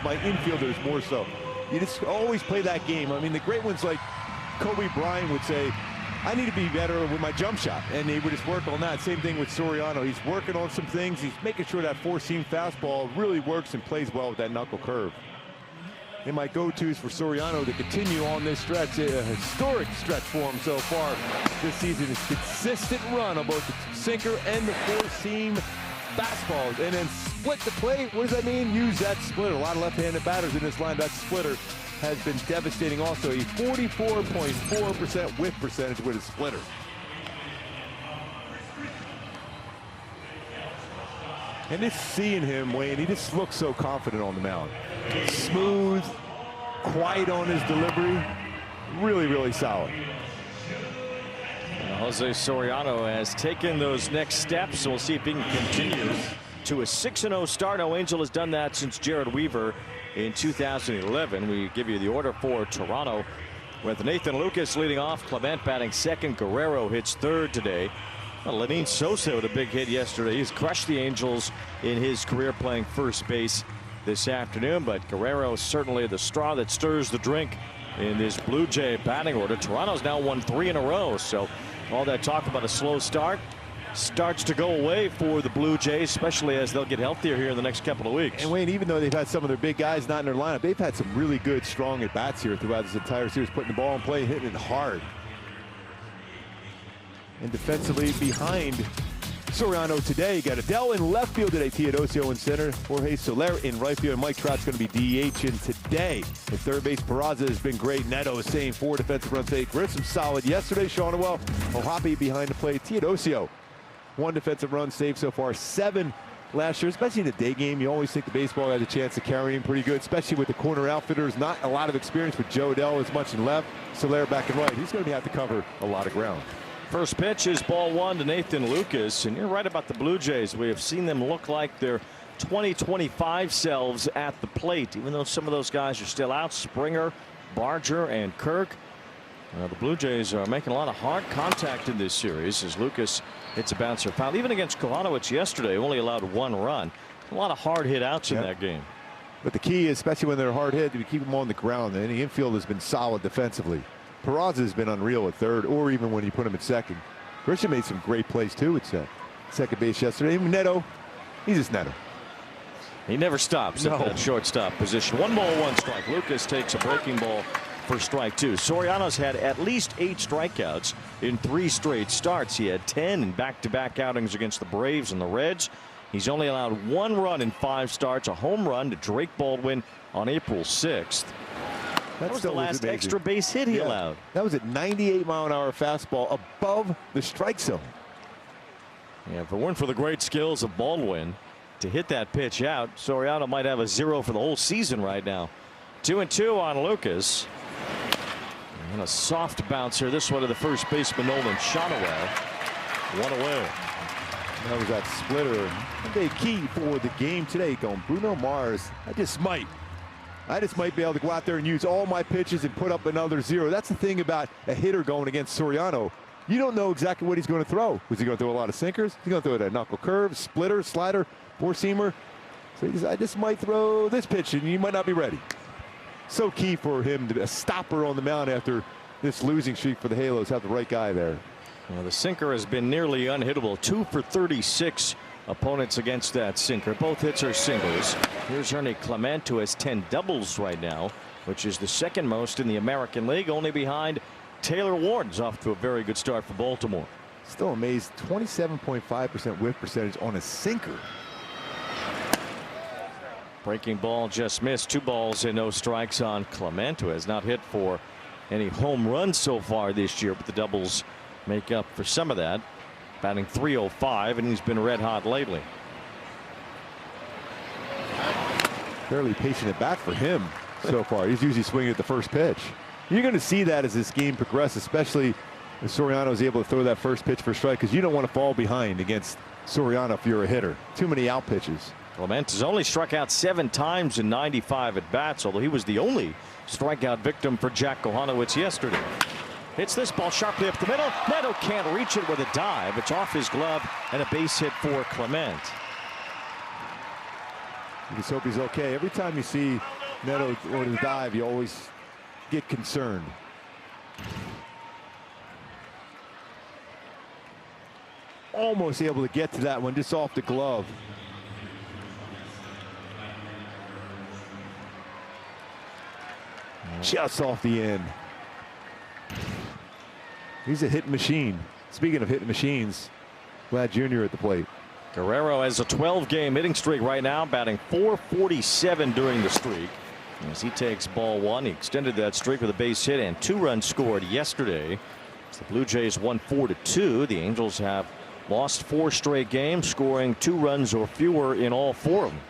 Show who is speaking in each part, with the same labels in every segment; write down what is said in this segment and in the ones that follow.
Speaker 1: my infielders more so. You just always play that game. I mean, the great ones like Kobe Bryant would say, I need to be better with my jump shot, and he would just work on that. Same thing with Soriano. He's working on some things. He's making sure that four-seam fastball really works and plays well with that knuckle curve. And my go-tos for Soriano to continue on this stretch, a historic stretch for him so far this season, is consistent run on both the sinker and the four-seam fastballs, and then split the plate. What does that mean? Use that splitter. A lot of left-handed batters in this line. That splitter has been devastating also. A 44.4% whiff percentage with a splitter. And just seeing him, Wayne, he just looks so confident on the mound. Smooth, quiet on his delivery. Really, really solid.
Speaker 2: Jose Soriano has taken those next steps. We'll see if he can continue to a 6-0 start. No Angel has done that since Jared Weaver in 2011. We give you the order for Toronto with Nathan Lucas leading off, Clement batting second, Guerrero hits third today. Lenyn Sosa with a big hit yesterday. He's crushed the Angels in his career playing first base this afternoon, but Guerrero certainly the straw that stirs the drink in this Blue Jay batting order. Toronto's now won 3 in a row, so all that talk about a slow start starts to go away for the Blue Jays, especially as they'll get healthier here in the next couple of weeks.
Speaker 1: And Wayne, even though they've had some of their big guys not in their lineup, they've had some really good, strong at-bats here throughout this entire series, putting the ball in play, hitting it hard. And defensively behind Soriano today, you got Adele in left field today, Teodosio in center, Jorge Soler in right field, and Mike Trout's going to be DH-ing today. At third base, Peraza has been great. Neto is saying 4 defensive runs today. Grissom solid yesterday. Shawnwell, Ohapi behind the plate. Teodosio, 1 defensive run saved so far, 7 last year. Especially in the day game, you always think the baseball has a chance to carry him pretty good, especially with the corner outfitters. Not a lot of experience with Joe Adele as much in left. Soler back and right. He's going to have to cover a lot of ground.
Speaker 2: First pitch is ball 1 to Nathan Lucas, and you're right about the Blue Jays. We have seen them look like their 2025 selves at the plate, even though some of those guys are still out. Springer, Barger, and Kirk. The Blue Jays are making a lot of hard contact in this series as Lucas hits a bouncer foul. Even against Kohanowicz yesterday, only allowed 1 run. A lot of hard hit outs in that game.
Speaker 1: But the key, especially when they're hard hit, to keep them on the ground. And the infield has been solid defensively. Peraza has been unreal at third, or even when you put him at second. Grisham made some great plays too at second base yesterday. Even Neto, he's just Neto.
Speaker 2: He never stops at that shortstop position. 1 ball, 1 strike. Lucas takes a breaking ball for strike 2. Soriano's had at least 8 strikeouts in 3 straight starts. He had 10 in back-to-back outings against the Braves and the Reds. He's only allowed 1 run in 5 starts, a home run to Drake Baldwin on April 6th. That was the last extra base hit he allowed.
Speaker 1: That was a 98-mile-an-hour fastball above the strike zone.
Speaker 2: Yeah, if it weren't for the great skills of Baldwin to hit that pitch out, Soriano might have a 0 for the whole season right now. 2-2 on Lucas. And a soft bouncer. This one to the first baseman, Nolan Shawnwell. 1 away.
Speaker 1: That was that splitter. The key for the game today, going Bruno Mars. I just might be able to go out there and use all my pitches and put up another 0. That's the thing about a hitter going against Soriano. You don't know exactly what he's going to throw. Was he going to throw a lot of sinkers? He's going to throw a knuckle curve, splitter, slider, four-seamer. So I just might throw this pitch, and you might not be ready. So key for him to be a stopper on the mound after this losing streak for the Halos. Have the right guy there.
Speaker 2: Well, the sinker has been nearly unhittable. 2 for 36 opponents against that sinker. Both hits are singles. Here's Ernie Clement, who has 10 doubles right now, which is the 2nd most in the American League, only behind Taylor Ward's off to a very good start for Baltimore.
Speaker 1: Still amazed, 27.5% whiff percentage on a sinker.
Speaker 2: Breaking ball just missed. 2 balls and no strikes on Clement, who has not hit for any home runs so far this year, but the doubles make up for some of that. Batting .305, and he's been red hot lately.
Speaker 1: Fairly patient at bat for him so far. He's usually swinging at the first pitch. You're going to see that as this game progresses, especially if Soriano is able to throw that first pitch for strike, because you don't want to fall behind against Soriano if you're a hitter. Too many out pitches.
Speaker 2: Clement has only struck out 7 times in 95 at bats, although he was the only strikeout victim for Jack Kohanowicz yesterday. Hits this ball sharply up the middle. Neto can't reach it with a dive. It's off his glove and a base hit for Clement.
Speaker 1: You just hope he's okay. Every time you see Neto or the dive, you always get concerned. Almost able to get to that one just off the glove. Just off the end. He's a hitting machine. Speaking of hitting machines, Vlad Jr. at the plate.
Speaker 2: Guerrero has a 12-game hitting streak right now, batting .447 during the streak. As he takes ball one, he extended that streak with a base hit and 2 runs scored yesterday. As the Blue Jays won 4-2. The Angels have lost 4 straight games, scoring 2 runs or fewer in all 4 of them.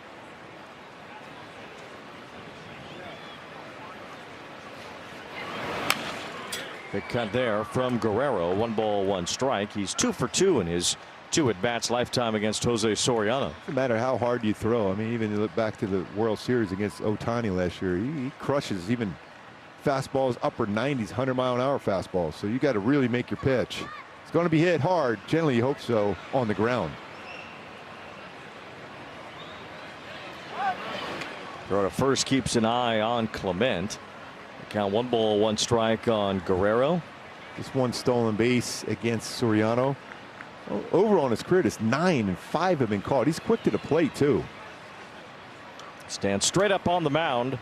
Speaker 2: Big cut there from Guerrero. 1 ball, 1 strike. He's 2 for 2 in his 2 at-bats lifetime against Jose Soriano.
Speaker 1: No matter how hard you throw. I mean, even you look back to the World Series against Ohtani last year, he crushes even fastballs, upper 90s, 100-mile-an-hour fastballs. So you got to really make your pitch. It's going to be hit hard. Generally, you hope so, on the ground.
Speaker 2: Throw to first keeps an eye on Clement. Count 1 ball, 1 strike on Guerrero.
Speaker 1: Just 1 stolen base against Soriano. Over on his career, it's 9 and 5 have been caught. He's quick to the plate too.
Speaker 2: Stands straight up on the mound.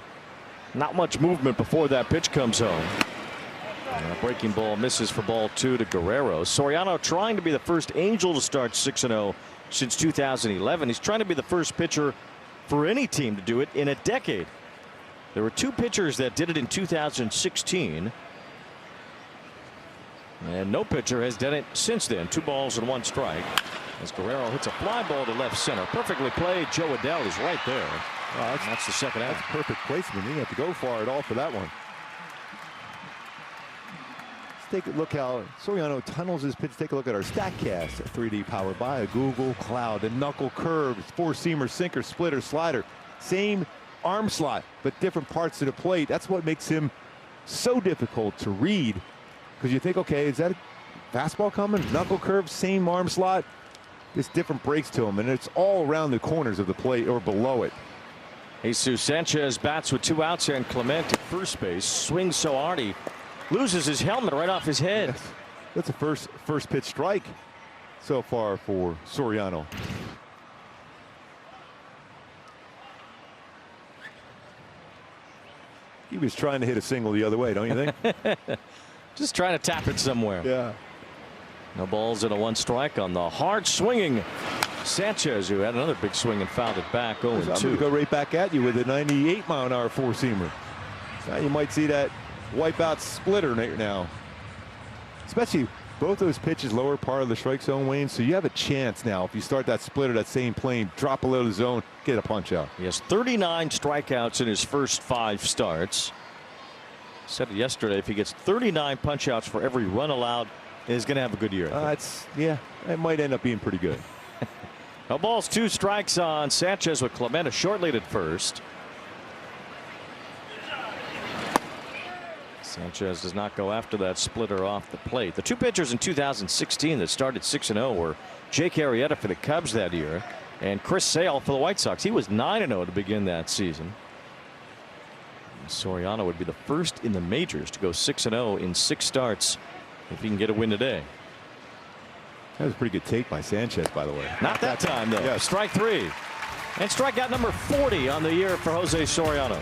Speaker 2: Not much movement before that pitch comes home. And a breaking ball misses for ball 2 to Guerrero. Soriano trying to be the first Angel to start 6-0 since 2011. He's trying to be the first pitcher for any team to do it in a decade. There were 2 pitchers that did it in 2016. And no pitcher has done it since then. 2 balls and 1 strike. As Guerrero hits a fly ball to left center. Perfectly played. Joe Adell is right there. That's the second out.
Speaker 1: That's perfect placement. You didn't have to go far at all for that one. Let's take a look how Soriano tunnels his pitch. Take a look at our StatCast. 3D powered by a Google Cloud. The knuckle curve, 4-seamer, sinker, splitter, slider. Same arm slot, but different parts of the plate. That's what makes him so difficult to read. Because you think, okay, is that a fastball coming? Knuckle curve, same arm slot. Just different breaks to him, and it's all around the corners of the plate or below it.
Speaker 2: Jesus Sanchez bats with 2 outs, and Clement at first base swings so hard he loses his helmet right off his head.
Speaker 1: Yes. That's a first pitch strike so far for Soriano. He was trying to hit a single the other way, don't you think?
Speaker 2: Just trying to tap it somewhere.
Speaker 1: Yeah.
Speaker 2: No balls and a 1 strike on the hard swinging Sanchez, who had another big swing and fouled it back 0-2.
Speaker 1: I'm going to go right back at you with a 98-mile-an-hour 4-seamer. Now you might see that wipeout splitter now. Especially both those pitches lower part of the strike zone, Wayne. So you have a chance now if you start that splitter, that same plane, drop a little zone, get a punch out.
Speaker 2: He has 39 strikeouts in his first 5 starts. Said it yesterday, if he gets 39 punch outs for every run allowed, he's going to have a good year.
Speaker 1: Yeah, it might end up being pretty good.
Speaker 2: No balls, 2 strikes on Sanchez with Clement a short lead at first. Sanchez does not go after that splitter off the plate. The 2 pitchers in 2016 that started 6-0 were Jake Arrieta for the Cubs that year and Chris Sale for the White Sox. He was 9-0 to begin that season. Soriano would be the first in the majors to go 6-0 in 6 starts if he can get a win today.
Speaker 1: That was a pretty good take by Sanchez, by the way.
Speaker 2: Not that time, though.
Speaker 1: Yeah.
Speaker 2: Strike 3. And strikeout number 40 on the year for Jose Soriano.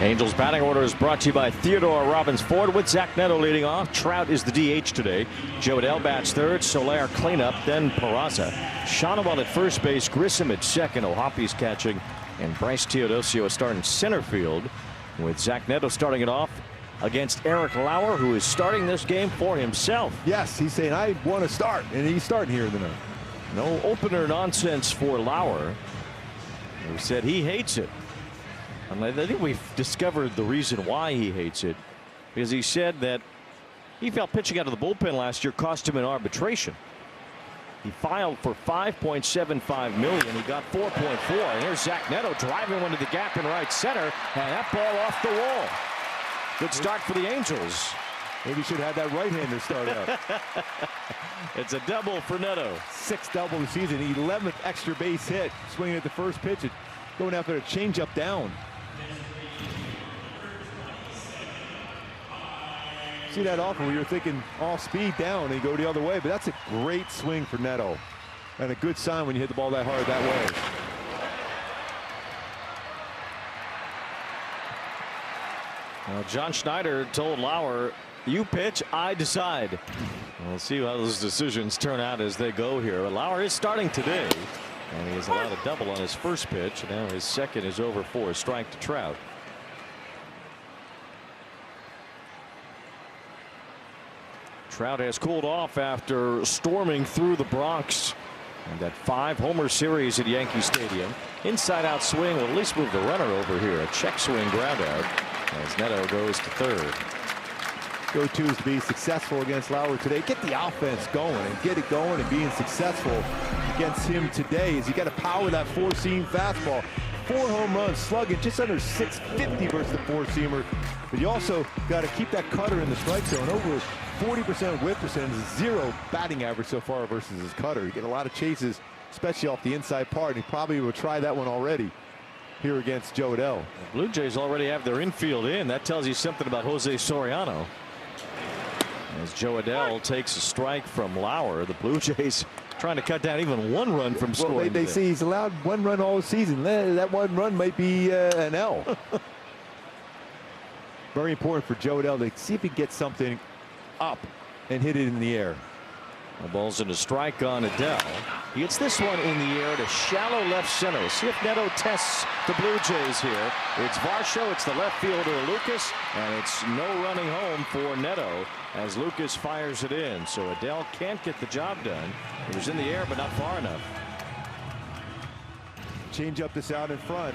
Speaker 2: Angels batting order is brought to you by Theodore Robbins Ford with Zach Neto leading off. Trout is the DH today. Joe Adell bats third. Soler cleanup. Then Peraza. Shonewell at first base. Grissom at second. O'Hoppy's catching. And Bryce Teodosio is starting center field with Zach Neto starting it off against Eric Lauer, who is starting this game for himself.
Speaker 1: Yes, he's saying, I want to start. And he's starting here tonight.
Speaker 2: No opener nonsense for Lauer. He said he hates it. And I think we've discovered the reason why he hates it, because he said that he felt pitching out of the bullpen last year cost him an arbitration. He filed for $5.75 million. He got $4.4. And here's Zach Neto driving one to the gap in right center, and that ball off the wall. Good start for the Angels.
Speaker 1: Maybe should have that right-hander start out.
Speaker 2: It's a double for Neto.
Speaker 1: 6th double of the season, 11th extra base hit. Swinging at the first pitch, going after a changeup down. See that often where you're thinking all speed down and you go the other way, but that's a great swing for Neto. And a good sign when you hit the ball that hard that way.
Speaker 2: Well, John Schneider told Lauer, "You pitch, I decide." We'll see how those decisions turn out as they go here. Lauer is starting today, and he has allowed a double on his first pitch. Now his second is over for a strike to Trout. Trout has cooled off after storming through the Bronx. And that 5-homer series at Yankee Stadium. Inside out swing will at least move the runner over here. A check swing ground out as Neto goes to third.
Speaker 1: Go-to is to be successful against Lauer today. Get the offense going and get it going and being successful against him today is you got to power that 4-seam fastball. 4 home runs, slugging just under 650 versus the 4-seamer. But you also got to keep that cutter in the strike zone. Over 40% whip percentage, 0 batting average so far versus his cutter. You get a lot of chases, especially off the inside part. And he probably will try that one already here against Joe Adell.
Speaker 2: The Blue Jays already have their infield in. That tells you something about Jose Soriano. As Joe Adell takes a strike from Lauer, the Blue Jays trying to cut down even 1 run from scoring.
Speaker 1: Well, they say he's allowed 1 run all season. That 1 run might be an L. Very important for Joe Adell to see if he can get something up and hit it in the air.
Speaker 2: The ball's in a strike on Adell. He hits this one in the air to shallow left center. See if Neto tests the Blue Jays here. It's Varsho, it's the left fielder Lucas, and it's no running home for Neto as Lucas fires it in. So Adell can't get the job done. It was in the air, but not far enough.
Speaker 1: Change up this out in front.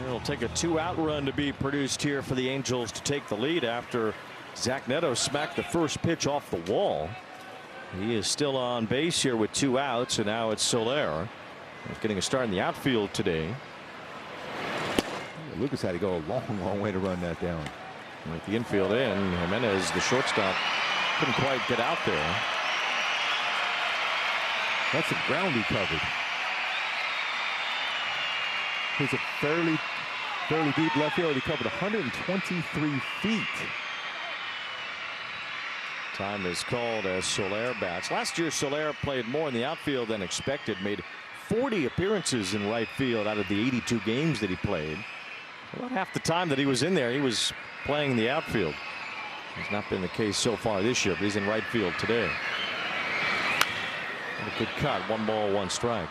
Speaker 2: It'll take a 2-out run to be produced here for the Angels to take the lead after Zach Neto smacked the first pitch off the wall. He is still on base here with 2 outs, and now it's Soler. He's getting a start in the outfield today.
Speaker 1: Lucas had to go a long way to run that down.
Speaker 2: And with the infield in, Jimenez, the shortstop, couldn't quite get out there.
Speaker 1: That's a ground he covered. He's a fairly deep left field. He covered 123 feet.
Speaker 2: Time is called as Soler bats. Last year, Soler played more in the outfield than expected. Made 40 appearances in right field out of the 82 games that he played. About half the time that he was in there, he was playing the outfield. Has not been the case so far this year, but he's in right field today. And a good cut. 1 ball, 1 strike.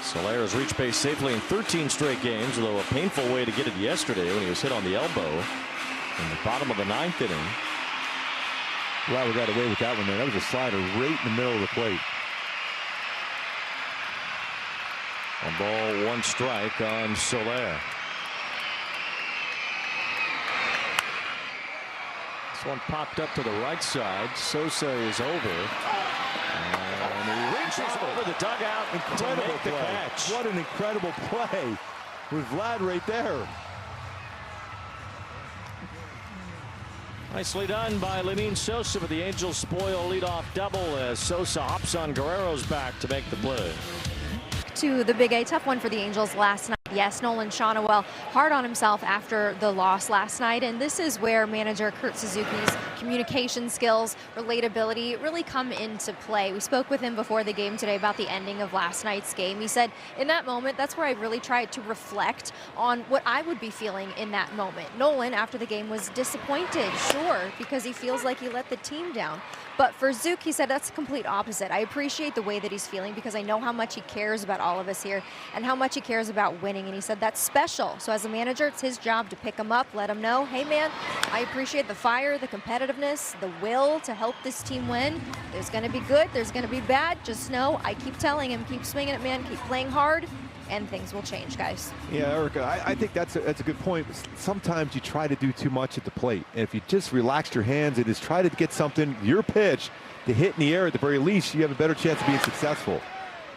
Speaker 2: Soler has reached base safely in 13 straight games, although a painful way to get it yesterday when he was hit on the elbow in the bottom of the 9th inning.
Speaker 1: Wow, we got away with that one there. That was a slider right in the middle of the plate.
Speaker 2: 1 ball, 1 strike on Soler. This one popped up to the right side. Sosa is over. And he reaches over the dugout to make the catch.
Speaker 1: What an incredible play with Vlad right there.
Speaker 2: Nicely done by Lenin Sosa, but the Angels spoil leadoff double as Sosa hops on Guerrero's back to make the play.
Speaker 3: To the Big A, tough one for the Angels last night. Yes, Nolan Shawnewell hard on himself after the loss last night, and this is where manager Kurt Suzuki's communication skills, relatability really come into play. We spoke with him before the game today about the ending of last night's game. He said, in that moment, that's where I really tried to reflect on what I would be feeling in that moment. Nolan, after the game, was disappointed, sure, because he feels like he let the team down. But for Zook, he said that's the complete opposite. I appreciate the way that he's feeling because I know how much he cares about all of us here and how much he cares about winning. And he said that's special. So as a manager, it's his job to pick him up, let him know, hey man, I appreciate the fire, the competitiveness, the will to help this team win. There's going to be good, there's going to be bad. Just know I keep telling him, keep swinging it, man, keep playing hard. and things will change, guys.
Speaker 1: Yeah, Erica, I think that's a good point. Sometimes you try to do too much at the plate. And if you just relax your hands and just try to get something, your pitch, to hit in the air at the very least, you have a better chance of being successful.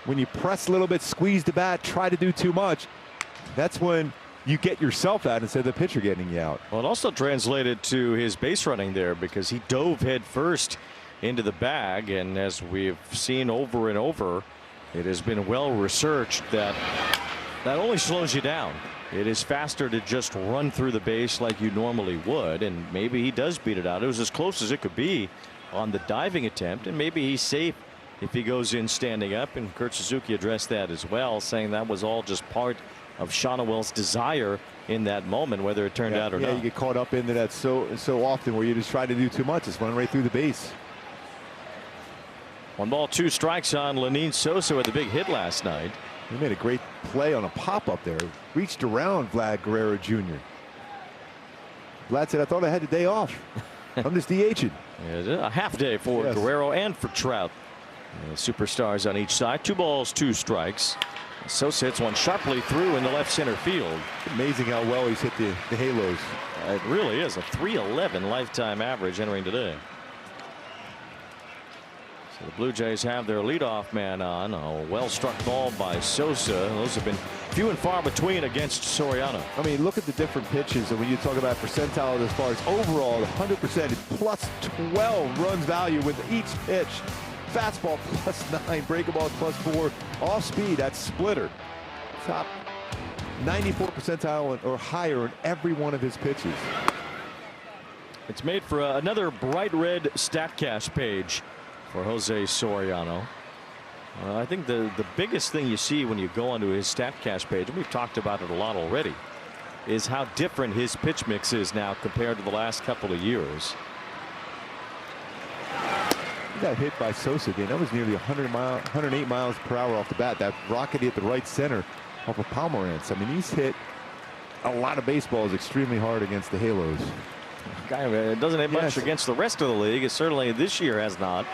Speaker 1: When you press a little bit, squeeze the bat, try to do too much, that's when you get yourself out instead of the pitcher getting you out.
Speaker 2: Well, it also translated to his base running there because he dove head first into the bag, and as we've seen over and over, it has been well researched that only slows you down. It is faster to just run through the base like you normally would, and maybe he does beat it out. It was as close as it could be on the diving attempt, and maybe he's safe if he goes in standing up, and Kurt Suzuki addressed that as well, saying that was all just part of Shonowell's desire in that moment, whether it turned out or not.
Speaker 1: Yeah, you get caught up into that so often where you just try to do too much. It's run right through the base.
Speaker 2: 1 ball 2 strikes on Lenyn Sosa with a big hit last night.
Speaker 1: He made a great play on a pop-up there. Reached around Vlad Guerrero Jr. Vlad said, I thought I had the day off. I'm just DHing.
Speaker 2: Yeah, a half day for Guerrero and for Trout. Superstars on each side. 2 balls 2 strikes. Sosa hits one sharply through in the left center field.
Speaker 1: Amazing how well he's hit the halos.
Speaker 2: It really is a .311 lifetime average entering today. So the Blue Jays have their leadoff man on. A well-struck ball by Sosa. Those have been few and far between against Soriano.
Speaker 1: I mean, look at the different pitches. And when you talk about percentile as far as overall, 100% plus 12 runs value with each pitch. Fastball +9, breakable +4, off speed, that's splitter. Top 94 percentile or higher in every one of his pitches.
Speaker 2: It's made for another bright red StatCast page for Jose Soriano. I think the biggest thing you see when you go onto his StatCast page, and we've talked about it a lot already, is how different his pitch mix is now compared to the last couple of years.
Speaker 1: He got hit by Sosa again. That was nearly 108 miles per hour off the bat. That rocket hit the right center off of Pomerantz. I mean, he's hit a lot of baseballs extremely hard against the halos.
Speaker 2: Guy doesn't have much against the rest of the league. It certainly this year has not.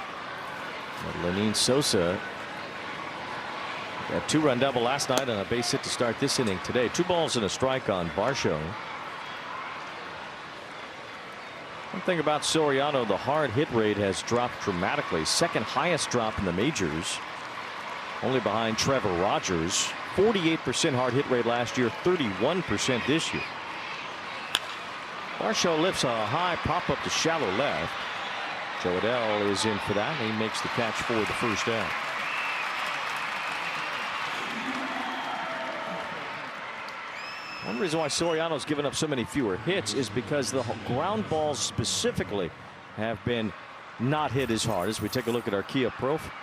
Speaker 2: But Lenyn Sosa got a 2-run double last night and a base hit to start this inning today. 2 balls and a strike on Varsho. One thing about Soriano, the hard hit rate has dropped dramatically. Second highest drop in the majors, only behind Trevor Rogers. 48% hard hit rate last year, 31% this year. Varsho lifts a high pop up to shallow left. Joe Adell is in for that. He makes the catch for the first out. One reason why Soriano's given up so many fewer hits is because the ground balls specifically have been not hit as hard. As we take a look at our Kia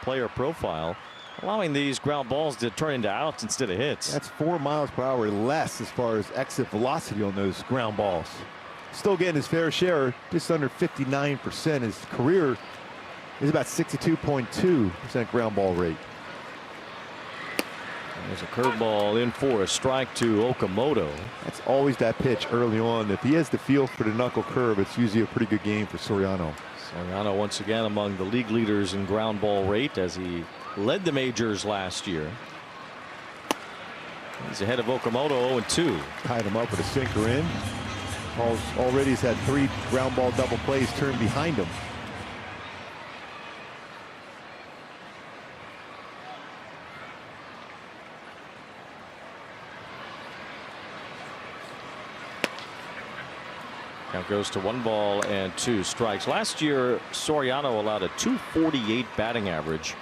Speaker 2: player profile, allowing these ground balls to turn into outs instead of hits.
Speaker 1: That's 4 miles per hour less as far as exit velocity on those ground balls. Still getting his fair share, just under 59%. His career is about 62.2% ground ball rate.
Speaker 2: There's a curveball in for a strike to Okamoto.
Speaker 1: That's always that pitch early on. If he has the feel for the knuckle curve, it's usually a pretty good game for Soriano.
Speaker 2: Soriano once again among the league leaders in ground ball rate as he led the majors last year. He's ahead of Okamoto 0-2.
Speaker 1: Tied him up with a sinker in. Already has had 3 ground ball double plays turned behind him.
Speaker 2: Count goes to 1 ball and 2 strikes. Last year, Soriano allowed a .248 batting average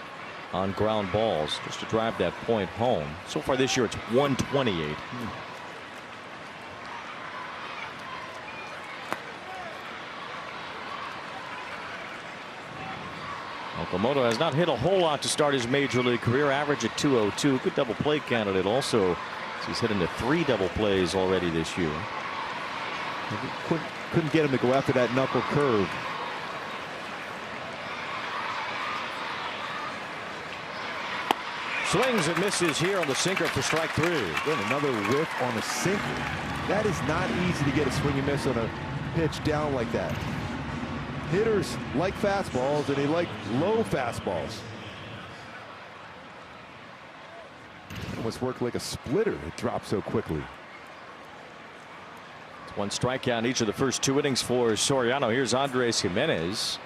Speaker 2: on ground balls just to drive that point home. So far this year, it's .128. Okamoto has not hit a whole lot to start his major league career. Average at .202. Good double play candidate also. He's hit into 3 double plays already this year.
Speaker 1: Couldn't get him to go after that knuckle curve.
Speaker 2: Swings and misses here on the sinker for strike 3.
Speaker 1: Then another whiff on a sinker. That is not easy to get a swing and miss on a pitch down like that. Hitters like fastballs and they like low fastballs. Almost worked like a splitter. It dropped so quickly.
Speaker 2: It's one strikeout in each of the first 2 innings for Soriano. Here's Andres Jimenez.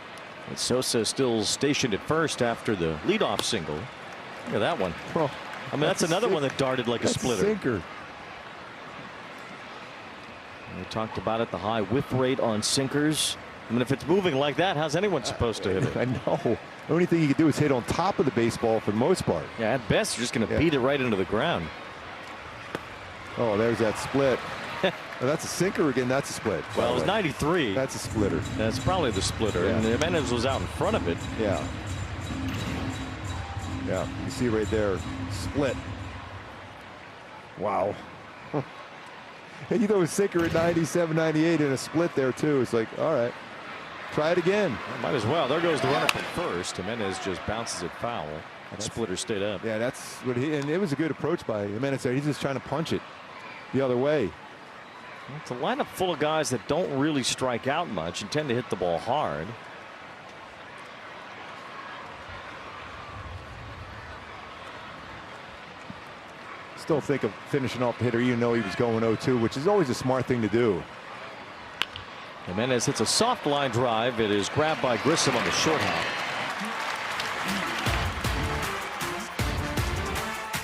Speaker 2: And Sosa still stationed at first after the leadoff single. Look at that one.
Speaker 1: Oh,
Speaker 2: I mean, that's another one that darted like a splitter.
Speaker 1: Sinker.
Speaker 2: We talked about it, the high whiff rate on sinkers. I mean, if it's moving like that, how's anyone supposed to hit it?
Speaker 1: I know. The only thing you can do is hit on top of the baseball for the most part.
Speaker 2: Yeah, at best, you're just going to beat it right into the ground.
Speaker 1: Oh, there's that split. Oh, that's a sinker again. That's a split.
Speaker 2: Well, it was 93.
Speaker 1: That's a splitter.
Speaker 2: That's probably the splitter.
Speaker 1: Yeah.
Speaker 2: And Jimenez was out in front of it.
Speaker 1: Yeah. Yeah, you see right there, split. Wow. And you know, a sinker at 97, 98 and a split there too. It's like, all right, try it again.
Speaker 2: Well, might as well. There goes the runner from first. Jimenez just bounces it foul. That splitter stayed up.
Speaker 1: Yeah, that's what and it was a good approach by Jimenez there. He's just trying to punch it the other way.
Speaker 2: It's a lineup full of guys that don't really strike out much and tend to hit the ball hard.
Speaker 1: Still think of finishing off the hitter even though he was going 0-2, which is always a smart thing to do.
Speaker 2: Jimenez hits a soft line drive. It is grabbed by Grissom on the short hop.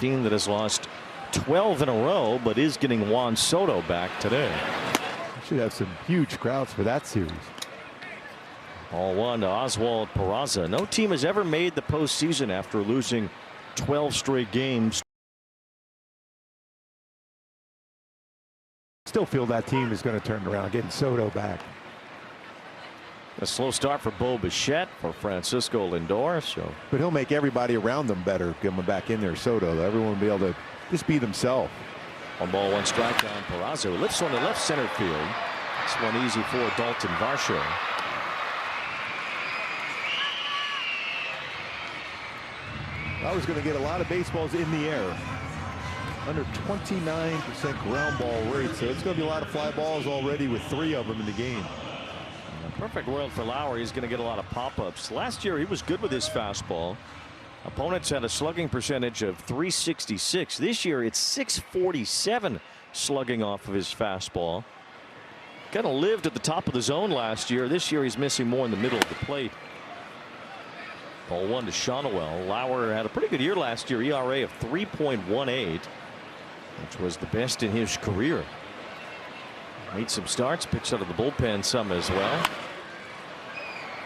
Speaker 2: Team that has lost 12 in a row, but is getting Juan Soto back today.
Speaker 1: Should have some huge crowds for that series.
Speaker 2: Ball 1 to Oswald Peraza. No team has ever made the postseason after losing 12 straight games.
Speaker 1: Still feel that team is going to turn around, getting Soto back.
Speaker 2: A slow start for Bo Bichette, for Francisco Lindor.
Speaker 1: But he'll make everybody around them better coming back in there. Soto, though. Everyone will be able to just be themselves.
Speaker 2: 1 ball, 1 strike down. Peraza lifts on the left center field. It's one easy for Dalton Varsho.
Speaker 1: I was going to get a lot of baseballs in the air. Under 29% ground ball rate, so it's going to be a lot of fly balls already with 3 of them in the game.
Speaker 2: A perfect world for Lauer. He's going to get a lot of pop-ups. Last year he was good with his fastball. Opponents had a slugging percentage of .366. This year it's .647 slugging off of his fastball. Kind of lived at the top of the zone last year. This year he's missing more in the middle of the plate. Ball 1 to Shonowell. Lauer had a pretty good year last year. ERA of 3.18, which was the best in his career. Made some starts, pitched out of the bullpen some as well.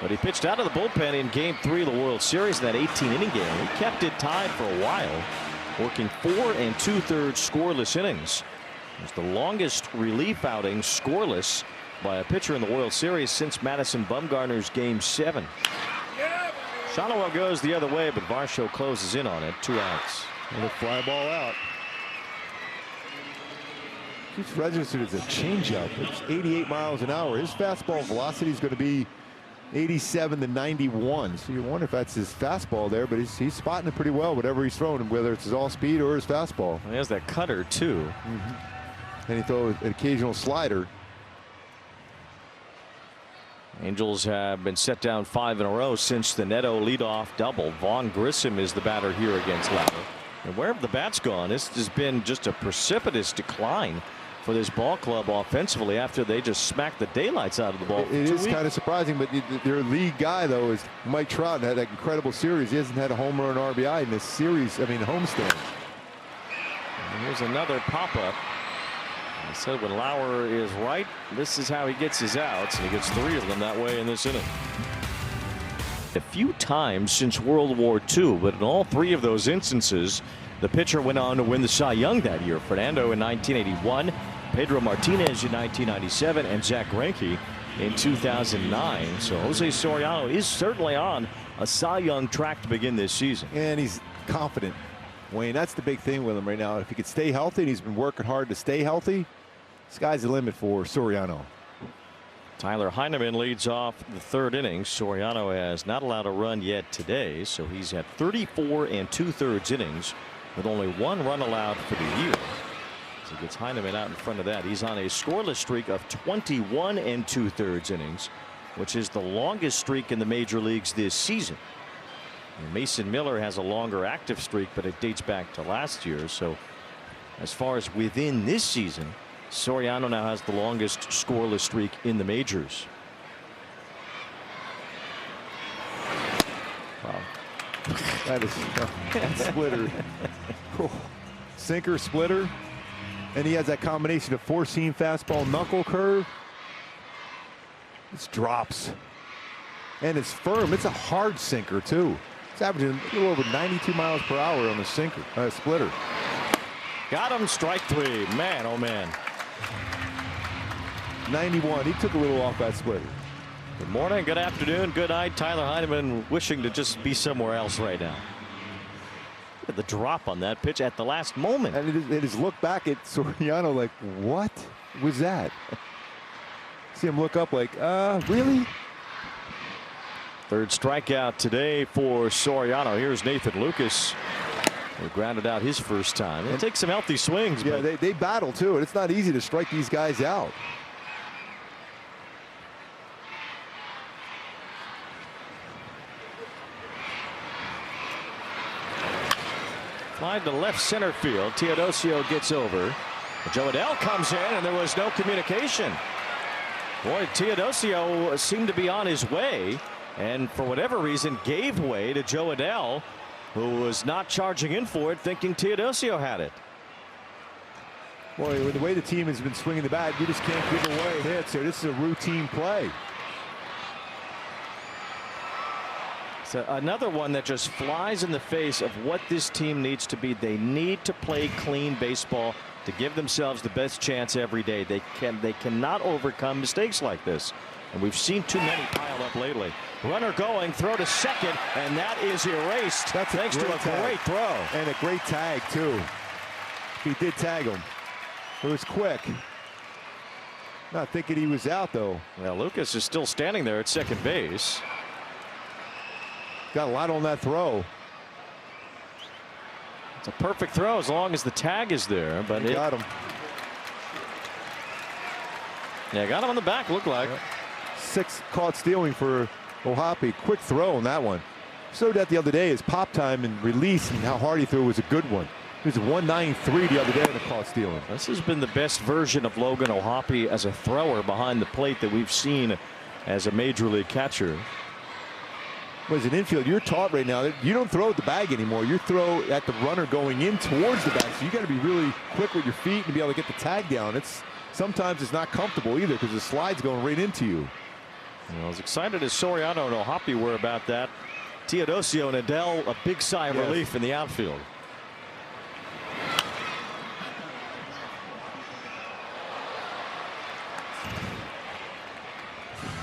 Speaker 2: But he pitched out of the bullpen in Game 3 of the World Series in that 18-inning game. He kept it tied for a while, working 4 2/3 scoreless innings. It was the longest relief outing scoreless by a pitcher in the World Series since Madison Bumgarner's Game 7. Shonowell goes the other way, but Varsho closes in on it. 2 outs.
Speaker 1: And a fly ball out. He's registered as a changeup. It's 88 miles an hour. His fastball velocity is going to be 87 to 91. So you wonder if that's his fastball there, but he's spotting it pretty well, whatever he's throwing, whether it's his all speed or his fastball.
Speaker 2: He has that cutter too.
Speaker 1: And he throws an occasional slider.
Speaker 2: Angels have been set down 5 in a row since the Neto leadoff double. Vaughn Grissom is the batter here against Lauer. And where have the bats gone? This has been just a precipitous decline for this ball club offensively after they just smacked the daylights out of the ball.
Speaker 1: It is kind of surprising, but their lead guy, though, is Mike Trout, and had that incredible series. He hasn't had a home run RBI in this series, I mean, homestand.
Speaker 2: And here's another pop-up. I said when Lauer is right, this is how he gets his outs, and he gets 3 of them that way in this inning. A few times since World War II, but in all 3 of those instances, the pitcher went on to win the Cy Young that year. Fernando in 1981, Pedro Martinez in 1997, and Zach Greinke in 2009. So Jose Soriano is certainly on a Cy Young track to begin this season.
Speaker 1: And he's confident. Wayne, that's the big thing with him right now. If he could stay healthy, and he's been working hard to stay healthy, sky's the limit for Soriano.
Speaker 2: Tyler Heineman leads off the 3rd inning. Soriano has not allowed a run yet today, so he's had 34 2/3 innings with only 1 run allowed for the year. So he gets Heineman out in front of that. He's on a scoreless streak of 21 2/3 innings, which is the longest streak in the major leagues this season. And Mason Miller has a longer active streak, but it dates back to last year. So as far as within this season, Soriano now has the longest scoreless streak in the majors.
Speaker 1: Wow. That is that splitter. Sinker, splitter. And he has that combination of four-seam fastball, knuckle curve. This drops. And it's firm. It's a hard sinker, too. It's averaging a little over 92 miles per hour on the sinker, splitter.
Speaker 2: Got him, strike three. Man, oh man.
Speaker 1: 91. He took a little off that splitter.
Speaker 2: Good morning, good afternoon, good night. Tyler Heineman wishing to just be somewhere else right now. Look at the drop on that pitch at the last moment.
Speaker 1: And it is look back at Soriano like, what was that? See him look up like, really?
Speaker 2: Third strikeout today for Soriano. Here's Nathan Lucas, who grounded out his first time. It takes some healthy swings.
Speaker 1: Yeah,
Speaker 2: but
Speaker 1: they battle too, and it's not easy to strike these guys out.
Speaker 2: Fly to left center field. Teodosio gets over. Joe Adell comes in, and there was no communication. Boy, Teodosio seemed to be on his way, and for whatever reason gave way to Joe Adell, who was not charging in for it, thinking Teodosio had it.
Speaker 1: Boy, with the way the team has been swinging the bat, you just can't give away hits here. This is a routine play.
Speaker 2: So another one that just flies in the face of what this team needs to be. They need to play clean baseball to give themselves the best chance every day. They cannot overcome mistakes like this. And we've seen too many pile up lately. Runner going, throw to second, and that is erased.
Speaker 1: That's
Speaker 2: thanks to a great throw.
Speaker 1: And a great tag, too. He did tag him. It was quick. Not thinking he was out, though.
Speaker 2: Well, Lucas is still standing there at second base.
Speaker 1: Got a lot on that throw.
Speaker 2: It's a perfect throw as long as the tag is there. But
Speaker 1: He got him.
Speaker 2: Yeah, got him on the back, looked like.
Speaker 1: Yep. 6 caught stealing for Ohapi. Quick throw on that one. Showed that the other day. His pop time and release and how hard he threw was a good one. He was 193 the other day in the caught stealing.
Speaker 2: This has been the best version of Logan Ohapi as a thrower behind the plate that we've seen as a major league catcher.
Speaker 1: Well, as an infield, you're taught right now that you don't throw at the bag anymore. You throw at the runner going in towards the bag. So you got to be really quick with your feet and be able to get the tag down. Sometimes it's not comfortable either because the slide's going right into you.
Speaker 2: Well, as excited as Soriano and Ohapi were about that, Teodosio and Adell, a big sigh of relief in the outfield.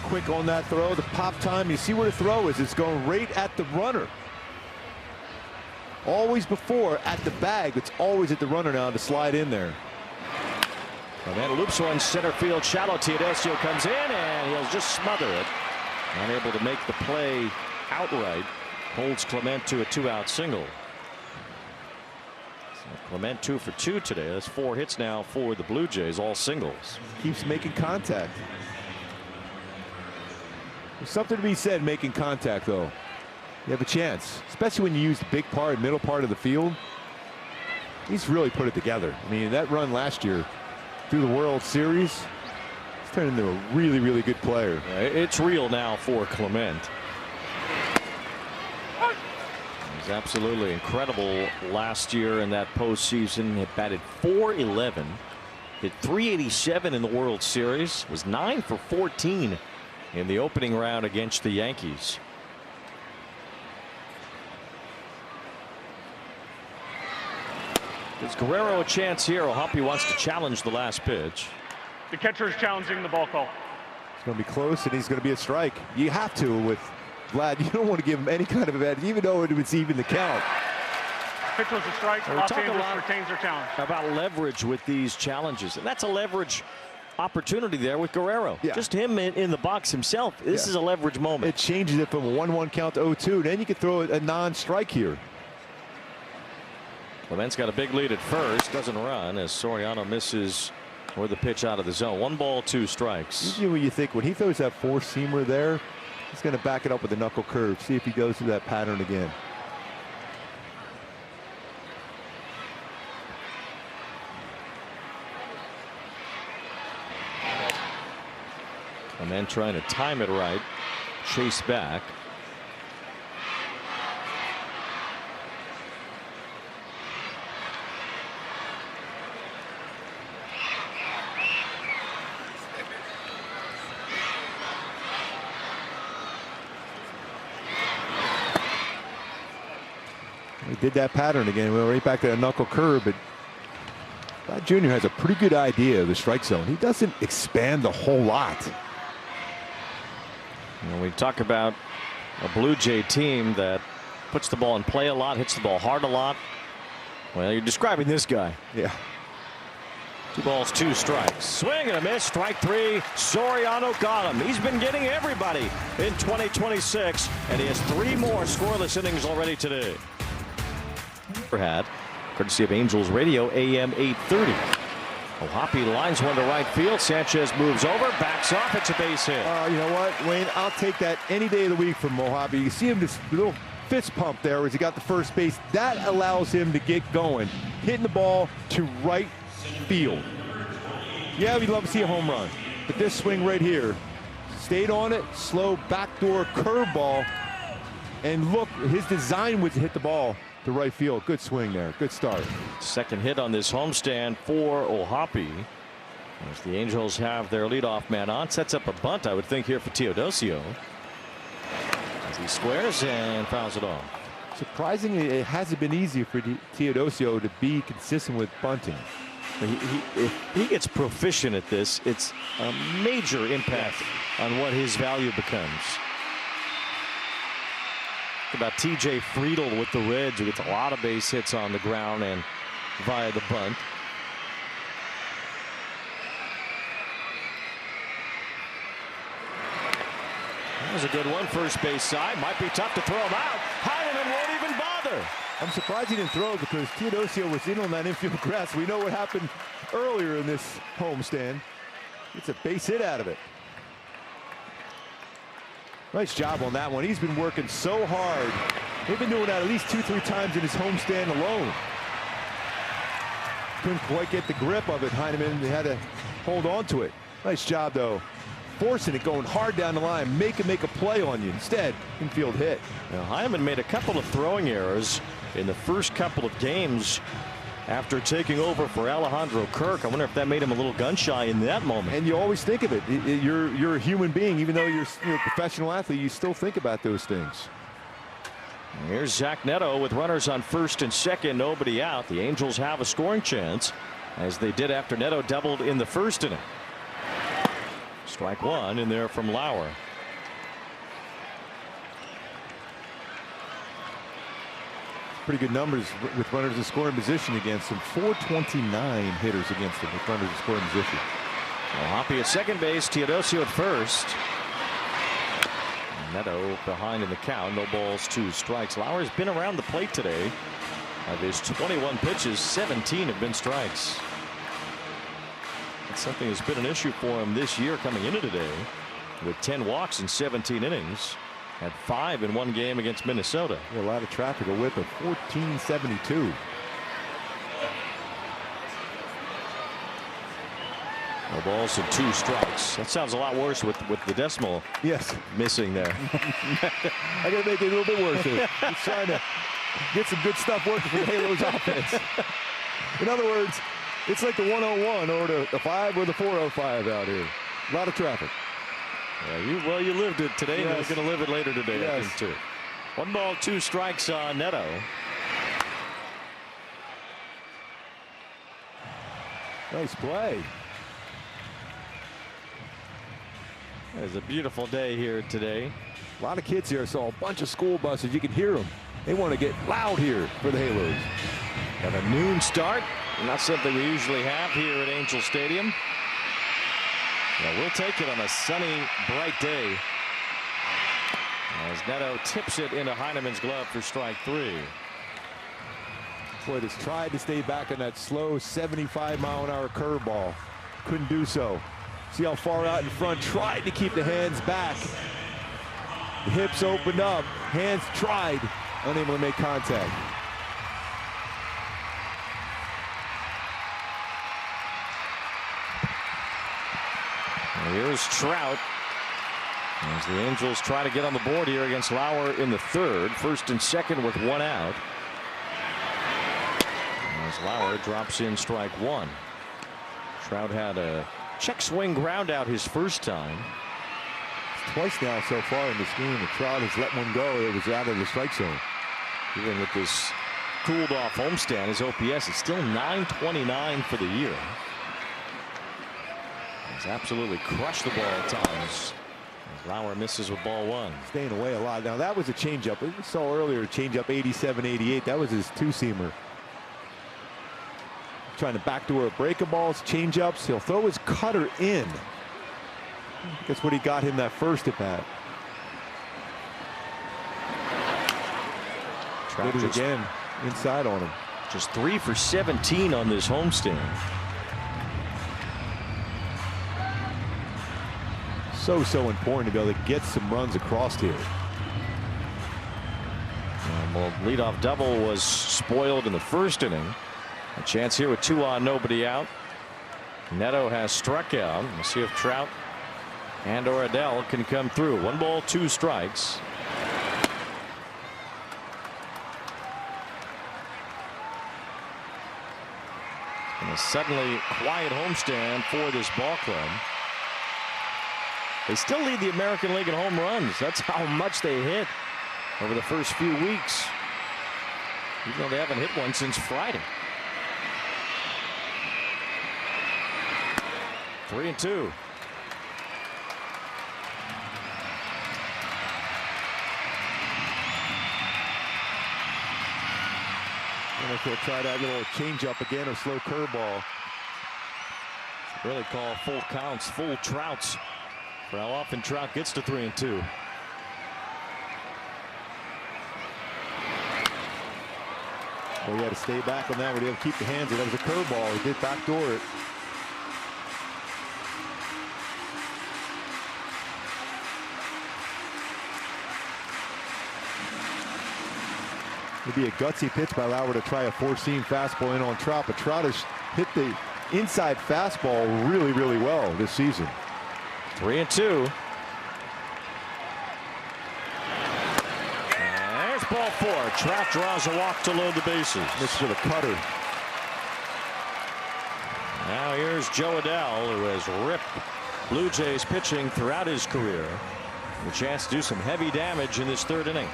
Speaker 1: Quick on that throw, the pop time. You see where the throw is. It's going right at the runner. Always before at the bag. It's always at the runner now to slide in there.
Speaker 2: And then loops one center field shallow. Teodosio comes in and he'll just smother it. Unable to make the play outright. Holds Clement to a 2-out single. So Clement 2 for 2 today. That's 4 hits now for the Blue Jays, all singles.
Speaker 1: Keeps making contact. There's something to be said making contact, though. You have a chance, especially when you use the big part, middle part of the field. He's really put it together. I mean, that run last year through the World Series, he's turned into a really, really good player.
Speaker 2: It's real now for Clement. He's absolutely incredible last year in that postseason. He batted .411, hit .387 in the World Series, was 9 for 14 in the opening round against the Yankees. Gives Guerrero a chance here. Ohapi wants to challenge the last pitch.
Speaker 4: The catcher is challenging the ball call.
Speaker 1: It's going to be close, and he's going to be a strike. You have to with Vlad. You don't want to give him any kind of advantage, even though it was even the count.
Speaker 4: Pitch was a strike. Los Angeles retains their challenge.
Speaker 2: About leverage with these challenges, and that's a leverage opportunity there with Guerrero.
Speaker 1: Yeah.
Speaker 2: Just him in the box himself. This is a leverage moment.
Speaker 1: It changes it from a 1-1 count to 0-2. Then you can throw a non-strike here.
Speaker 2: Clement's got a big lead at first. Doesn't run as Soriano misses or the pitch out of the zone. 1 ball, 2 strikes.
Speaker 1: Usually when you think when he throws that four-seamer there, He's going to back it up with a knuckle curve. See if he goes through that pattern again.
Speaker 2: And then trying to time it right. Chase back.
Speaker 1: He did that pattern again. We went right back to a knuckle curve, but Vlad Jr. has a pretty good idea of the strike zone. He doesn't expand a whole lot.
Speaker 2: When we talk about a Blue Jay team that puts the ball in play a lot, hits the ball hard a lot. Well, you're describing this guy.
Speaker 1: Yeah.
Speaker 2: 2 balls, 2 strikes. Swing and a miss. Strike 3. Soriano got him. He's been getting everybody in 2026, and he has 3 more scoreless innings already today. Had, courtesy of Angels Radio, AM 830. O'Hoppe lines one to right field. Sanchez moves over, backs off. It's a base hit.
Speaker 1: You know what, Wayne? I'll take that any day of the week from O'Hoppe. You see him, this little fist pump there as he got the first base. That allows him to get going, hitting the ball to right field. Yeah, we'd love to see a home run, but this swing right here, stayed on it, slow backdoor curveball, and look, his design was to hit the ball to right field. Good swing there. Good start.
Speaker 2: Second hit on this homestand for O'Hoppe. As the Angels have their leadoff man on, sets up a bunt, I would think, here for Teodosio. As he squares and fouls it off.
Speaker 1: Surprisingly, it hasn't been easy for Teodosio to be consistent with bunting.
Speaker 2: If he gets proficient at this, it's a major impact on what his value becomes. About TJ Friedl with the Reds, who gets a lot of base hits on the ground and via the bunt. That was a good one. First base side. Might be tough to throw him out. Heineman won't even bother.
Speaker 1: I'm surprised he didn't throw it because Teodosio was in on that infield grass. We know what happened earlier in this homestand. It's a base hit out of it. Nice job on that one. He's been working so hard. They've been doing that at least 2-3 times in his homestand alone. Couldn't quite get the grip of it, Heineman. They had to hold on to it. Nice job, though. Forcing it, going hard down the line. Make a play on you. Instead, infield hit.
Speaker 2: Now, Heineman made a couple of throwing errors in the first couple of games after taking over for Alejandro Kirk. I wonder if that made him a little gun shy in that moment.
Speaker 1: And you always think of it. You're a human being. Even though you're a professional athlete, you still think about those things.
Speaker 2: Here's Zach Neto with runners on first and second, nobody out. The Angels have a scoring chance, as they did after Neto doubled in the first inning. Strike 1 in there from Lauer.
Speaker 1: Pretty good numbers with runners in scoring position against him. 429 hitters against him with runners in scoring position.
Speaker 2: O'Hoppe at second base, Teodosio at first. Neto behind in the count. No balls, 2 strikes. Lauer's been around the plate today. Of his 21 pitches, 17 have been strikes. That's something that's been an issue for him this year coming into today, with 10 walks in 17 innings. Had 5 in one game against Minnesota.
Speaker 1: A lot of traffic, a whip of 1472.
Speaker 2: No balls and 2 strikes. That sounds a lot worse with the decimal.
Speaker 1: Yes,
Speaker 2: missing there.
Speaker 1: I got to make it a little bit worse here. He's trying to get some good stuff working for the Halos offense. In other words, it's like the 101 or the 5 or the 405 out here. A lot of traffic.
Speaker 2: Yeah, you lived it today.
Speaker 1: Yes.
Speaker 2: You're going to live it later today.
Speaker 1: Yes.
Speaker 2: I think too. 1 ball, 2 strikes on Neto.
Speaker 1: Nice play.
Speaker 2: It's a beautiful day here today.
Speaker 1: A lot of kids here. I saw a bunch of school buses. You can hear them. They want to get loud here for the Halos.
Speaker 2: Got a noon start. Not something we usually have here at Angel Stadium. Yeah, we'll take it on a sunny, bright day. As Neto tips it into Heineman's glove for strike 3.
Speaker 1: Floyd has tried to stay back on that slow 75-mile-an-hour curveball. Couldn't do so. See how far out in front. Tried to keep the hands back. The hips opened up, hands tried, unable to make contact.
Speaker 2: And here's Trout as the Angels try to get on the board here against Lauer in the third. First and second with one out. As Lauer drops in strike one. Trout had a check swing ground out his first time.
Speaker 1: Twice now so far in this game, the Trout has let one go. It was out of the strike zone.
Speaker 2: Even with this cooled off homestand, his OPS is still .929 for the year. He's absolutely crushed the ball at times. As Lauer misses with ball one.
Speaker 1: Staying away a lot. Now that was a changeup. We saw earlier a changeup 87-88. That was his two-seamer. Trying to backdoor breaking balls, changeups. He'll throw his cutter in. That's what he got him that first at bat. Did it again inside on him.
Speaker 2: Just 3 for 17 on this homestand.
Speaker 1: So important to be able to get some runs across here.
Speaker 2: Well, leadoff double was spoiled in the first inning. A chance here with 2 on, nobody out. Neto has struck out. We'll see if Trout and or Adell can come through. 1 ball, 2 strikes. And a suddenly quiet homestand for this ball club. They still lead the American League in home runs. That's how much they hit over the first few weeks, even though they haven't hit one since Friday. 3-2.
Speaker 1: And if he'll try that little changeup again or slow curveball.
Speaker 2: Really call full counts, full Trouts for how often Trout gets to 3-2.
Speaker 1: Well, he had to stay back on that one. He had to keep the hands. That was a curveball. He did backdoor it. It'd be a gutsy pitch by Lauer to try a four-seam fastball in on Trout, but Trout has hit the inside fastball really, really well this season.
Speaker 2: 3-2. And there's ball 4. Trout draws a walk to load the bases.
Speaker 1: Missed with a cutter.
Speaker 2: Now here's Joe Adell, who has ripped Blue Jays pitching throughout his career. A chance to do some heavy damage in this third inning.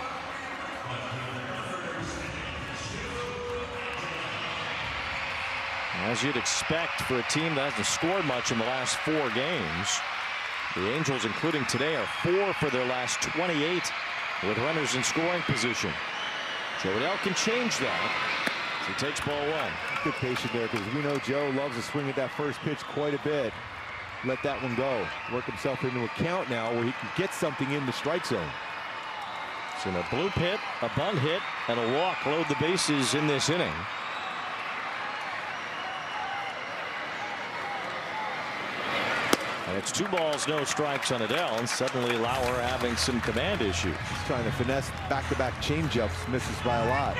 Speaker 2: As you'd expect for a team that hasn't scored much in the last 4 games. The Angels, including today, are 4 for their last 28 with runners in scoring position. Joe Adell can change that. He takes ball 1.
Speaker 1: Good patient there, because we know Joe loves to swing at that first pitch quite a bit. Let that one go. Work himself into a count now where he can get something in the strike zone.
Speaker 2: So a bloop hit, a bunt hit, and a walk load the bases in this inning. And it's 2 balls, no strikes on Adell, and suddenly Lauer having some command issues.
Speaker 1: He's trying to finesse back-to-back changeups, misses by a lot.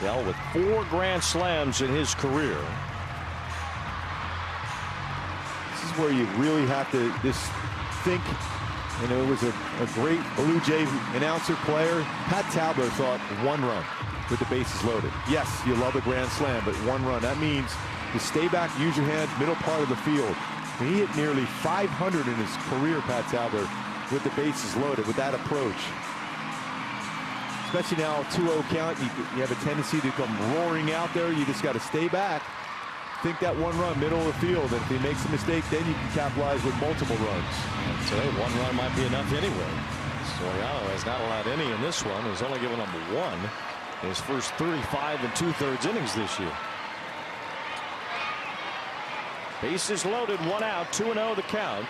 Speaker 2: Adell with 4 grand slams in his career.
Speaker 1: This is where you really have to just think. You know, it was a great Blue Jay announcer player. Pat Tabler thought 1 run with the bases loaded. Yes, you love a grand slam, but 1 run. That means to stay back, use your hands, middle part of the field. And he hit nearly 500 in his career, Pat Tabler, with the bases loaded, with that approach. Especially now, 2-0 count, you have a tendency to come roaring out there. You just got to stay back. Think that 1 run, middle of the field. And if he makes a mistake, then you can capitalize with multiple runs.
Speaker 2: And today, 1 run might be enough anyway. Soriano has not allowed any in this one. He's only given up 1 in his first 35 2/3 innings this year. Bases loaded, 1 out, 2-0 the count.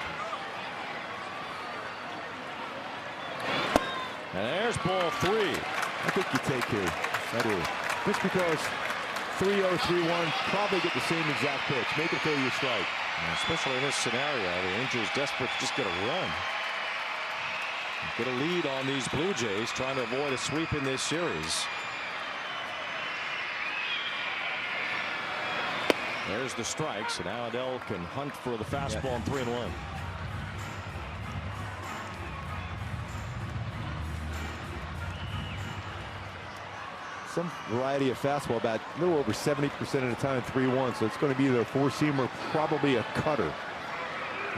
Speaker 2: And there's ball 3.
Speaker 1: I think you take here. I do. Just because 3-0, 3-1, probably get the same exact pitch. Make it throw your strike.
Speaker 2: Especially in this scenario, the Angels desperate to just get a run. Get a lead on these Blue Jays, trying to avoid a sweep in this series. There's the strike, so now Adell can hunt for the fastball on 3-1.
Speaker 1: Some variety of fastball, about a little over 70% of the time, 3-1. So it's going to be either a four-seamer, probably a cutter.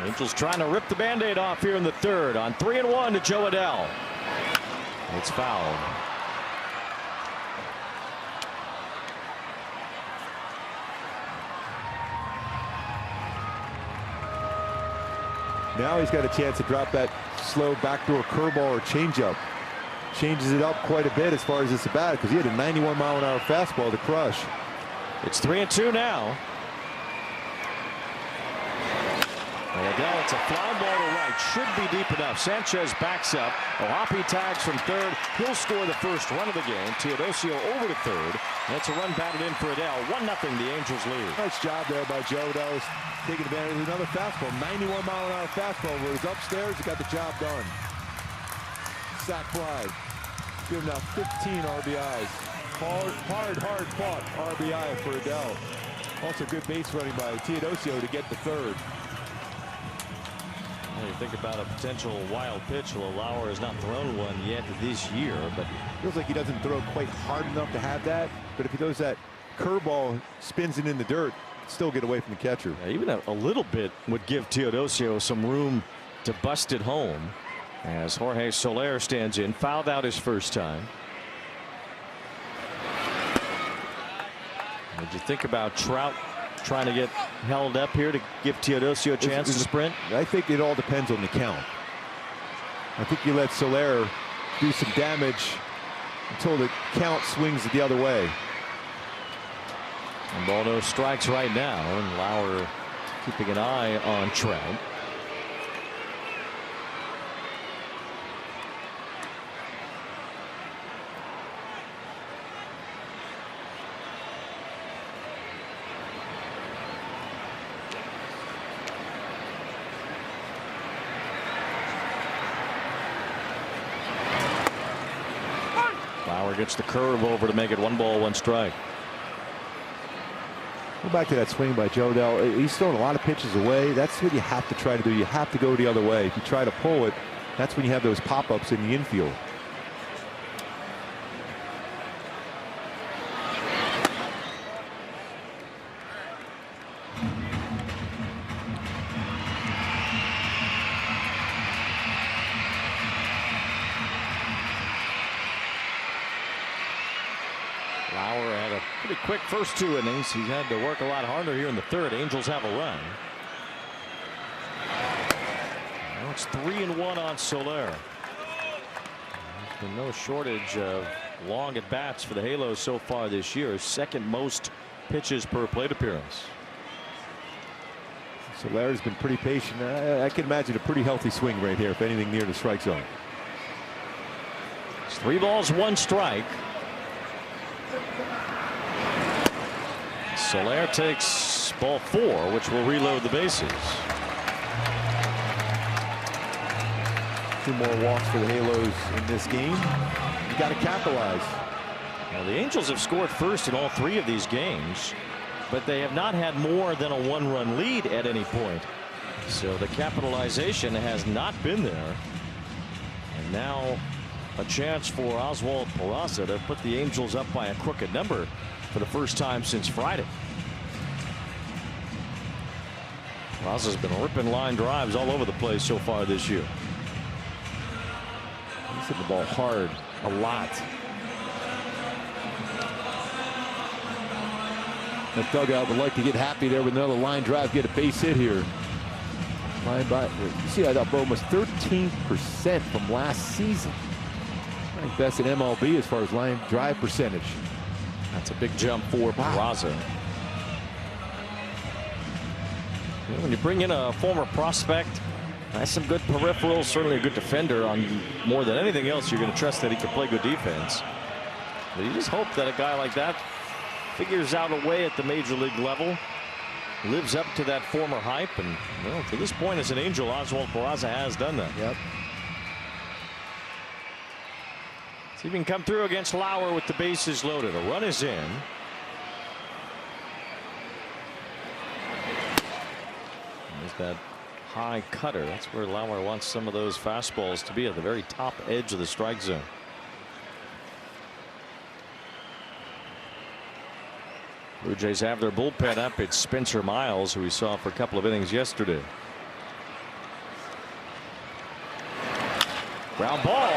Speaker 2: Angels trying to rip the Band-Aid off here in the third on 3-1 to Joe Adell. It's fouled.
Speaker 1: Now he's got a chance to drop that slow backdoor curveball or changeup. Changes it up quite a bit as far as this about because he had a 91-mile-an-hour fastball to crush.
Speaker 2: It's 3-2 now. Adell, it's a fly ball to right. Should be deep enough. Sanchez backs up. Ohapi tags from third. He'll score the first run of the game. Teodosio over to third. That's a run batted in for Adell. 1-0 the Angels lead.
Speaker 1: Nice job there by Joe. Adell was taking advantage of another fastball. 91-mile-an-hour fastball where he's upstairs. He got the job done. Sack fly. Give him now 15 RBIs. Hard fought RBI for Adell. Also good base running by Teodosio to get the third.
Speaker 2: Well, you think about a potential wild pitch. Well, Lauer has not thrown one yet this year, but
Speaker 1: feels like he doesn't throw quite hard enough to have that. But if he throws that curveball, spins it in the dirt, still get away from the catcher.
Speaker 2: Yeah, even a little bit would give Teodosio some room to bust it home. As Jorge Soler stands in, fouled out his first time. What did you think about Trout trying to get held up here to give Teodosio a chance to sprint?
Speaker 1: I think it all depends on the count. I think you let Soler do some damage until the count swings it the other way.
Speaker 2: And ball no strikes right now, and Lauer keeping an eye on Trout. Lauer gets the curve over to make it 1-1 strike.
Speaker 1: Go back to that swing by Joe Adell. He's throwing a lot of pitches away. That's what you have to try to do. You have to go the other way. If you try to pull it, that's when you have those pop-ups in the infield.
Speaker 2: Lauer had a pretty quick first 2 innings. He's had to work a lot harder here in the third. Angels have a run. Now it's 3-1 on Soler. There's been no shortage of long at bats for the Halos so far this year. Second most pitches per plate appearance.
Speaker 1: Soler's been pretty patient. I can imagine a pretty healthy swing right here, if anything, near the strike zone.
Speaker 2: It's 3 balls, 1 strike. Soler takes ball 4, which will reload the bases.
Speaker 1: 2 more walks for the Halos in this game. You got to capitalize.
Speaker 2: Now, the Angels have scored first in all 3 of these games, but they have not had more than a 1-run lead at any point. So the capitalization has not been there. And now a chance for Oswald Peraza to put the Angels up by a crooked number for the first time since Friday. Peraza's been ripping line drives all over the place so far this year.
Speaker 1: He's hitting the ball hard a lot. The dugout would like to get happy there with another line drive, get a base hit here. Line by, you see that up almost 13% from last season. Ranked best in MLB as far as line drive percentage.
Speaker 2: That's a big jump for Peraza. You know, when you bring in a former prospect, has some good peripherals, certainly a good defender. On more than anything else, you're going to trust that he can play good defense. But you just hope that a guy like that figures out a way at the major league level lives up to that former hype, and well, to this point as an Angel, Oswald Peraza has done that.
Speaker 1: Yep.
Speaker 2: See if he can come through against Lauer with the bases loaded. A run is in. There's that high cutter. That's where Lauer wants some of those fastballs to be, at the very top edge of the strike zone. Blue Jays have their bullpen up. It's Spencer Miles, who we saw for a couple of innings yesterday. Ground ball.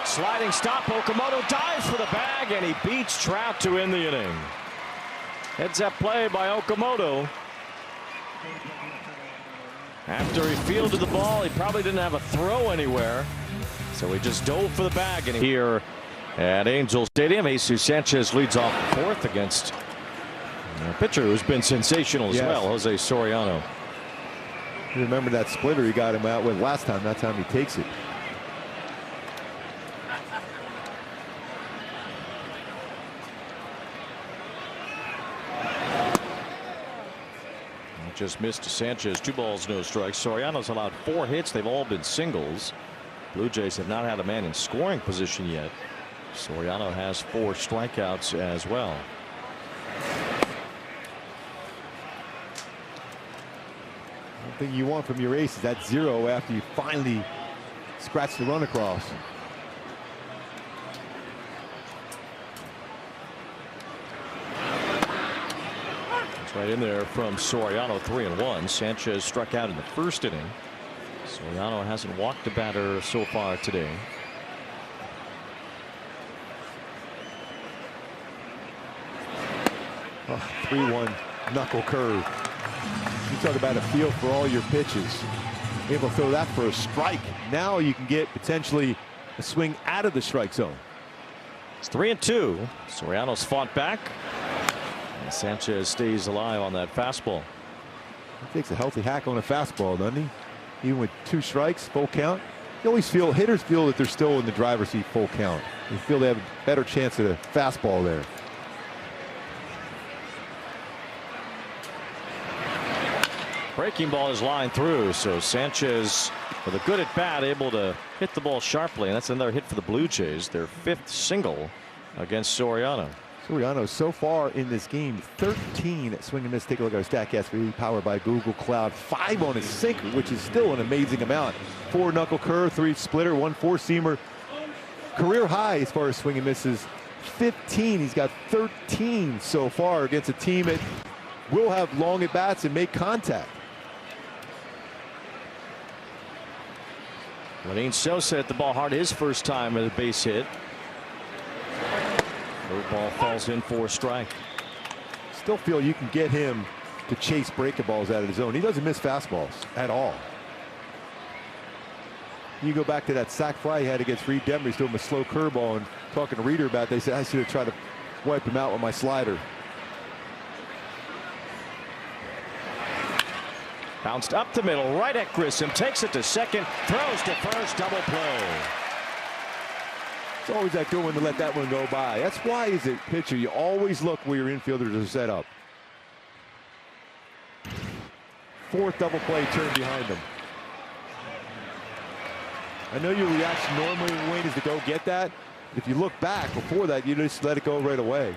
Speaker 2: Sliding stop. Okamoto dives for the bag, and he beats Trout to end the inning. Heads up play by Okamoto. After he fielded the ball, he probably didn't have a throw anywhere, so he just dove for the bag. And here at Angel Stadium, Jesus Sanchez leads off the fourth against a pitcher who's been sensational as well, Jose Soriano.
Speaker 1: You remember that splitter he got him out with last time? That time he takes it.
Speaker 2: Just missed Sanchez. 2 balls, no strikes. Soriano's allowed 4 hits. They've all been singles. Blue Jays have not had a man in scoring position yet. Soriano has 4 strikeouts as well.
Speaker 1: One thing you want from your ace is that 0 after you finally scratch the run across.
Speaker 2: Right in there from Soriano, 3-1. Sanchez struck out in the first inning. Soriano hasn't walked a batter so far today.
Speaker 1: Oh, 3-1 knuckle curve. You talk about a feel for all your pitches. Able to throw that for a strike. Now you can get potentially a swing out of the strike zone.
Speaker 2: It's 3-2. Soriano's fought back. Sanchez stays alive on that fastball.
Speaker 1: He takes a healthy hack on a fastball, doesn't he? Even with 2 strikes, full count. You always feel, hitters feel that they're still in the driver's seat full count. They feel they have a better chance at a fastball there.
Speaker 2: Breaking ball is lined through, so Sanchez with a good at bat able to hit the ball sharply, and that's another hit for the Blue Jays, their 5th single against Soriano.
Speaker 1: Soriano so far in this game 13 swing and miss. Take a look at our StatCast powered by Google Cloud. 5 on his sinker, which is still an amazing amount. 4 knuckle curve, 3 splitter, 1 4-seamer. Career high as far as swing and misses, 15. He's got 13 so far against a team that will have long at bats and make contact.
Speaker 2: Lenyn Sosa hit the ball hard his first time at a base hit. The ball falls in for a strike.
Speaker 1: Still feel you can get him to chase breaking balls out of the zone. He doesn't miss fastballs at all. You go back to that sac fly he had against Reed Denver. He's doing a slow curveball, and talking to Reeder about it, they said I should have tried to wipe him out with my slider.
Speaker 2: Bounced up the middle, right at Grissom, takes it to second, throws to first, double play.
Speaker 1: It's always that good one to let that one go by. That's why as a pitcher, you always look where your infielders are set up. 4th double play turn behind them. I know your reaction normally, Wayne, is to go get that. If you look back before that, you just let it go right away.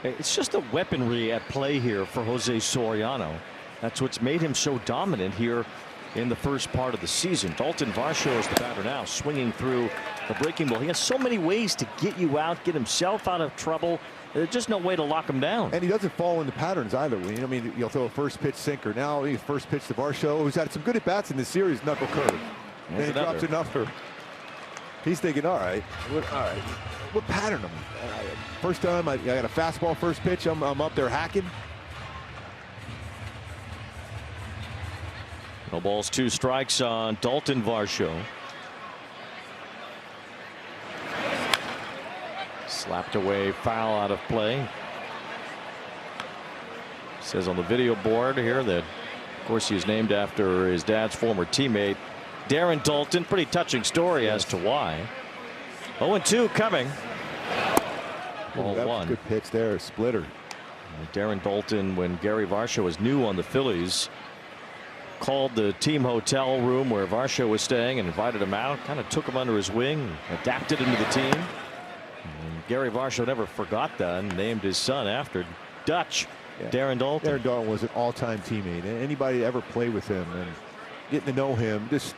Speaker 2: It's just the weaponry at play here for Jose Soriano. That's what's made him so dominant here in the first part of the season. Dalton Varsho is the batter now, swinging through the breaking ball. He has so many ways to get you out, get himself out of trouble. There's just no way to lock him down.
Speaker 1: And he doesn't fall into patterns either, Wayne. I mean, you'll throw a first pitch sinker. Now, first pitch to Varsho, who's had some good at-bats in this series, knuckle curve. Then he drops another. He's thinking, all right, what pattern am I? First time, I got a fastball first pitch, I'm up there hacking.
Speaker 2: No balls, 2 strikes on Dalton Varsho. Slapped away, foul out of play. Says on the video board here that, of course, he's named after his dad's former teammate, Darren Daulton. Pretty touching story as to why. 0-2 coming. Ball
Speaker 1: That was
Speaker 2: 1.
Speaker 1: a good pitch there, a splitter.
Speaker 2: Darren Daulton, when Gary Varsho was new on the Phillies, called the team hotel room where Varsho was staying and invited him out, kind of took him under his wing, adapted him to the team. And Gary Varsho never forgot that and named his son after Dutch. Yeah. Darren Daulton.
Speaker 1: Darren Daulton was an all-time teammate. Anybody ever played with him and getting to know him, just,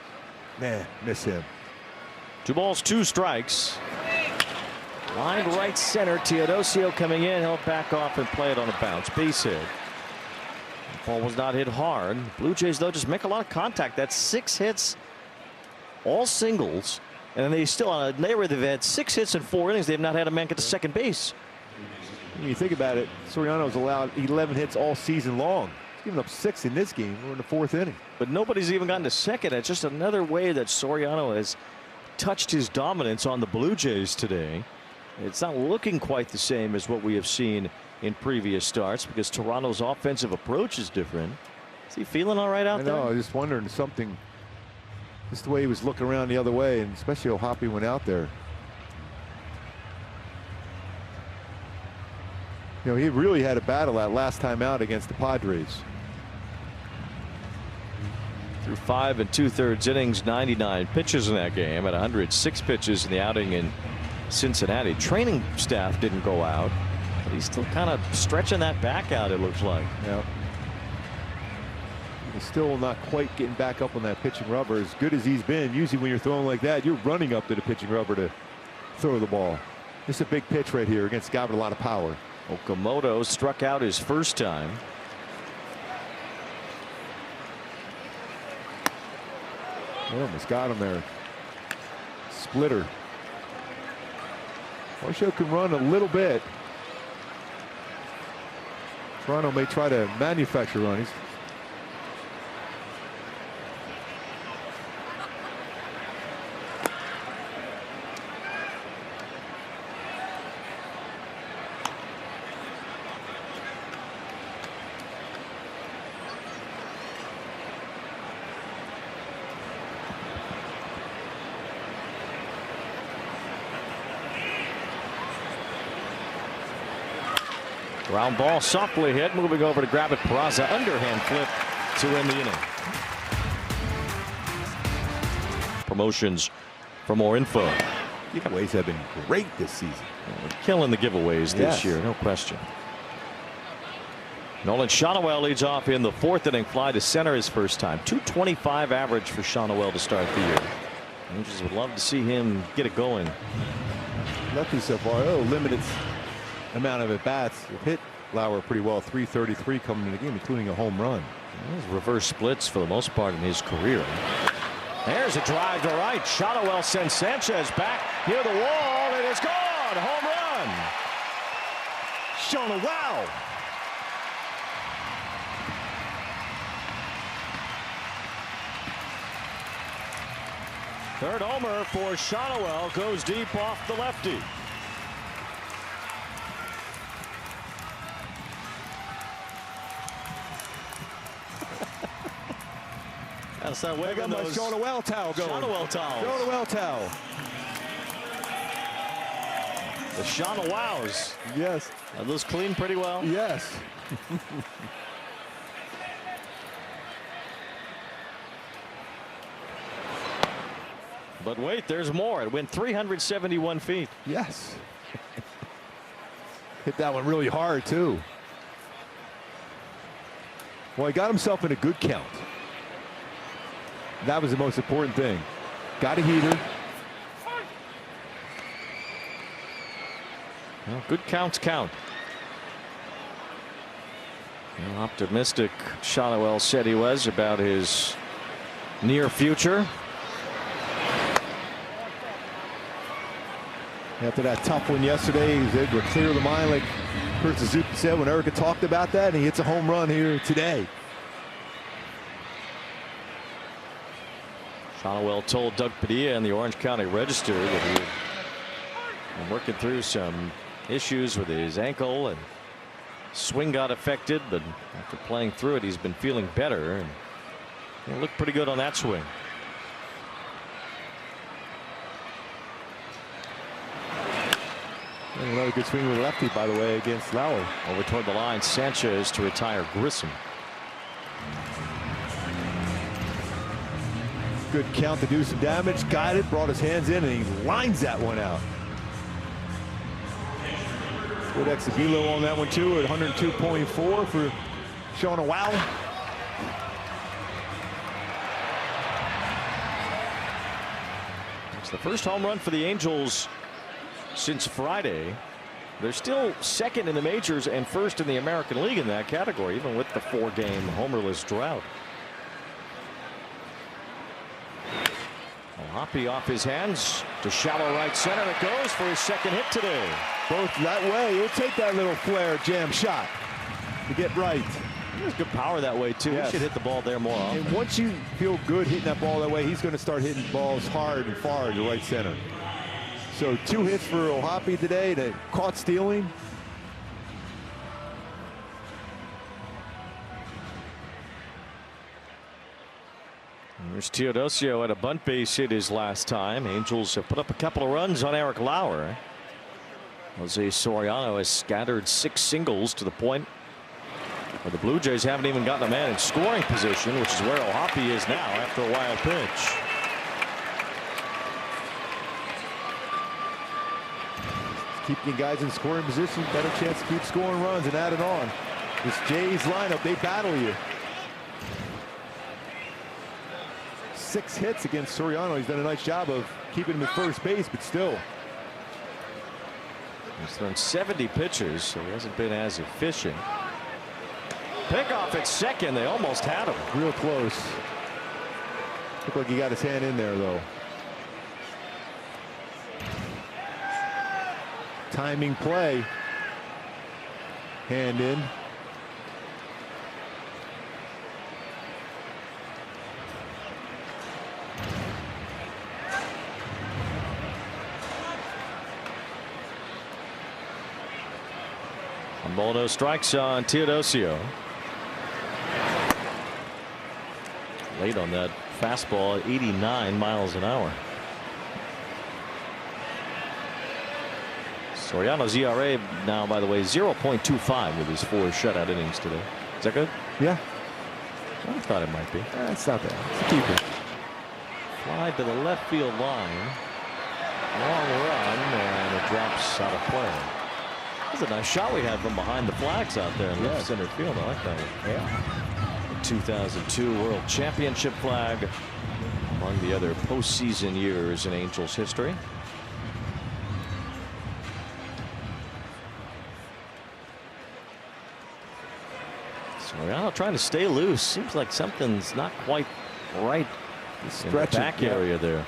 Speaker 1: man, miss him.
Speaker 2: 2 balls, 2 strikes. Line right center. Teodosio coming in. He'll back off and play it on a bounce. Base hit. The ball was not hit hard. Blue Jays, though, just make a lot of contact. That's 6 hits, all singles. And they still, on a neighbor, they've had 6 hits in 4 innings. They've not had a man get to second base.
Speaker 1: When you think about it, Soriano's allowed 11 hits all season long. He's given up 6 in this game. We're in the 4th inning.
Speaker 2: But nobody's even gotten to second. It's just another way that Soriano has touched his dominance on the Blue Jays today. It's not looking quite the same as what we have seen in previous starts because Toronto's offensive approach is different. Is he feeling all right out there?
Speaker 1: I was just wondering something. Just the way he was looking around the other way, and especially how Hoppy went out there. You know, he really had a battle that last time out against the Padres.
Speaker 2: Through 5 2/3 innings, 99 pitches in that game, at 106 pitches in the outing in Cincinnati. Training staff didn't go out, but he's still kind of stretching that back out, it looks like.
Speaker 1: Yeah. He's still not quite getting back up on that pitching rubber as good as he's been. Usually when you're throwing like that, you're running up to the pitching rubber to throw the ball. This is a big pitch right here against a guy with a lot of power.
Speaker 2: Okamoto struck out his first time.
Speaker 1: Almost got him there. Splitter. Varsho can run a little bit. Toronto may try to manufacture runs.
Speaker 2: Ground ball softly hit, moving over to grab it. Peraza, underhand flip to end the inning. Promotions for more info.
Speaker 1: Giveaways have been great this season.
Speaker 2: Killing the giveaways this year, no question. Nolan Shonowell leads off in the 4th inning. Fly to center his first time. .225 average for Shonowell to start the year. Angels would love to see him get it going.
Speaker 1: Lefty so far. Limited amount of at-bats. Hit Lauer pretty well. .333 coming in the game, including a home run.
Speaker 2: His reverse splits for the most part in his career. There's a drive to right. Shonowell sends Sanchez back near the wall. It is gone. Home run.
Speaker 1: Shonowell.
Speaker 2: Third homer for Shonowell goes deep off the lefty. That's that way.
Speaker 1: I got my Shonowell towel going.
Speaker 2: Shonowell towel.
Speaker 1: Shonowell towel.
Speaker 2: The Shonowows.
Speaker 1: Yes.
Speaker 2: Are those clean pretty well?
Speaker 1: Yes.
Speaker 2: But wait, there's more. It went 371 feet.
Speaker 1: Yes. Hit that one really hard, too. Well, he got himself in a good count. That was the most important thing. Got a heater.
Speaker 2: Well, good counts count. How optimistic Shonowell said he was about his near future.
Speaker 1: After that tough one yesterday, he was able to clear the mind, like Kurt Suzuki said when Erica talked about that, and he hits a home run here today.
Speaker 2: Shonowell told Doug Padilla in the Orange County Register that he had been working through some issues with his ankle and swing got affected, but after playing through it, he's been feeling better and he looked pretty good on that swing.
Speaker 1: Another good swing with lefty, by the way, against Lauer.
Speaker 2: Over toward the line, Sanchez to retire Grissom.
Speaker 1: Good count to do some damage. Got it, brought his hands in, and he lines that one out. Good ex-velo on that one, too, at 102.4 for Shauna Wow.
Speaker 2: It's the first home run for the Angels since Friday. They're still second in the majors and first in the American League in that category, even with the 4-game homerless drought. Hoppy off his hands to shallow right center. It goes for his second hit today.
Speaker 1: Both that way. He'll take that little flare jam shot to get right.
Speaker 2: There's good power that way, too.
Speaker 1: Yes.
Speaker 2: He should hit the ball there more often.
Speaker 1: And once you feel good hitting that ball that way, he's going to start hitting balls hard and far to right center. So 2 hits for Hoppy today. That caught stealing.
Speaker 2: Here's Teodosio at a bunt base hit his last time. Angels have put up a couple of runs on Eric Lauer. Jose Soriano has scattered 6 singles to the point where the Blue Jays haven't even gotten a man in scoring position, which is where Hoppy is now after a wild pitch.
Speaker 1: Keeping guys in scoring position, better chance to keep scoring runs and add it on. This Jays lineup, they battle you. 6 hits against Soriano. He's done a nice job of keeping him at first base, but still.
Speaker 2: He's thrown 70 pitches, so he hasn't been as efficient. Pickoff at second. They almost had him.
Speaker 1: Real close. Looked like he got his hand in there, though. Timing play. Hand in.
Speaker 2: Moldo strikes on Teodosio. Late on that fastball at 89 miles an hour. Soriano's ERA now, by the way, 0.25 with his 4 shutout innings today. Is that good?
Speaker 1: Yeah.
Speaker 2: I thought it might be.
Speaker 1: It's not bad. It's a keeper.
Speaker 2: Fly to the left field line. Long run, and it drops out of play. That's a nice shot we had from behind the flags out there in left center field. I like that one.
Speaker 1: Yeah.
Speaker 2: The 2002 World Championship flag, among the other postseason years in Angels history. Soriano trying to stay loose. Seems like something's not quite right in the back area there.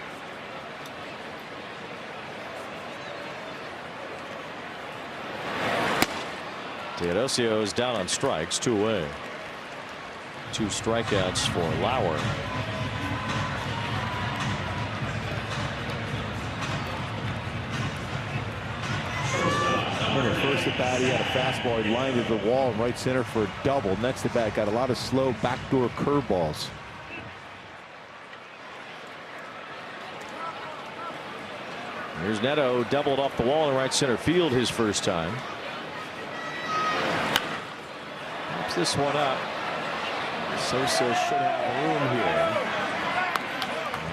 Speaker 2: Teodosio is down on strikes, 2 away. 2 strikeouts for Lauer.
Speaker 1: In the first at bat, he had a fastball. He lined it to the wall in right center for a double. Next at bat, got a lot of slow backdoor curveballs.
Speaker 2: Here's Neto, doubled off the wall in right center field his first time. Pops this one up. Sosa should have room here.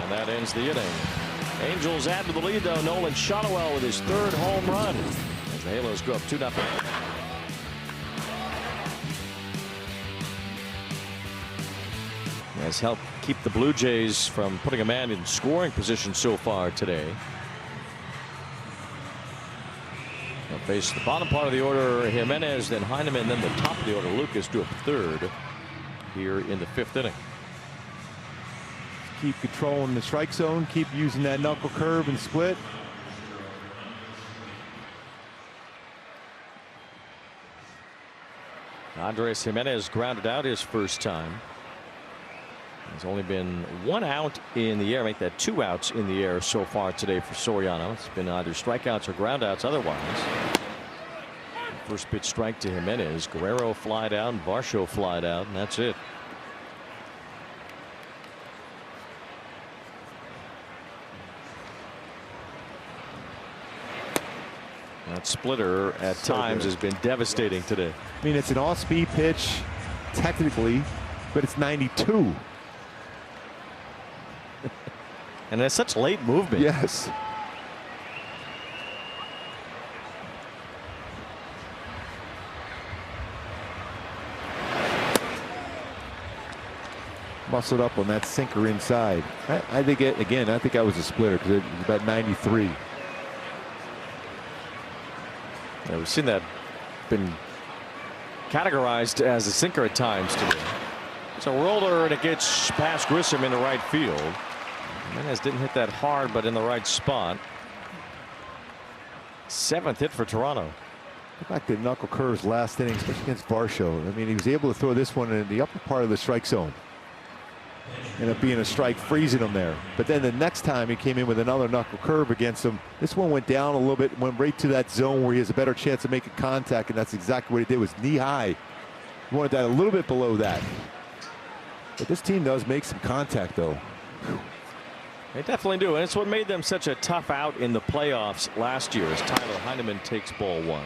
Speaker 2: And that ends the inning. Angels add to the lead, though. Nolan Shotwell with his 3rd home run. As the Halos go up 2-0. Has helped keep the Blue Jays from putting a man in scoring position so far today. They'll face the bottom part of the order, Jimenez, then Heineman, then the top of the order, Lucas, to a 3rd here in the 5th inning.
Speaker 1: Keep controlling the strike zone. Keep using that knuckle curve and split.
Speaker 2: Andres Jimenez grounded out his first time. There's only been 1 out in the air, make that 2 outs in the air so far today for Soriano. It's been either strikeouts or groundouts otherwise. First pitch strike to Jimenez. Guerrero flied out and Varsho flied out, and that's it. That splitter at times has been devastating today.
Speaker 1: I mean, it's an off-speed pitch, technically, but it's 92.
Speaker 2: And it's such late movement.
Speaker 1: Yes. Muscled up on that sinker inside. I think again, I think I was a splitter because it was about 93.
Speaker 2: Yeah, we've seen that been categorized as a sinker at times today. It's a roller and it gets past Grissom into right field. Menez didn't hit that hard, but in the right spot. 7th hit for Toronto.
Speaker 1: Go back to knuckle curves last inning, especially against Varsho. I mean, he was able to throw this one in the upper part of the strike zone. Ended up being a strike, freezing him there. But then the next time he came in with another knuckle curve against him, this one went down a little bit, went right to that zone where he has a better chance of making contact, and that's exactly what he did. Was knee high. He wanted that a little bit below that. But this team does make some contact, though.
Speaker 2: They definitely do, and it's what made them such a tough out in the playoffs last year as Tyler Heineman takes ball 1.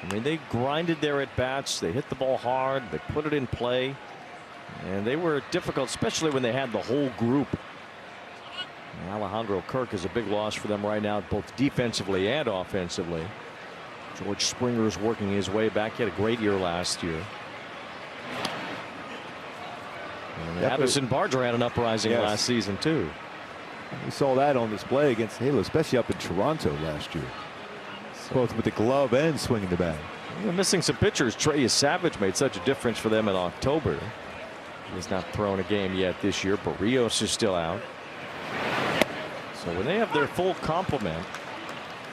Speaker 2: I mean, they grinded their at-bats. They hit the ball hard. They put it in play. And they were difficult, especially when they had the whole group. And Alejandro Kirk is a big loss for them right now, both defensively and offensively. George Springer's working his way back. He had a great year last year. And Addison Barger had an uprising last season, too.
Speaker 1: We saw that on display against Halo, especially up in Toronto last year. Both with the glove and swinging the bat.
Speaker 2: They're missing some pitchers. Trey Savage made such a difference for them in October. He's not thrown a game yet this year. Barrios is still out. So when they have their full complement,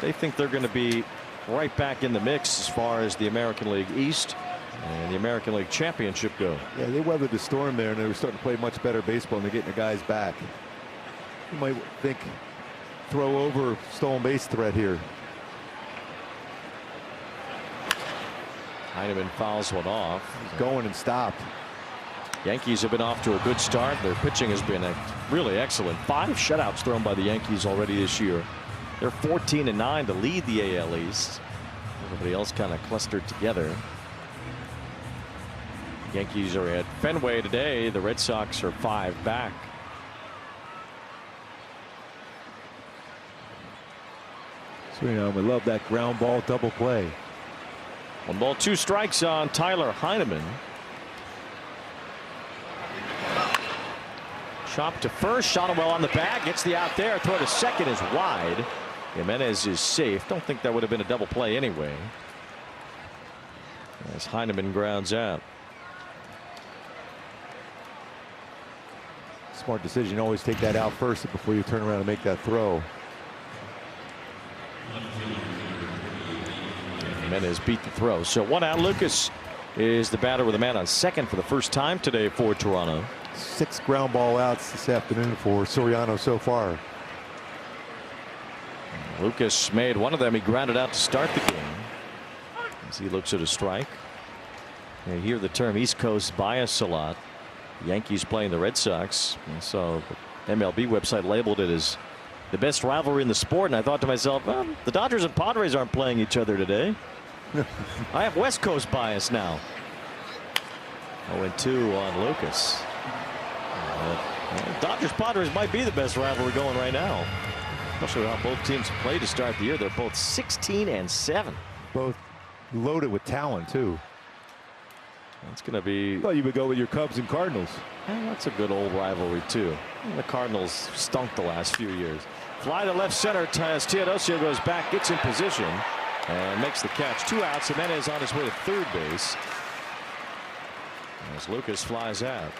Speaker 2: they think they're going to be right back in the mix as far as the American League East and the American League Championship go.
Speaker 1: Yeah, they weathered the storm there, and they were starting to play much better baseball, and they're getting the guys back. You might think throw over stolen base threat here.
Speaker 2: Heineman fouls one off.
Speaker 1: He's going and stopped.
Speaker 2: Yankees have been off to a good start. Their pitching has been really excellent. 5 shutouts thrown by the Yankees already this year. They're 14-9 to lead the AL East. Everybody else kind of clustered together. Yankees are at Fenway today. The Red Sox are 5 back.
Speaker 1: So, you know, we love that ground ball double play.
Speaker 2: 1 ball, 2 strikes on Tyler Heineman. Chop to first, shot well on the bag, gets the out there, throw to second is wide. Jimenez is safe. Don't think that would have been a double play anyway. As Heineman grounds out.
Speaker 1: Smart decision. Always take that out first before you turn around and make that throw.
Speaker 2: Jimenez beat the throw. So 1 out. Lucas is the batter with a man on second for the first time today for Toronto.
Speaker 1: 6 ground ball outs this afternoon for Soriano so far.
Speaker 2: Lucas made one of them. He grounded out to start the game. As he looks at a strike. You hear the term East Coast bias a lot. Yankees playing the Red Sox. And so the MLB website labeled it as the best rivalry in the sport. And I thought to myself, well, the Dodgers and Padres aren't playing each other today. I have West Coast bias now. 0-2 on Lucas. Dodgers Padres might be the best rivalry going right now, especially how both teams play to start the year. They're both 16-7.
Speaker 1: Both loaded with talent too.
Speaker 2: It's going to be.
Speaker 1: Well, you would go with your Cubs and Cardinals.
Speaker 2: That's a good old rivalry too. The Cardinals stunk the last few years. Fly to left center as Teodosio goes back, gets in position, and makes the catch. 2 outs, and then is on his way to third base as Lucas flies out.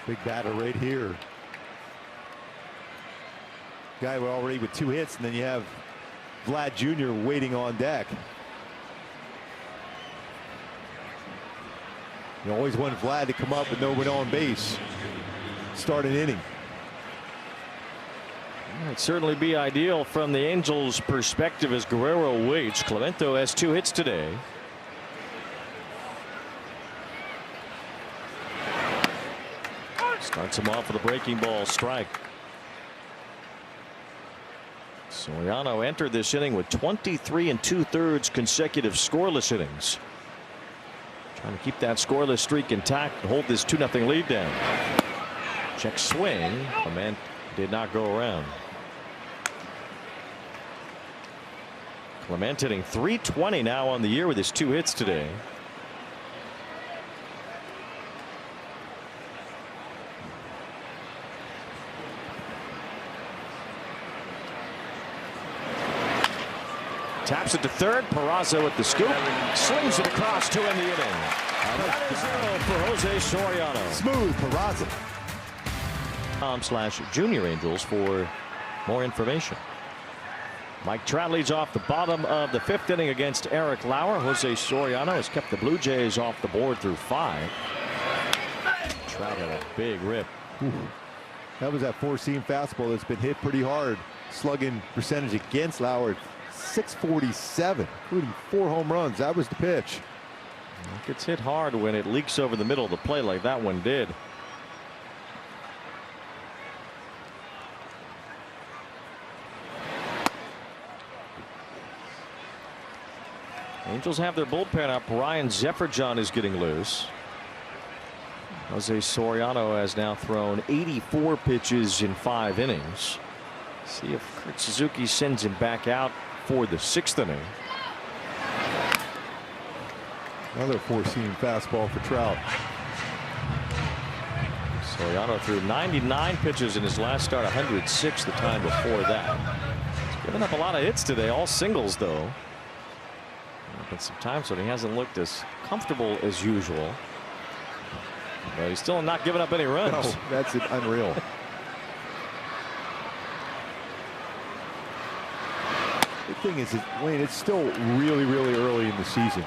Speaker 1: Big batter right here. Guy already with 2 hits, and then you have Vlad Jr. waiting on deck. You always want Vlad to come up with no one on base. Start an inning.
Speaker 2: It'd certainly be ideal from the Angels' perspective as Guerrero waits. Clemento has 2 hits today. Starts him off with a breaking ball strike. Soriano entered this inning with 23 2/3 consecutive scoreless innings. Trying to keep that scoreless streak intact and hold this 2-0 lead down. Check swing. Clement did not go around. Clement hitting .320 now on the year with his 2 hits today. Taps it to third. Peraza with the scoop. Slings it across to end the inning. Another 0 for Jose Soriano.
Speaker 1: Smooth Peraza.
Speaker 2: /Junior Angels for more information. Mike Trout leads off the bottom of the 5th inning against Eric Lauer. Jose Soriano has kept the Blue Jays off the board through 5. Trout had a big rip.
Speaker 1: That was that 4-seam fastball that's been hit pretty hard. Slugging percentage against Lauer, .647, including 4 home runs. That was the pitch.
Speaker 2: It gets hit hard when it leaks over the middle of the plate like that one did. Angels have their bullpen up. Ryan Zefferjohn is getting loose. Jose Soriano has now thrown 84 pitches in 5 innings. See if Kurt Suzuki sends him back out for the 6th inning.
Speaker 1: Another 4-seam fastball for Trout.
Speaker 2: Soriano threw 99 pitches in his last start, 106 the time before that. He's given up a lot of hits today, all singles though. But some times when he hasn't looked as comfortable as usual. But he's still not giving up any runs.
Speaker 1: No, that's unreal. The thing is, Wayne, it's still really early in the season.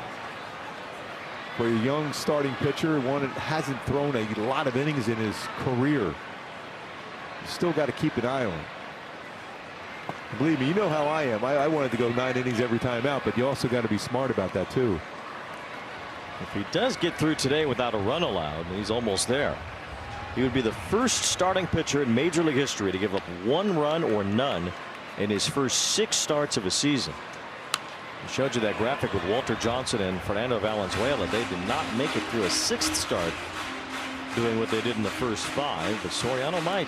Speaker 1: For a young starting pitcher, one that hasn't thrown a lot of innings in his career, you still got to keep an eye on him. Believe me, you know how I am. I wanted to go 9 innings every time out, but you also got to be smart about that too.
Speaker 2: If he does get through today without a run allowed, he's almost there. He would be the first starting pitcher in Major League history to give up 1 run or none in his first 6 starts of a season. I showed you that graphic with Walter Johnson and Fernando Valenzuela. They did not make it through a 6th start doing what they did in the first 5, but Soriano might.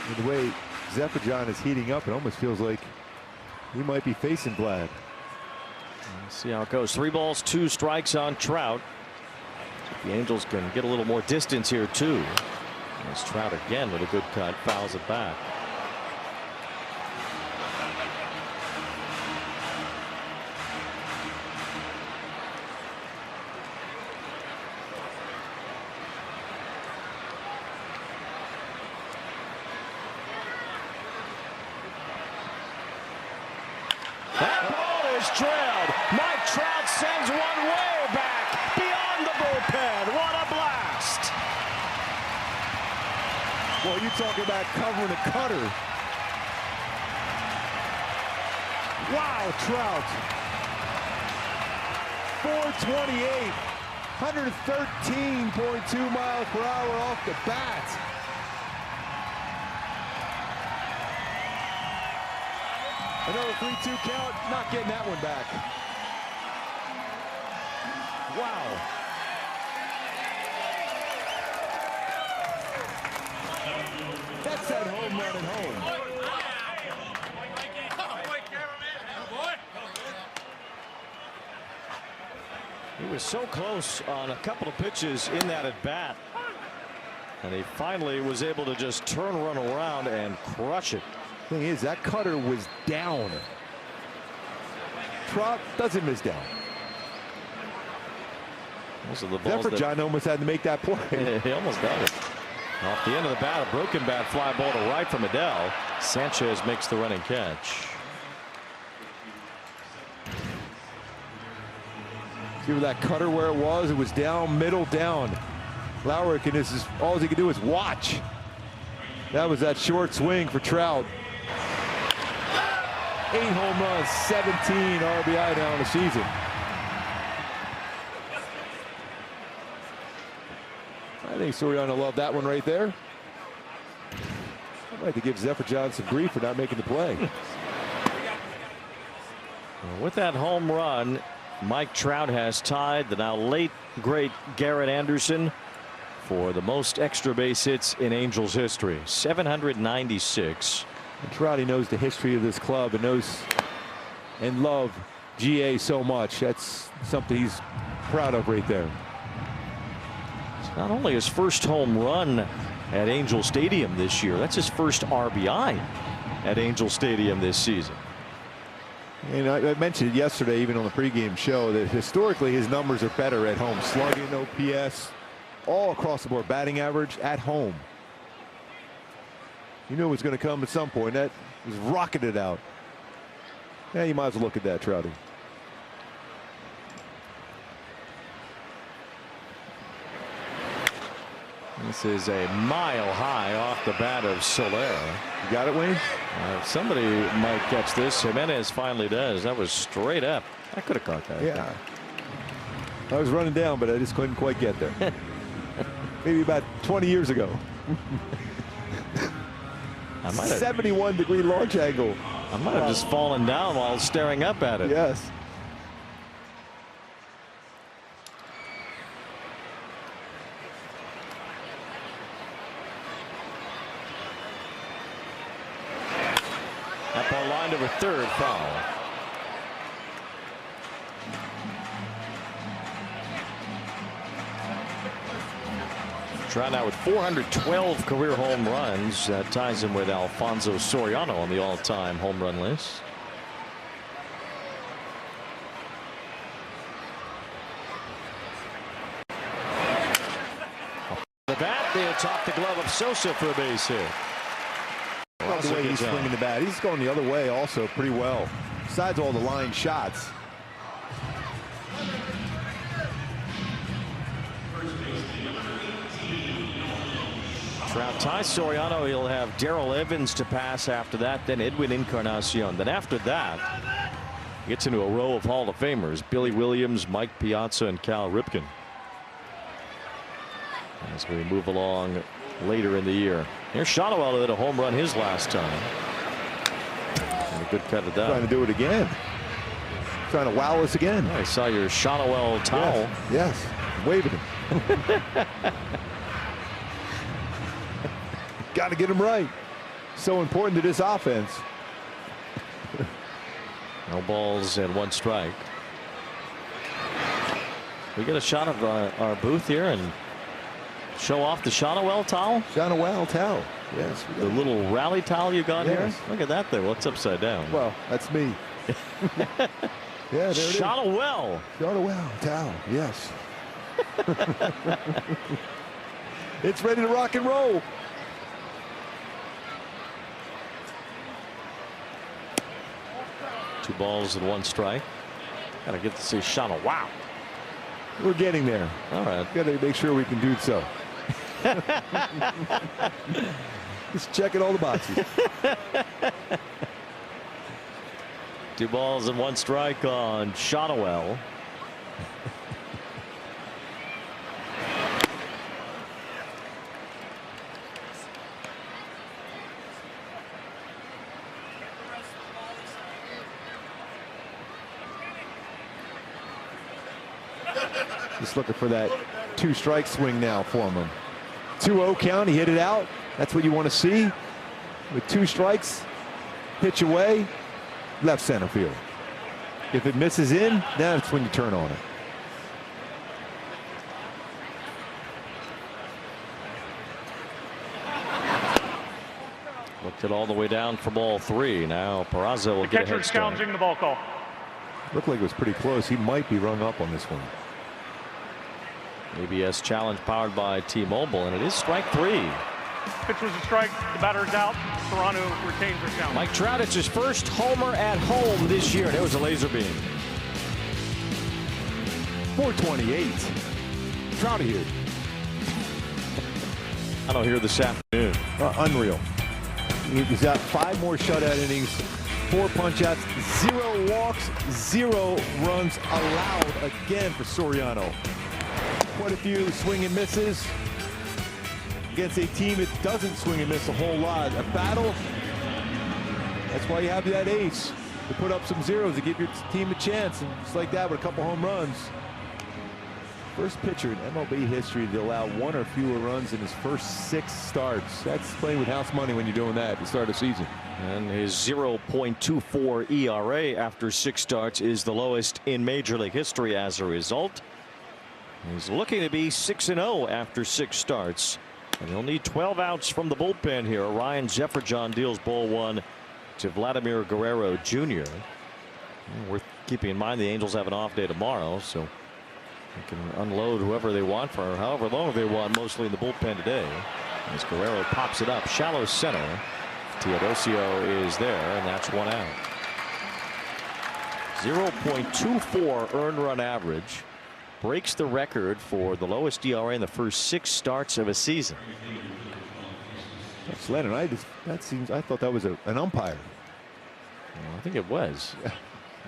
Speaker 1: And the way Zefferjohn is heating up, it almost feels like he might be facing Vlad.
Speaker 2: Let's see how it goes. 3 balls, 2 strikes on Trout. The Angels can get a little more distance here too. As Trout again with a good cut fouls it back. That ball is trailed. Mike Trout sends one way back beyond the bullpen. What a blast.
Speaker 1: Well, you talk about covering a cutter. Wow, Trout. 428, 113.2 miles per hour off the bat. Another 3-2 count, not getting that one back. Wow. That's that home run at home.
Speaker 2: He was so close on a couple of pitches in that at bat. And he finally was able to just turn, run around and crush it.
Speaker 1: Thing is, that cutter was down. Trout doesn't miss down.
Speaker 2: Those are the balls
Speaker 1: Zefferjohn almost had to make that play.
Speaker 2: He almost got it. Off the end of the bat, a broken bat fly ball to right from Adele. Sanchez makes the running catch.
Speaker 1: See where that cutter where it was? It was down, middle down. Lauer can just, all he can do is watch. That was that short swing for Trout. 8 home runs, 17 RBI now in the season. I think Soriano loved that one right there. How Right, to give Zephyr John some grief for not making the play.
Speaker 2: With that home run, Mike Trout has tied the now late great Garrett Anderson for the most extra base hits in Angels history. 796.
Speaker 1: And Trouty knows the history of this club and knows and love GA so much. That's something he's proud of right there.
Speaker 2: It's not only his first home run at Angel Stadium this year, that's his first RBI at Angel Stadium this season.
Speaker 1: And I mentioned it yesterday, even on the pregame show, that historically his numbers are better at home. Slugging, OPS, all across the board, batting average at home. You knew it was going to come at some point. That was rocketed out. Yeah, you might as well look at that, Trouty.
Speaker 2: This is a mile high off the bat of Soler.
Speaker 1: You got it, Wayne?
Speaker 2: Somebody might catch this. Jimenez finally does. That was straight up. I could have caught that.
Speaker 1: Yeah. I was running down, but I just couldn't quite get there. Maybe about 20 years ago. 71-degree launch angle.
Speaker 2: I might have just fallen down while staring up at it.
Speaker 1: Yes.
Speaker 2: That ball lined over third, foul. Trout now with 412 career home runs. That ties him with Alfonso Soriano on the all-time home run list. The bat, they atop the glove of Sosa for a base hit.
Speaker 1: Love the way he's swinging the bat. He's going the other way also pretty well. Besides all the line shots.
Speaker 2: Trout ties Soriano. He'll have Darrell Evans to pass after that, then Edwin Encarnacion. Then after that, he gets into a row of Hall of Famers: Billy Williams, Mike Piazza, and Cal Ripken. As we move along later in the year. Here's Shotwell that hit a home run his last time. And a good cut of that.
Speaker 1: Trying to do it again. Trying to wow us again.
Speaker 2: I saw your Shotwell towel.
Speaker 1: Yes. Waving him. Got to get him right. So important to this offense.
Speaker 2: No balls and one strike. We get a shot of our booth here and show off the Shotwell towel.
Speaker 1: Shotwell towel. Yes.
Speaker 2: The little rally towel you got here. Look at that thing. Well, it's upside down.
Speaker 1: Well, that's me. Yeah, there it is.
Speaker 2: Shotwell.
Speaker 1: Shotwell towel. Yes. It's ready to rock and roll.
Speaker 2: Two balls and one strike. Gotta get to see Shotwell. Wow.
Speaker 1: We're getting there.
Speaker 2: All right.
Speaker 1: Got to make sure we can do so. Just checking all the boxes.
Speaker 2: 2 balls and 1 strike on Shotwell.
Speaker 1: Just looking for that 2-strike swing now for him. 2-0 count. He hit it out. That's what you want to see. With 2 strikes, pitch away, left center field. If it misses in, that's when you turn on it.
Speaker 2: Looked it all the way down for ball 3. Now Peraza will get a head start.
Speaker 4: Challenging the ball call.
Speaker 1: Looked like it was pretty close. He might be rung up on this one.
Speaker 2: ABS challenge powered by T-Mobile, and it is strike 3.
Speaker 4: Pitch was a strike. The batter's out. Toronto retains their challenge.
Speaker 2: Mike Trout, it's his first homer at home this year. There was a laser beam.
Speaker 1: 428. Trout here.
Speaker 2: I don't hear this afternoon.
Speaker 1: Unreal. He's got 5 more shutout innings, 4 punch-outs, 0 walks, 0 runs allowed again for Soriano. Quite a few swing and misses. against a team that doesn't swing and miss a whole lot. A battle, that's why you have that ace, to put up some zeros to give your team a chance. And just like that with a couple home runs. First pitcher in MLB history to allow 1 or fewer runs in his first 6 starts. That's playing with house money when you're doing that at the start of the season.
Speaker 2: And his 0.24 ERA after 6 starts is the lowest in Major League history as a result. He's looking to be 6-0 after 6 starts. And he'll need 12 outs from the bullpen here. Ryan Jefferson deals ball 1 to Vladimir Guerrero Jr. Worth keeping in mind the Angels have an off day tomorrow, so they can unload whoever they want for however long they want, mostly in the bullpen today. As Guerrero pops it up shallow center. Teodosio is there, and that's 1 out. 0.24 earned run average. Breaks the record for the lowest ERA in the first 6 starts of a season.
Speaker 1: That's Leonard. I thought that was an umpire.
Speaker 2: Well, I think it was.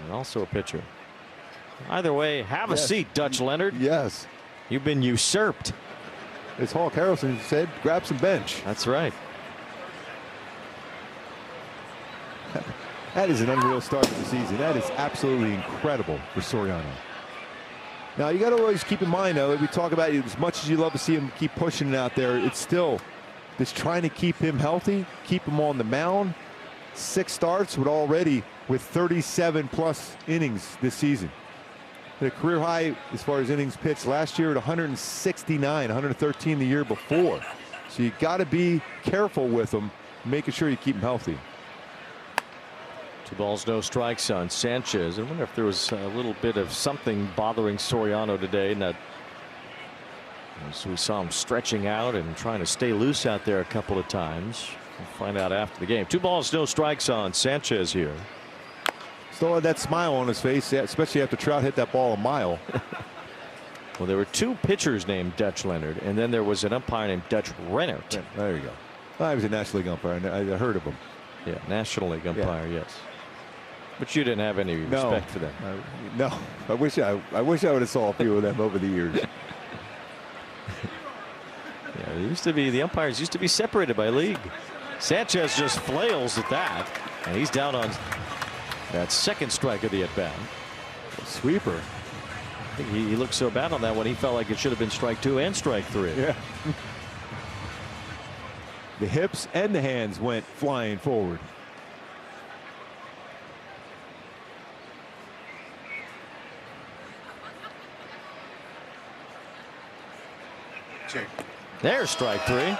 Speaker 2: And also a pitcher. Either way, have a seat, Dutch Leonard.
Speaker 1: Yes.
Speaker 2: You've been usurped.
Speaker 1: As Hawk Harrelson said, grab some bench.
Speaker 2: That's right.
Speaker 1: That is an unreal start to the season. That is absolutely incredible for Soriano. Now, you got to always keep in mind, though, we talk about as much as you love to see him keep pushing it out there, it's still just trying to keep him healthy, keep him on the mound. 6 starts with already with 37+ innings this season. The career high as far as innings pitched last year at 169, 113 the year before. So you got to be careful with him, making sure you keep him healthy.
Speaker 2: 2 balls, no strikes on Sanchez. I wonder if there was a little bit of something bothering Soriano today, and that so we saw him stretching out and trying to stay loose out there a couple of times. We'll find out after the game. 2 balls, no strikes on Sanchez here.
Speaker 1: Still had that smile on his face, especially after Trout hit that ball a mile.
Speaker 2: Well, there were 2 pitchers named Dutch Leonard, and then there was an umpire named Dutch Rennert.
Speaker 1: There you go. I was a National League umpire. I heard of him.
Speaker 2: Yeah, National League umpire, yes. But you didn't have any respect for them.
Speaker 1: No, I wish I would have saw a few of them over the years.
Speaker 2: Yeah, it used to be the umpires used to be separated by league. Sanchez just flails at that, and he's down on that 2nd strike of the at bat.
Speaker 1: Sweeper.
Speaker 2: I think he looked so bad on that one. He felt like it should have been strike 2 and strike 3.
Speaker 1: Yeah. The hips and the hands went flying forward.
Speaker 2: There's strike 3.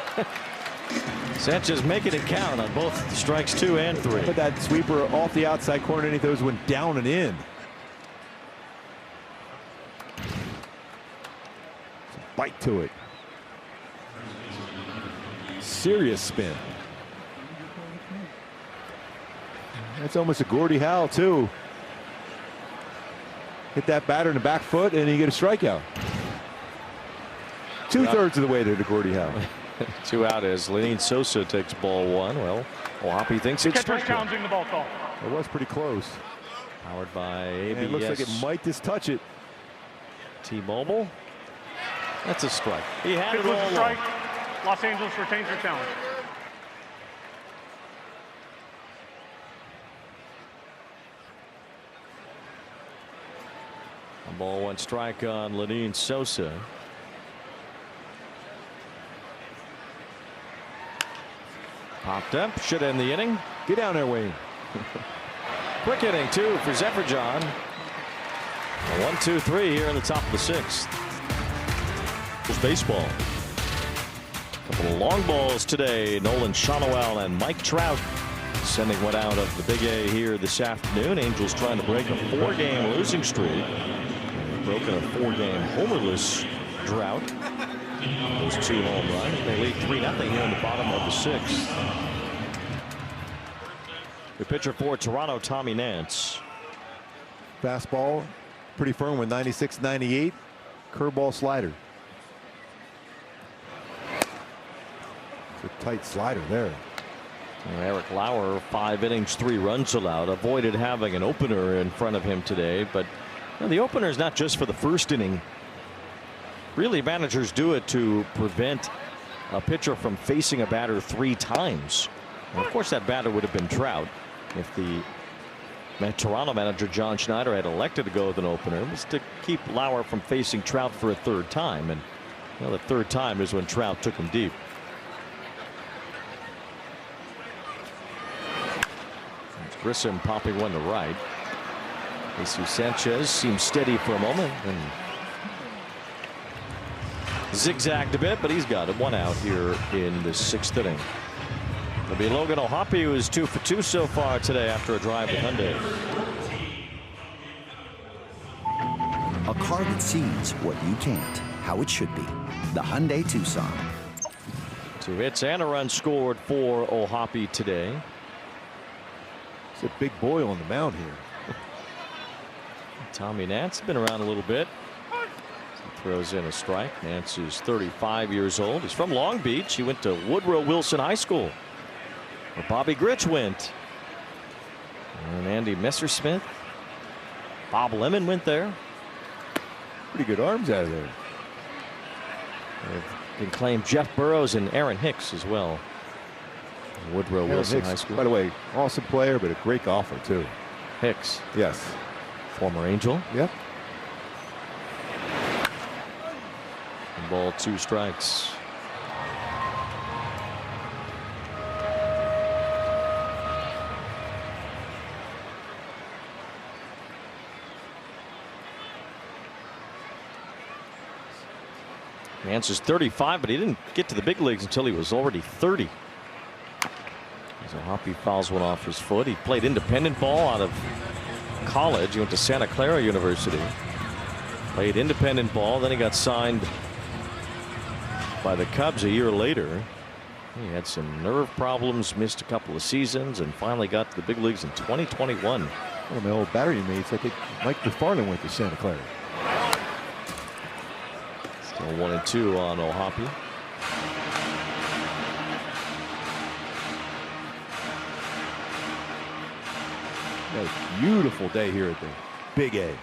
Speaker 2: Sanchez making it count on both strikes 2 and 3.
Speaker 1: But that sweeper off the outside corner, any of those went down and in. Bite to it. Serious spin. That's almost a Gordie Howe too. Hit that batter in the back foot and you get a strikeout. 2/3 of the way there to Gordie Howe.
Speaker 2: 2 out as Lenine Sosa takes ball 1. Well, Oahapi thinks it's
Speaker 4: Catcher
Speaker 2: strike 1.
Speaker 4: challenging the ball call.
Speaker 1: It was pretty close.
Speaker 2: Powered by ABS.
Speaker 1: And it looks like it might just touch it.
Speaker 2: T-Mobile. That's a strike. He had
Speaker 4: It
Speaker 2: it
Speaker 4: was
Speaker 2: all
Speaker 4: a strike.
Speaker 2: along.
Speaker 4: Los Angeles retains their challenge.
Speaker 2: A ball 1 strike on Lenine Sosa. Popped up, should end the inning.
Speaker 1: Get down there, Wayne.
Speaker 2: Quick inning, 2 for Jefferson. 1-2-3 here in the top of the 6th. There's baseball. A couple of long balls today. Nolan Shonowell and Mike Trout sending one out of the Big A here this afternoon. Angels trying to break a 4-game losing streak. They've broken a 4-game homerless drought. Those 2 home runs. They lead 3-0 here in the bottom of the 6th. The pitcher for Toronto, Tommy Nance.
Speaker 1: Fastball pretty firm with 96, 98. Curveball slider. It's a tight slider there.
Speaker 2: Eric Lauer, 5 innings, 3 runs allowed. Avoided having an opener in front of him today, but the opener is not just for the first inning. Really, managers do it to prevent a pitcher from facing a batter 3 times. And of course, that batter would have been Trout if the Toronto manager John Schneider had elected to go with an opener. It was to keep Lauer from facing Trout for a 3rd time, and the 3rd time is when Trout took him deep. Grissom popping one to right. Jesus Sanchez seems steady for a moment and zigzagged a bit, but he's got it. 1 out here in the 6th inning. It'll be Logan O'Hoppe, who is 2 for 2 so far today after a drive with Hyundai.
Speaker 5: A car that sees what you can't, how it should be. The Hyundai Tucson.
Speaker 2: 2 hits and a run scored for O'Hoppe today.
Speaker 1: He's a big boy on the mound here.
Speaker 2: Tommy Nance been around a little bit. He throws in a strike. Nance is 35 years old. He's from Long Beach. He went to Woodrow Wilson High School, where Bobby Grich went. And Andy Messersmith. Bob Lemon went there.
Speaker 1: Pretty good arms out of there.
Speaker 2: They've been claimed Jeff Burrows and Aaron Hicks as well. Woodrow Wilson High School.
Speaker 1: By the way, awesome player, but a great golfer too.
Speaker 2: Hicks.
Speaker 1: Yes.
Speaker 2: Former Angel.
Speaker 1: Yep.
Speaker 2: And ball 2 strikes. Nance is 35, but he didn't get to the big leagues until he was already 30. So Hoppy fouls one off his foot. He played independent ball out of college. He went to Santa Clara University. Played independent ball. Then he got signed by the Cubs a year later. He had some nerve problems, missed a couple of seasons, and finally got to the big leagues in 2021.
Speaker 1: One of my old battery mates, I think Mike McFarland, went to Santa Clara.
Speaker 2: Still 1-2 on O'Hoppe.
Speaker 1: A beautiful day here at the Big A.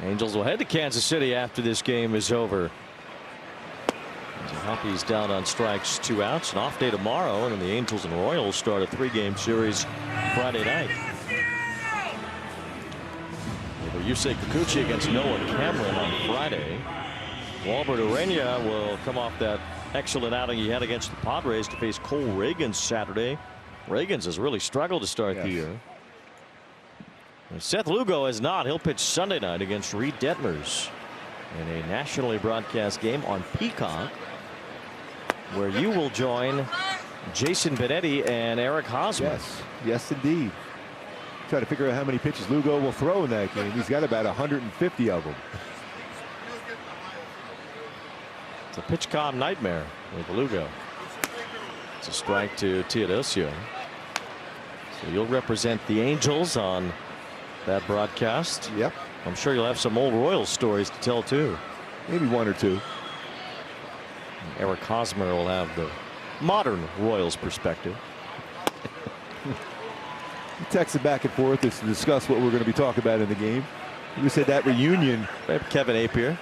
Speaker 2: Angels will head to Kansas City after this game is over. Hoppe's down on strikes, 2 outs. An off day tomorrow, and then the Angels and Royals start a 3-game series Friday night. Yusei Kikuchi against Noah Cameron on Friday. Walbert Urania will come off that excellent outing he had against the Padres to face Cole Reagans Saturday. Reagans has really struggled to start the year. And Seth Lugo has not. He'll pitch Sunday night against Reed Detmers in a nationally broadcast game on Peacock, where you will join Jason Benetti and Eric Hosmer.
Speaker 1: Yes, yes, indeed. Try to figure out how many pitches Lugo will throw in that game. He's got about 150 of them.
Speaker 2: It's a pitch-com nightmare with Lugo. It's a strike to Teodosio. So you'll represent the Angels on that broadcast.
Speaker 1: Yep.
Speaker 2: I'm sure you'll have some old Royals stories to tell too.
Speaker 1: Maybe 1 or 2.
Speaker 2: Eric Hosmer will have the modern Royals perspective.
Speaker 1: He texted back and forth to discuss what we're going to be talking about in the game. We said that reunion.
Speaker 2: Kevin Appier.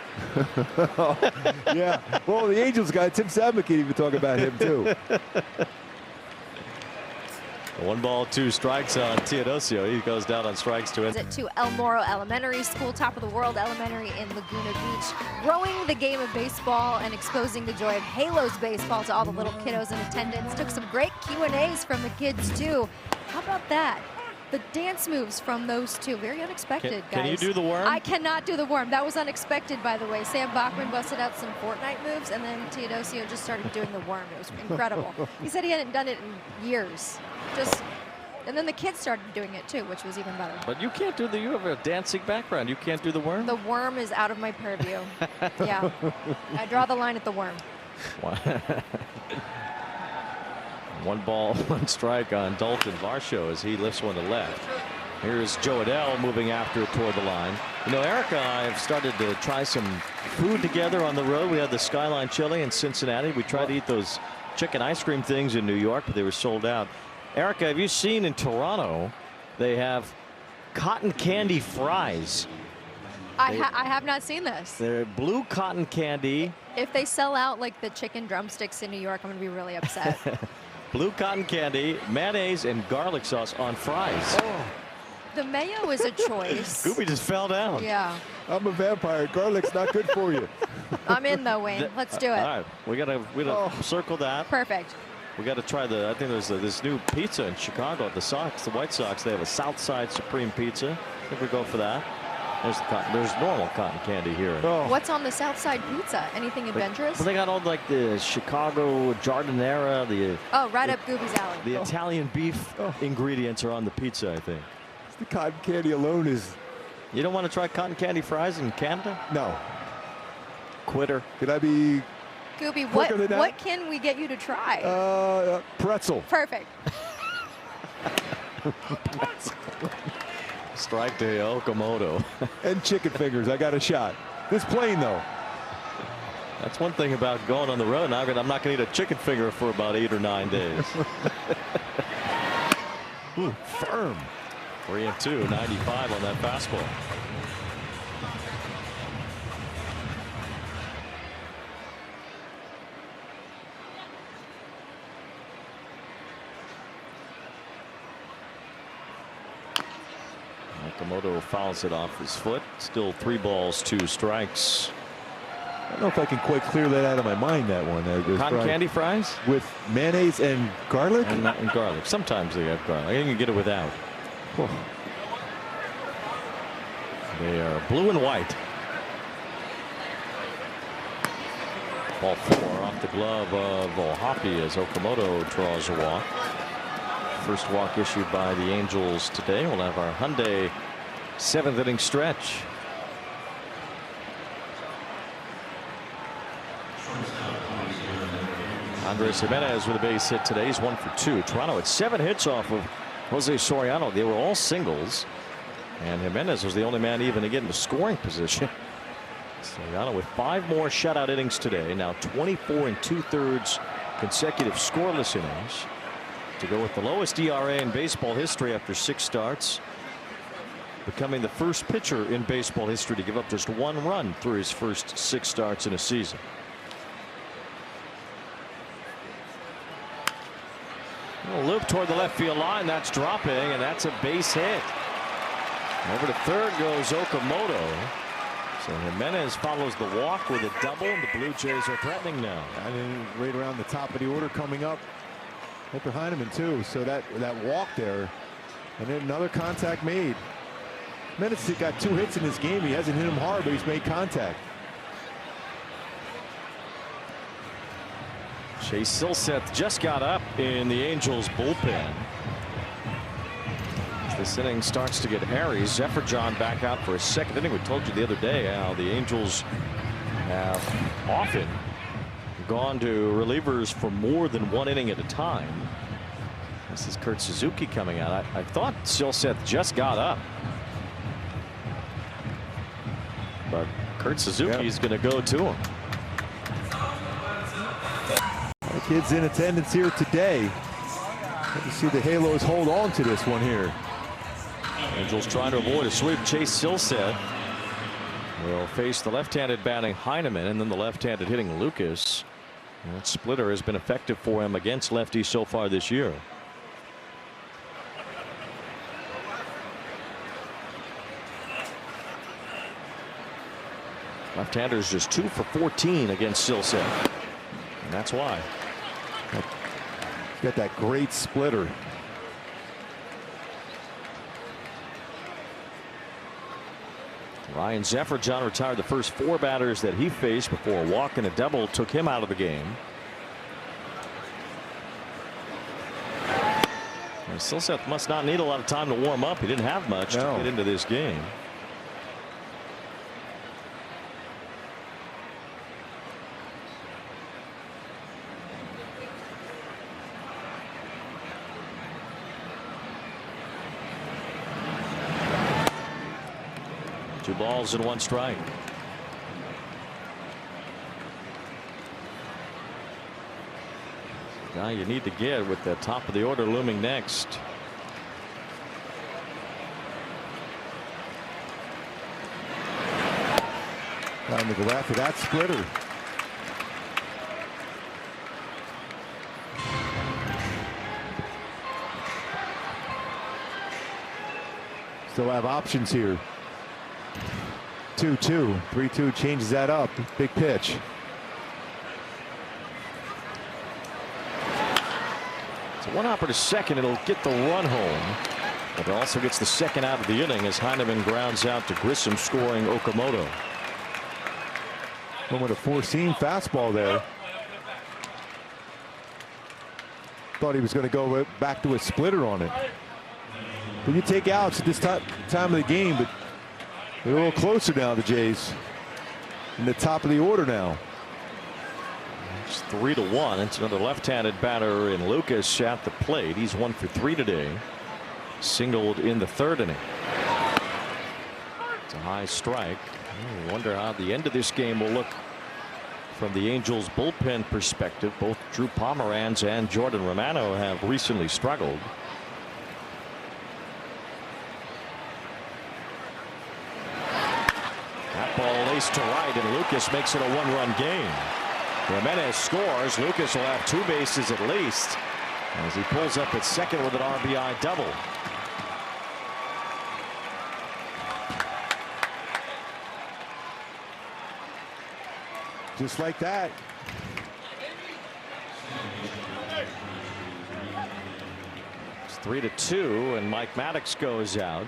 Speaker 1: Yeah. Well, the Angels guy, Tim Sabnick, can even talk about him too.
Speaker 2: 1 ball, 2 strikes on Teodosio. He goes down on strikes to it.
Speaker 3: To El Moro Elementary School, top of the world elementary in Laguna Beach, growing the game of baseball and exposing the joy of Halos baseball to all the little kiddos in attendance. Took some great Q&As from the kids too. How about that? The dance moves from those two, very unexpected, guys.
Speaker 2: Can you do the worm?
Speaker 3: I cannot do the worm. That was unexpected, by the way. Sam Bachman busted out some Fortnite moves, and then Teodosio just started doing the worm. It was incredible. He said he hadn't done it in years. And then the kids started doing it too, which was even better.
Speaker 2: But you can't do you have a dancing background. You can't do the worm?
Speaker 3: The worm is out of my purview. Yeah. I draw the line at the worm.
Speaker 2: 1 ball, 1 strike on Dalton Varsho as he lifts one to left. Here's Joe Adell moving after it toward the line. You know, Erica and I have started to try some food together on the road. We had the Skyline Chili in Cincinnati. We tried to eat those chicken ice cream things in New York, but they were sold out. Erica, have you seen in Toronto, they have cotton candy fries?
Speaker 3: I have not seen this.
Speaker 2: They're blue cotton candy.
Speaker 3: If they sell out like the chicken drumsticks in New York, I'm going to be really upset.
Speaker 2: Blue cotton candy, mayonnaise, and garlic sauce on fries.
Speaker 1: Oh.
Speaker 3: The mayo is a choice.
Speaker 2: Scooby just fell down.
Speaker 3: Yeah.
Speaker 1: I'm a vampire. Garlic's not good for you.
Speaker 3: I'm in though, Wayne. Let's do it.
Speaker 2: All right, we gotta circle that.
Speaker 3: Perfect.
Speaker 2: We got to try the. I think there's this new pizza in Chicago at the White Sox. They have a Southside Supreme Pizza. I think we go for that. There's normal cotton candy here.
Speaker 1: Oh.
Speaker 3: What's on the Southside Pizza? Anything adventurous?
Speaker 2: Well, they got all like the Chicago Giardiniera,
Speaker 3: right up Gooby's alley.
Speaker 2: the Italian beef ingredients are on the pizza, I think.
Speaker 1: The cotton candy alone is.
Speaker 2: You don't want to try cotton candy fries in Canada?
Speaker 1: No.
Speaker 2: Quitter.
Speaker 1: Could I be?
Speaker 3: Gooby, what can we get you to try?
Speaker 1: Pretzel.
Speaker 3: Perfect.
Speaker 2: Strike to Okamoto.
Speaker 1: And chicken fingers. I got a shot. This plane though.
Speaker 2: That's one thing about going on the road. Now I'm not going to eat a chicken finger for about 8 or 9 days.
Speaker 1: Ooh, firm.
Speaker 2: 3-2, 95 on that fastball. Okamoto fouls it off his foot. Still 3 balls, 2 strikes.
Speaker 1: I don't know if I can quite clear that out of my mind, that one.
Speaker 2: Cotton candy fries?
Speaker 1: With mayonnaise and garlic?
Speaker 2: And garlic. Sometimes they have garlic. You can get it without.
Speaker 1: Oh.
Speaker 2: They are blue and white. Ball 4 off the glove of Ohapi as Okamoto draws a walk. First walk issued by the Angels today. We'll have our Hyundai 7th inning stretch. Andres Jimenez with a base hit today. He's 1 for 2. Toronto had 7 hits off of Jose Soriano. They were all singles. And Jimenez was the only man even to get into scoring position. Soriano with 5 more shutout innings today. Now 24 2/3 consecutive scoreless innings. To go with the lowest ERA in baseball history after 6 starts. Becoming the first pitcher in baseball history to give up just 1 run through his first 6 starts in a season. A loop toward the left field line. That's dropping, and that's a base hit. Over to third goes Okamoto. So Jimenez follows the walk with a double, and the Blue Jays are threatening now.
Speaker 1: And right around the top of the order coming up. Right behind him too. So that walk there, and then another contact made. Jimenez got 2 hits in this game. He hasn't hit him hard, but he's made contact.
Speaker 2: Chase Silseth just got up in the Angels bullpen. As this inning starts to get hairy, Zephyr-John back out for a 2nd inning. We told you the other day how the Angels have often gone to relievers for more than 1 inning at a time. This is Kurt Suzuki coming out. I thought Silseth just got up, but Kurt Suzuki is going to go to him.
Speaker 1: The kids in attendance here today. Let me see the Halos hold on to this one here.
Speaker 2: Angels trying to avoid a sweep. Chase Silseth will face the left-handed batting Heineman, and then the left-handed hitting Lucas. And that splitter has been effective for him against lefties so far this year. Left-handers just 2 for 14 against Silseth, and that's why.
Speaker 1: Got that great splitter.
Speaker 2: Ryan Zephyr-John retired the first 4 batters that he faced before a walk and a double took him out of the game. And Silseth must not need a lot of time to warm up. He didn't have much to get into this game. Two balls and 1 strike. Guy you need to get with the top of the order looming next.
Speaker 1: Trying to go after that splitter. Still have options here. 2-2. 3-2 changes that up. Big pitch.
Speaker 2: So one hopper to second. It'll get the run home. But it also gets the second out of the inning as Heineman grounds out to Grissom, scoring Okamoto.
Speaker 1: Went with a four-seam fastball there. Thought he was going to go back to a splitter on it. But you take outs at this time of the game, but they're a little closer now, the Jays. In the top of the order now.
Speaker 2: It's 3-1. It's another left-handed batter in Lucas at the plate. He's 1 for 3 today. Singled in the third inning. It's a high strike. I wonder how the end of this game will look from the Angels bullpen perspective. Both Drew Pomeranz and Jordan Romano have recently struggled. That ball laced to right, and Lucas makes it a one-run game. Jimenez scores. Lucas will have 2 bases at least as he pulls up at second with an RBI double.
Speaker 1: Just like that.
Speaker 2: It's 3-2, and Mike Maddox goes out.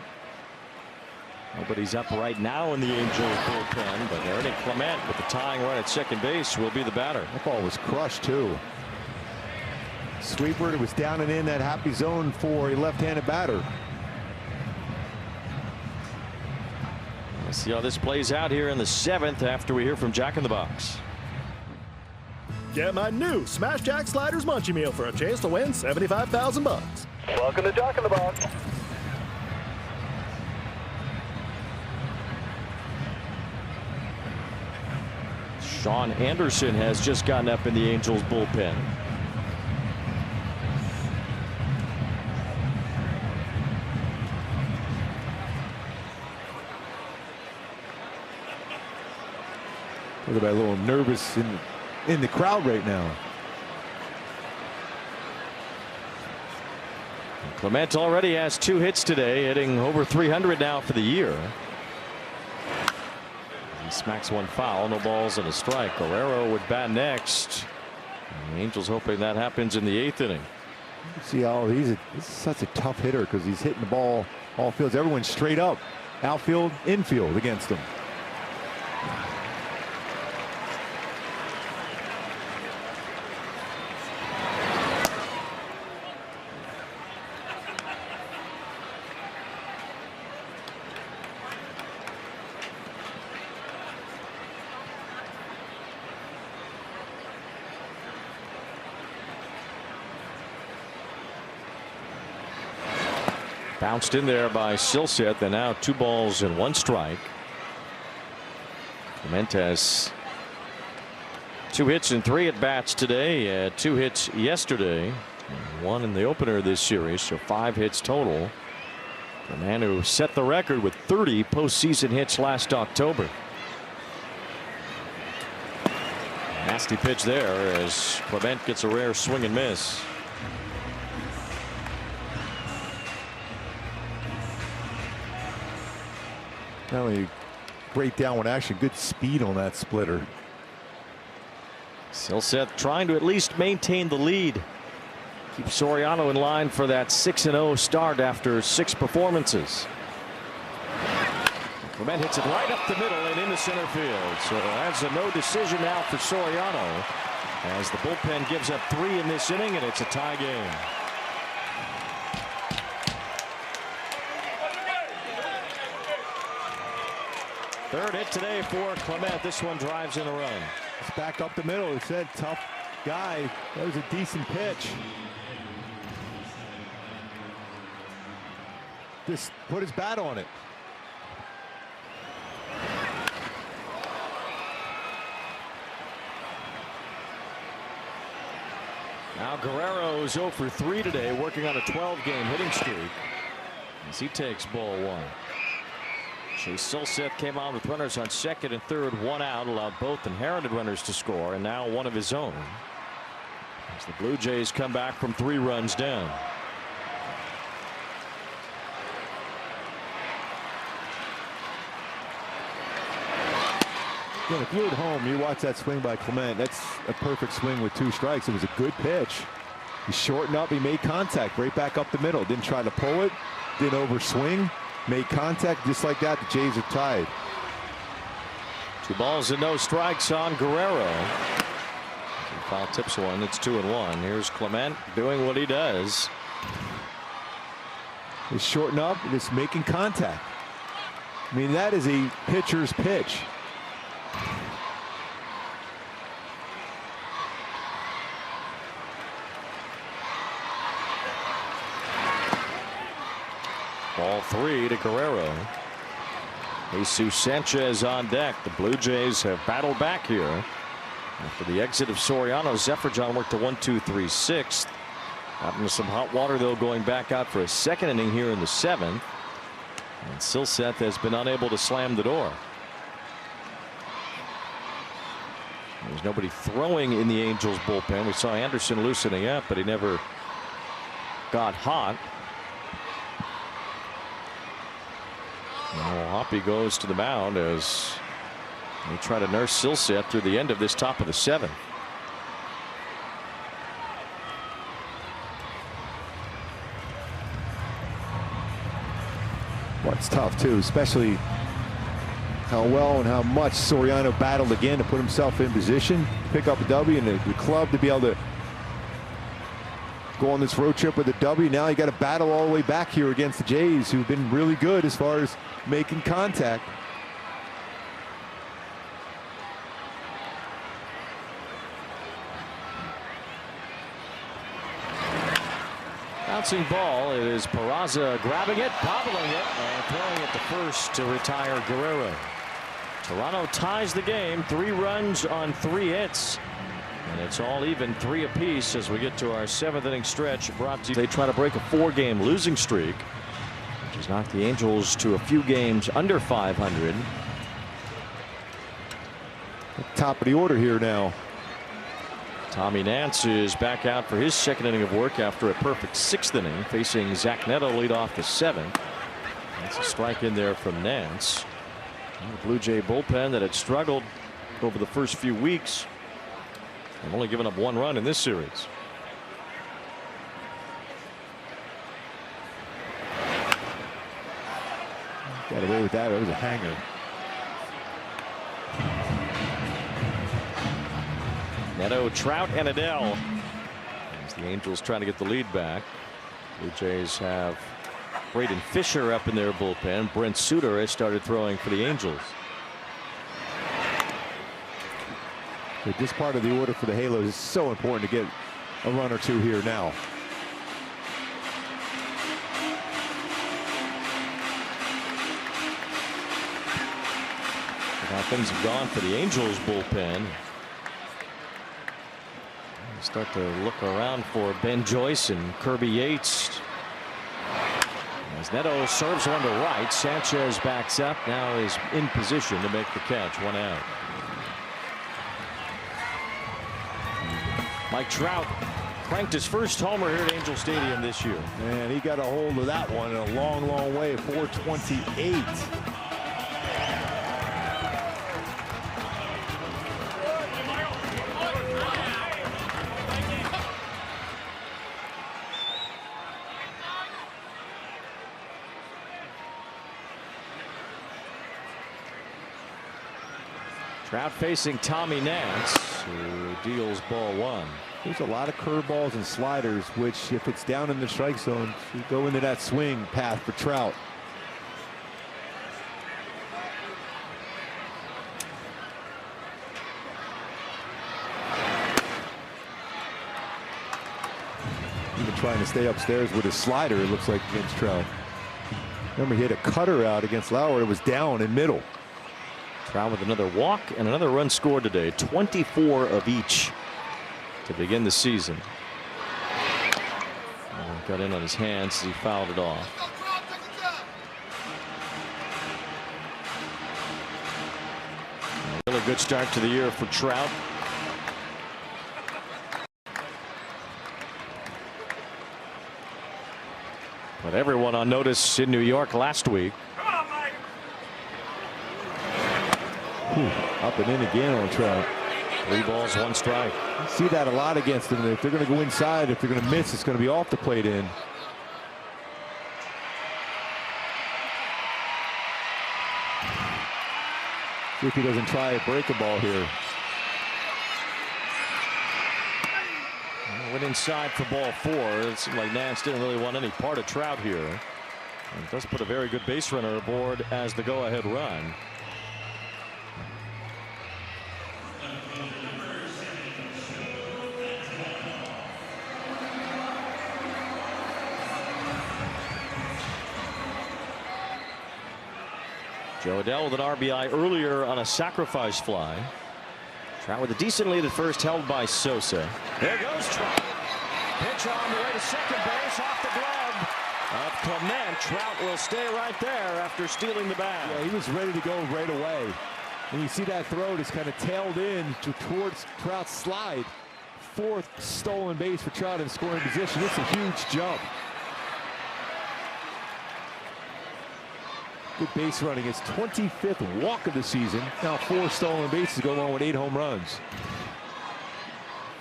Speaker 2: Nobody's up right now in the Angels bullpen, but Ernie Clement with the tying run at second base will be the batter.
Speaker 1: That ball was crushed too. Sweeper, it was down and in that happy zone for a left-handed batter.
Speaker 2: Let's see how this plays out here in the 7th after we hear from Jack in the Box.
Speaker 6: Get my new Smash Jack Sliders Munchie Meal for a chance to win $75,000.
Speaker 7: Welcome to Jack in the Box.
Speaker 2: Sean Anderson has just gotten up in the Angels bullpen.
Speaker 1: Look at a little nervous in the crowd right now.
Speaker 2: Clement already has 2 hits today, hitting over 300 now for the year. He smacks one foul, no balls and a strike. Guerrero would bat next. And the Angels hoping that happens in the 8th inning.
Speaker 1: See how this is such a tough hitter because he's hitting the ball all fields. Everyone's straight up, outfield, infield against him.
Speaker 2: Bounced in there by Silseth, and now 2 balls and 1 strike. Clement has 2 hits and 3 at bats today. Had 2 hits yesterday, and 1 in the opener of this series, so 5 hits total. The man who set the record with 30 postseason hits last October. Nasty pitch there as Clement gets a rare swing and miss.
Speaker 1: Not only great downward action, good speed on that splitter.
Speaker 2: Silseth trying to at least maintain the lead. Keep Soriano in line for that 6-0 start after 6 performances. Clement hits it right up the middle and into center field. So that's a no decision now for Soriano as the bullpen gives up 3 in this inning, and it's a tie game. Third hit today for Clement. This one drives in a run.
Speaker 1: It's back up the middle. He said tough guy. That was a decent pitch. Just put his bat on it.
Speaker 2: Now Guerrero's 0 for 3 today, working on a 12-game hitting streak as he takes ball 1. Chase Silseth came on with runners on second and third, one out, allowed both inherited runners to score, and now one of his own. As the Blue Jays come back from 3 runs down.
Speaker 1: Yeah, if you're at home, you watch that swing by Clement. That's a perfect swing with 2 strikes. It was a good pitch. He shortened up. He made contact right back up the middle. Didn't try to pull it. Didn't overswing. Made contact. Just like that, the Jays are tied.
Speaker 2: 2 balls and no strikes on Guerrero. Foul tips one. It's 2-1. Here's Clement doing what he does.
Speaker 1: Just shorten up. Just making contact. I mean, that is a pitcher's pitch.
Speaker 2: Ball 3 to Guerrero. Jesus Sanchez on deck. The Blue Jays have battled back here. After the exit of Soriano, Zephyr worked to 1-2-3-6. Got into some hot water, though, going back out for a second inning here in the 7th. And Silseth has been unable to slam the door. There's nobody throwing in the Angels bullpen. We saw Anderson loosening up, but he never got hot. Now Hoppy goes to the mound as they try to nurse Silseth through the end of this top of the 7th.
Speaker 1: Well, it's tough too, especially how well and how much Soriano battled again to put himself in position, pick up a W, and the club to be able to go on this road trip with a W. Now you got to battle all the way back here against the Jays, who've been really good as far as making contact.
Speaker 2: Bouncing ball. It is Peraza grabbing it, bobbling it, and throwing it to first to retire Guerrero. Toronto ties the game, 3 runs on 3 hits. And it's all even, 3 apiece as we get to our 7th inning stretch. Brought to you. They try to break a 4-game losing streak, which has knocked the Angels to a few games under 500.
Speaker 1: Top of the order here now.
Speaker 2: Tommy Nance is back out for his 2nd inning of work after a perfect 6th inning, facing Zach Neto lead off the 7th. That's a strike in there from Nance. And the Blue Jay bullpen that had struggled over the first few weeks. They've only given up 1 run in this series.
Speaker 1: Got away with that. It was a hanger.
Speaker 2: Neto, Trout, and Adele. As the Angels trying to get the lead back. Blue Jays have Braden Fisher up in their bullpen. Brent Suter has started throwing for the Angels.
Speaker 1: But this part of the order for the Halos is so important to get a run or 2 here now.
Speaker 2: How things have gone for the Angels bullpen. Start to look around for Ben Joyce and Kirby Yates. As Neto serves one to right, Sanchez backs up, now is in position to make the catch, 1 out. Mike Trout cranked his first homer here at Angel Stadium this year.
Speaker 1: And he got a hold of that one in a long, long way. 428.
Speaker 2: Trout facing Tommy Nance, who deals ball 1.
Speaker 1: There's a lot of curveballs and sliders, which if it's down in the strike zone, you go into that swing path for Trout. Even trying to stay upstairs with his slider, it looks like, against Trout. Remember, he hit a cutter out against Lauer. It was down in middle.
Speaker 2: Trout with another walk and another run scored today, 24 of each to begin the season. Got in on his hands as he fouled it off. a good start to the year for Trout. But everyone on notice in New York last week.
Speaker 1: Up and in again on Trout.
Speaker 2: 3 balls, 1 strike.
Speaker 1: You see that a lot against them. If they're going to go inside, if they're going to miss, it's going to be off the plate in. See if he doesn't try a breaking ball here.
Speaker 2: Went inside for ball 4. It seemed like Nance didn't really want any part of Trout here. And does put a very good base runner aboard as the go-ahead run. Joe Adell with an RBI earlier on a sacrifice fly. Trout with a decent lead at first, held by Sosa. There goes Trout. Pitch on the way to second base, off the glove of Clement. Trout will stay right there after stealing the bag.
Speaker 1: Yeah, he was ready to go right away. And you see that throw just kind of tailed in towards Trout's slide. 4th stolen base for Trout in scoring position. It's a huge jump. Good base running. His 25th walk of the season. Now 4 stolen bases go along with 8 home runs.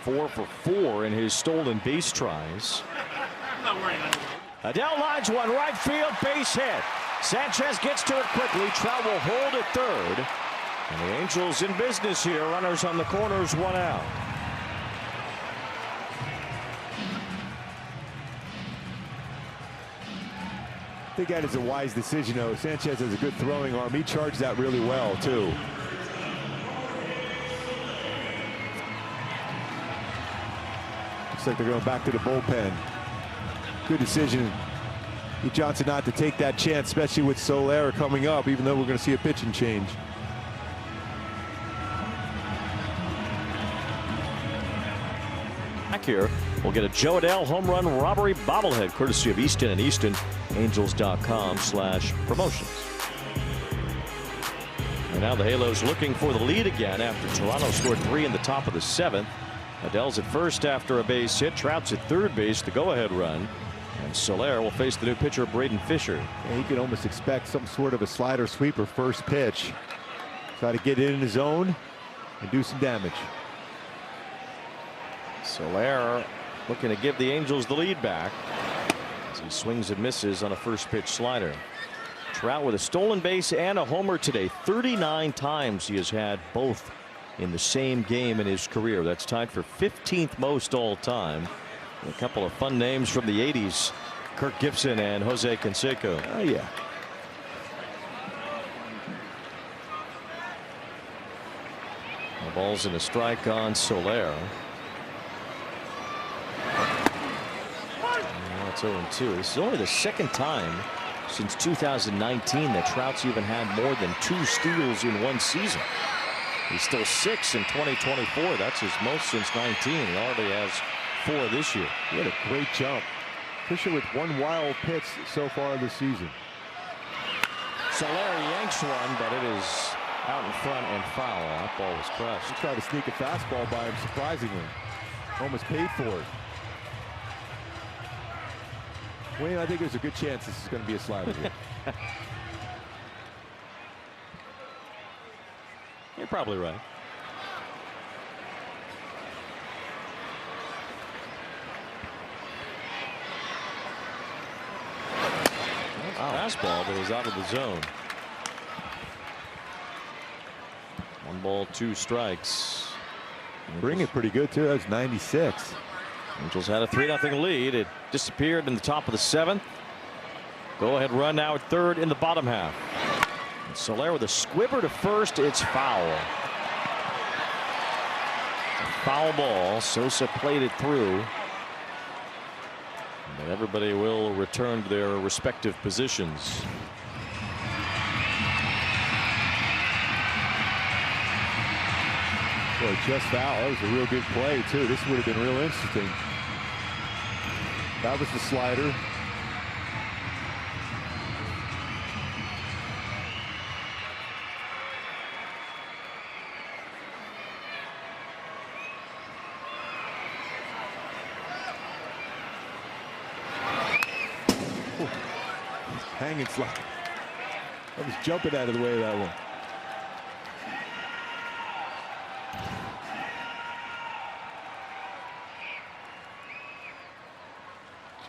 Speaker 2: 4 for 4 in his stolen base tries. Adell lines one right field, base hit. Sanchez gets to it quickly. Trout will hold at third. And the Angels in business here. Runners on the corners, 1 out.
Speaker 1: I think that is a wise decision, though. Sanchez has a good throwing arm. He charged that really well, too. Looks like they're going back to the bullpen. Good decision. Johnson not to take that chance, especially with Soler coming up, even though we're going to see a pitching change.
Speaker 2: Back here, we'll get a Joe Adell home run robbery bobblehead, courtesy of Easton and Easton. Angels.com/promotions. And now the Halos looking for the lead again after Toronto scored 3 in the top of the 7th. Adell's at first after a base hit. Trout's at third base, the go-ahead run. And Soler will face the new pitcher, Braden Fisher.
Speaker 1: Yeah, he could almost expect some sort of a slider sweeper first pitch. Try to get in the zone and do some damage.
Speaker 2: Soler looking to give the Angels the lead back. He swings and misses on a first pitch slider. Trout with a stolen base and a homer today. 39 times he has had both in the same game in his career. That's tied for 15th most all time. A couple of fun names from the 80s. Kirk Gibson and Jose Canseco.
Speaker 1: Oh yeah.
Speaker 2: The ball's in a strike on Soler. It's 0-2. This is only the 2nd time since 2019 that Trout's even had more than 2 steals in one season. He's still 6 in 2024. That's his most since 19. He already has 4 this year.
Speaker 1: He had a great jump. Fisher with 1 wild pitch so far this season.
Speaker 2: Soler yanks one, but it is out in front and foul. That ball was crushed.
Speaker 1: He tried to sneak a fastball by him, surprisingly. Almost paid for it. Wayne, I think there's a good chance this is going to be a slider here.
Speaker 2: You're probably right. Fastball, but it was out of the zone. 1 ball, 2 strikes.
Speaker 1: Bring it pretty good too. That's 96.
Speaker 2: Angels had a 3-0 lead. It disappeared in the top of the 7th. Go ahead run now at third in the bottom half. And Soler with a squibber to first. It's foul. A foul ball. Sosa played it through. But everybody will return to their respective positions.
Speaker 1: Boy, just foul. That was a real good play too. This would have been real interesting. That was the slider. hanging slide. I was jumping out of the way of that one.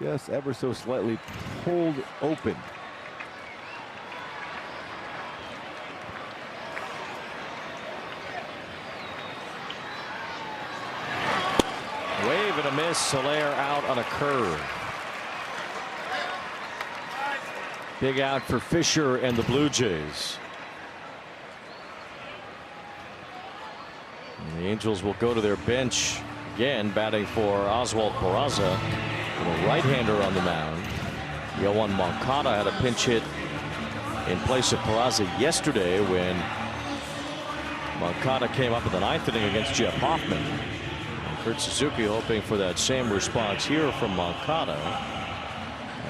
Speaker 1: Just ever so slightly pulled open.
Speaker 2: Wave and a miss. Soler out on a curve. Big out for Fisher and the Blue Jays. And the Angels will go to their bench again, batting for Oswald Peraza, a right-hander on the mound. Yohan Moncada had a pinch hit in place of Peraza yesterday when Moncada came up in the 9th inning against Jeff Hoffman. And Kurt Suzuki hoping for that same response here from Moncada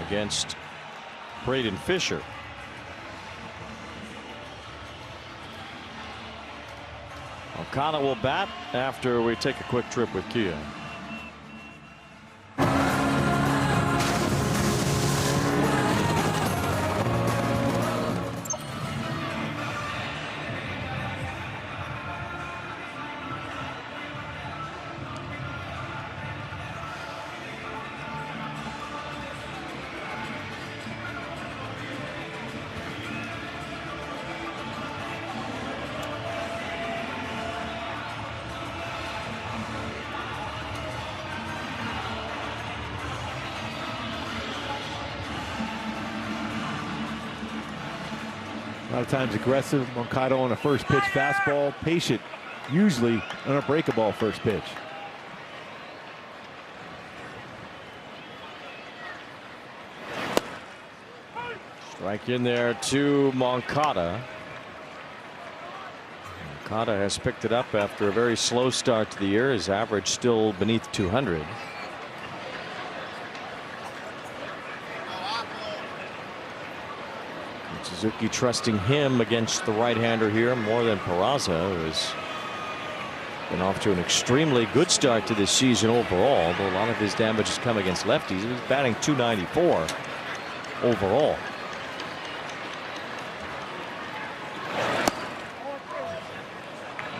Speaker 2: against Braden Fisher. Moncada will bat after we take a quick trip with Kia.
Speaker 1: A lot of times aggressive. Moncada on a first pitch fastball. Patient, usually on a break-a ball first pitch.
Speaker 2: Strike in there to Moncada. Moncada has picked it up after a very slow start to the year. His average still beneath 200. Suzuki trusting him against the right-hander here more than Peraza, who has been off to an extremely good start to this season overall, though a lot of his damage has come against lefties. He's batting .294 overall.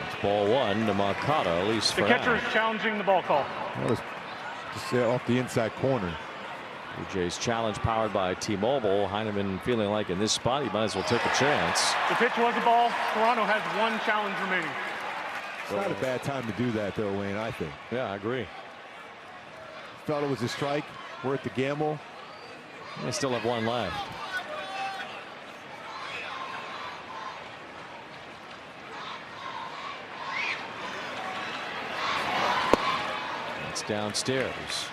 Speaker 2: It's ball one to Moncada, at least for
Speaker 4: the catcher is challenging the ball call.
Speaker 1: That was just off the inside corner.
Speaker 2: Blue Jays challenge powered by T-Mobile. Heineman feeling like in this spot he might as well take a chance.
Speaker 4: The pitch was a ball. Toronto has one challenge remaining.
Speaker 1: It's not a bad time to do that, though, Wayne, I think.
Speaker 2: Yeah, I agree.
Speaker 1: Felt it was a strike, worth the gamble.
Speaker 2: They still have one left. It's downstairs.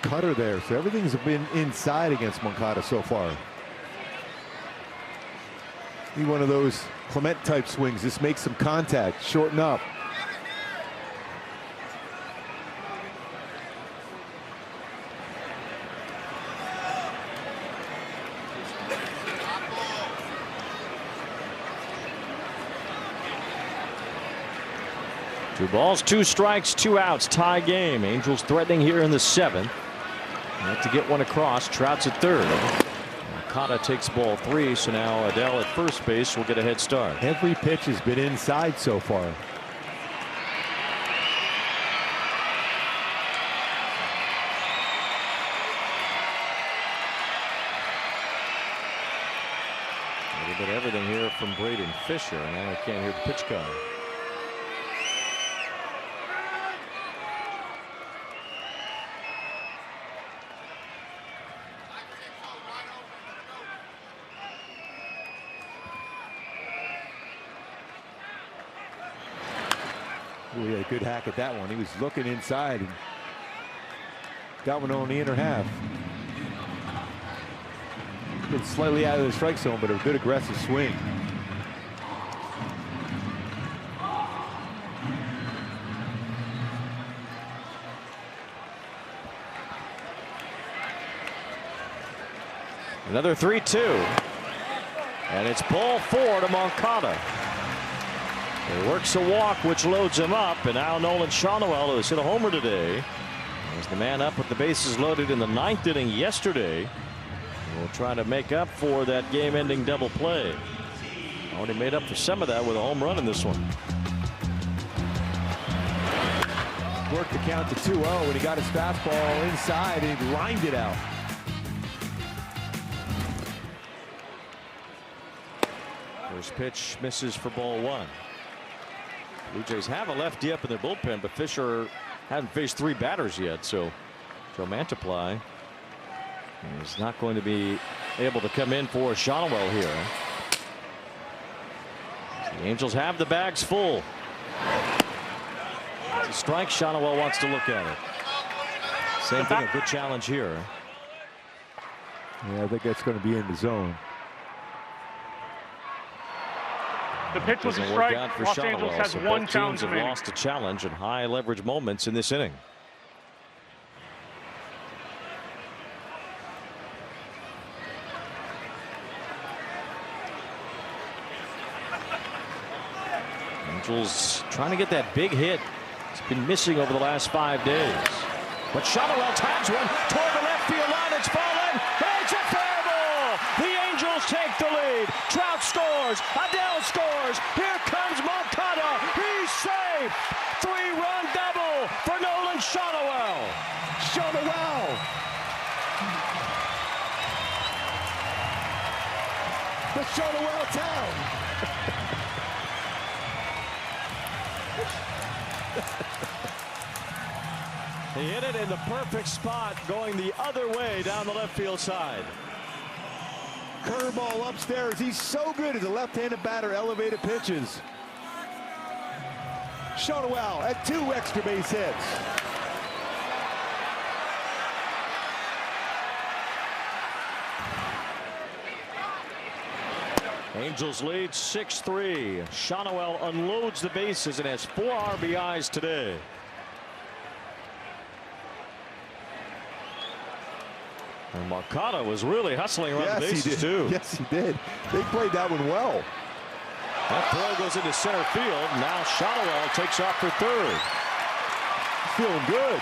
Speaker 1: Cutter there, so everything's been inside against Moncada so far. Need one of those Clement type swings. Just make some contact, shorten up.
Speaker 2: Two balls, two strikes, two outs, tie game. Angels threatening here in the 7th. Have to get one across. Trout's at third. Moncada takes ball 3, so now Adele at first base will get a head start.
Speaker 1: Every pitch has been inside so far.
Speaker 2: A little bit of everything here from Braden Fisher, and now I can't hear the pitch coming.
Speaker 1: Ooh, he had a good hack at that one. He was looking inside and got one on the inner half. Been slightly out of the strike zone, but a good aggressive swing.
Speaker 2: Another 3-2. And it's ball 4 to Moncada. He works a walk, which loads him up. And now Nolan Shawnuel, who has hit a homer today, is the man up with the bases loaded in the 9th inning yesterday. We'll try to make up for that game-ending double play. Already made up for some of that with a home run in this one.
Speaker 1: Worked the count to 2-0 when he got his fastball inside and he lined it out.
Speaker 2: First pitch misses for ball 1. Blue Jays have a lefty up in their bullpen, but Fisher hasn't faced 3 batters yet, so Joe Mantiply is not going to be able to come in for Shawnuel here. The Angels have the bags full. It's a strike. Shawnuel wants to look at it. Same thing, a good challenge here.
Speaker 1: Yeah, I think that's going to be in the zone.
Speaker 4: The pitch was a
Speaker 2: Doesn't work
Speaker 4: strike.
Speaker 2: out for
Speaker 4: Los
Speaker 2: Shawnuel,
Speaker 4: Angeles has
Speaker 2: so
Speaker 4: one
Speaker 2: both
Speaker 4: challenge
Speaker 2: teams have
Speaker 4: remaining.
Speaker 2: lost a challenge in high leverage moments in this inning. Angels trying to get that big hit. It's been missing over the last 5 days. But Shawnuel tags one toward the left field line. It's fallen. It's a fair ball. The Angels take the lead. Trout scores. Adele scores. Here comes Moncada. He's safe. 3-run double for Nolan Shawnuel.
Speaker 1: Shawnuel! The Shawnuel town!
Speaker 2: He hit it in the perfect spot, going the other way down the left field side.
Speaker 1: Curveball upstairs. He's so good as a left-handed batter, elevated pitches. Shawnuel at 2 extra base hits.
Speaker 2: Angels lead 6-3. Shawnuel unloads the bases and has 4 RBIs today. And Moncada was really hustling around the bases too.
Speaker 1: Yes, he did. They played that one well.
Speaker 2: That throw goes into center field. Now Shawnuel takes off for third.
Speaker 1: Feeling good.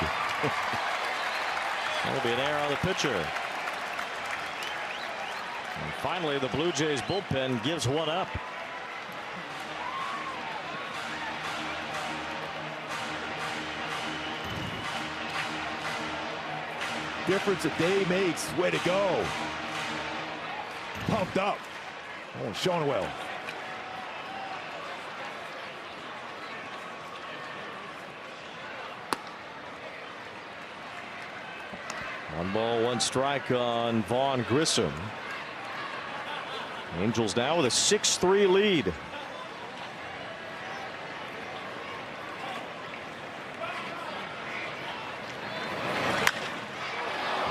Speaker 2: That'll be an error on the pitcher. And finally, the Blue Jays bullpen gives one up.
Speaker 1: Difference a day makes. Way to go. Pumped up. Oh, Shawnuel.
Speaker 2: One ball, one strike on Vaughn Grissom. Angels now with a 6-3 lead.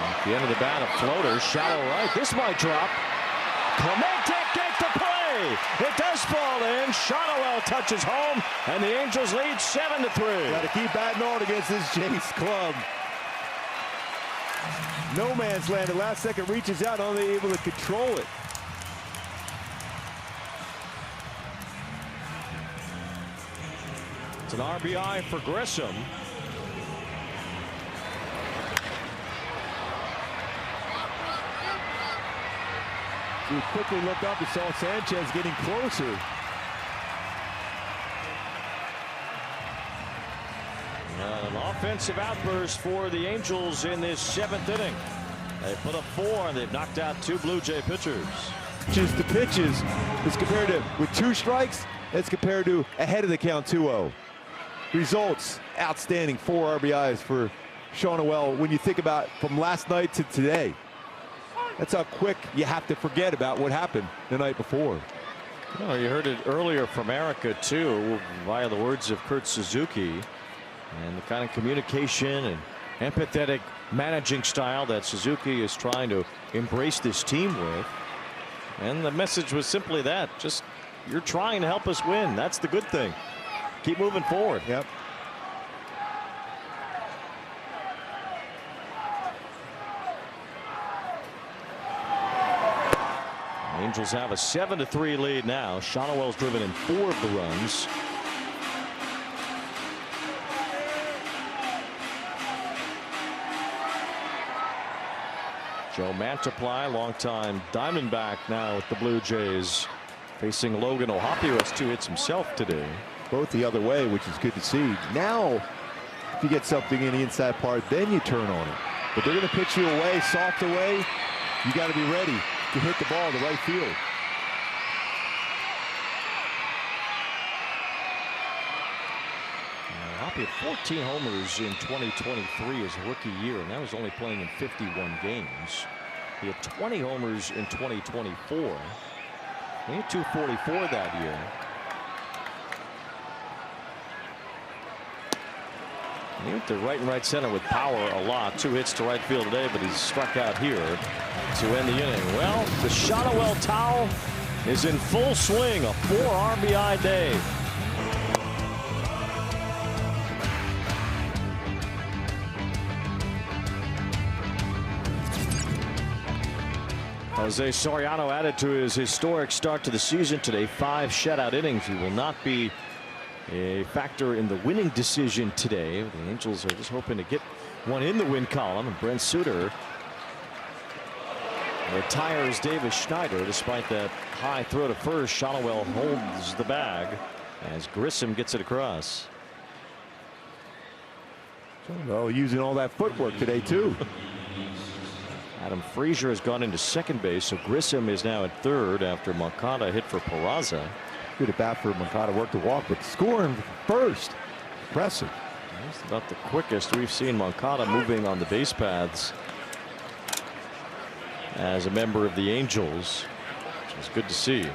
Speaker 2: At the end of the bat, a floater, shallow right. This might drop. Clemente gets the play. It does fall in. Shawnuel touches home, and the Angels lead 7-3.
Speaker 1: Got to keep batting on against this Jays club. No man's land. The last second reaches out, only able to control it.
Speaker 2: It's an RBI for Grissom.
Speaker 1: He quickly looked up and saw Sanchez getting closer.
Speaker 2: An offensive outburst for the Angels in this 7th inning. They put up 4 and they've knocked out 2 Blue Jay pitchers.
Speaker 1: Just the pitches is compared to with 2 strikes. That's compared to ahead of the count 2-0. Results outstanding. 4 RBIs for Shawnuel. When you think about from last night to today, that's how quick you have to forget about what happened the night before.
Speaker 2: Well, you heard it earlier from Erica too, via the words of Kurt Suzuki, and the kind of communication and empathetic managing style that Suzuki is trying to embrace this team with. And the message was simply that, just you're trying to help us win. That's the good thing. Keep moving forward.
Speaker 1: Yep.
Speaker 2: Angels have a 7-3 lead now. Shonowell's driven in 4 of the runs. Joe Mantiply, longtime Diamondback, now with the Blue Jays, facing Logan O'Hoppe, who has 2 hits himself today.
Speaker 1: Both the other way, which is good to see. Now, if you get something in the inside part, then you turn on it. But they're going to pitch you away, soft away. You got to be ready to hit the ball to right field.
Speaker 2: Hoppe had 14 homers in 2023 as a rookie year, and that was only playing in 51 games. He had 20 homers in 2024. He had 244 that year. He went to right center with power a lot. 2 hits to right field today, but he's struck out here to end the inning. Well, the Shonowell towel is in full swing. A 4 RBI day. Jose Soriano added to his historic start to the season today. 5 shutout innings. He will not be a factor in the winning decision today. The Angels are just hoping to get one in the win column. And Brent Suter retires Davis Schneider. Despite that high throw to first, Shonowell holds the bag as Grissom gets it across.
Speaker 1: Well, using all that footwork today too.
Speaker 2: Adam Frazier has gone into second base, so Grissom is now at third after Moncada hit for Peraza.
Speaker 1: Good at bat for Moncada, worked the walk, but scoring first. Impressive.
Speaker 2: That's about the quickest we've seen Moncada moving on the base paths as a member of the Angels, which is good to see.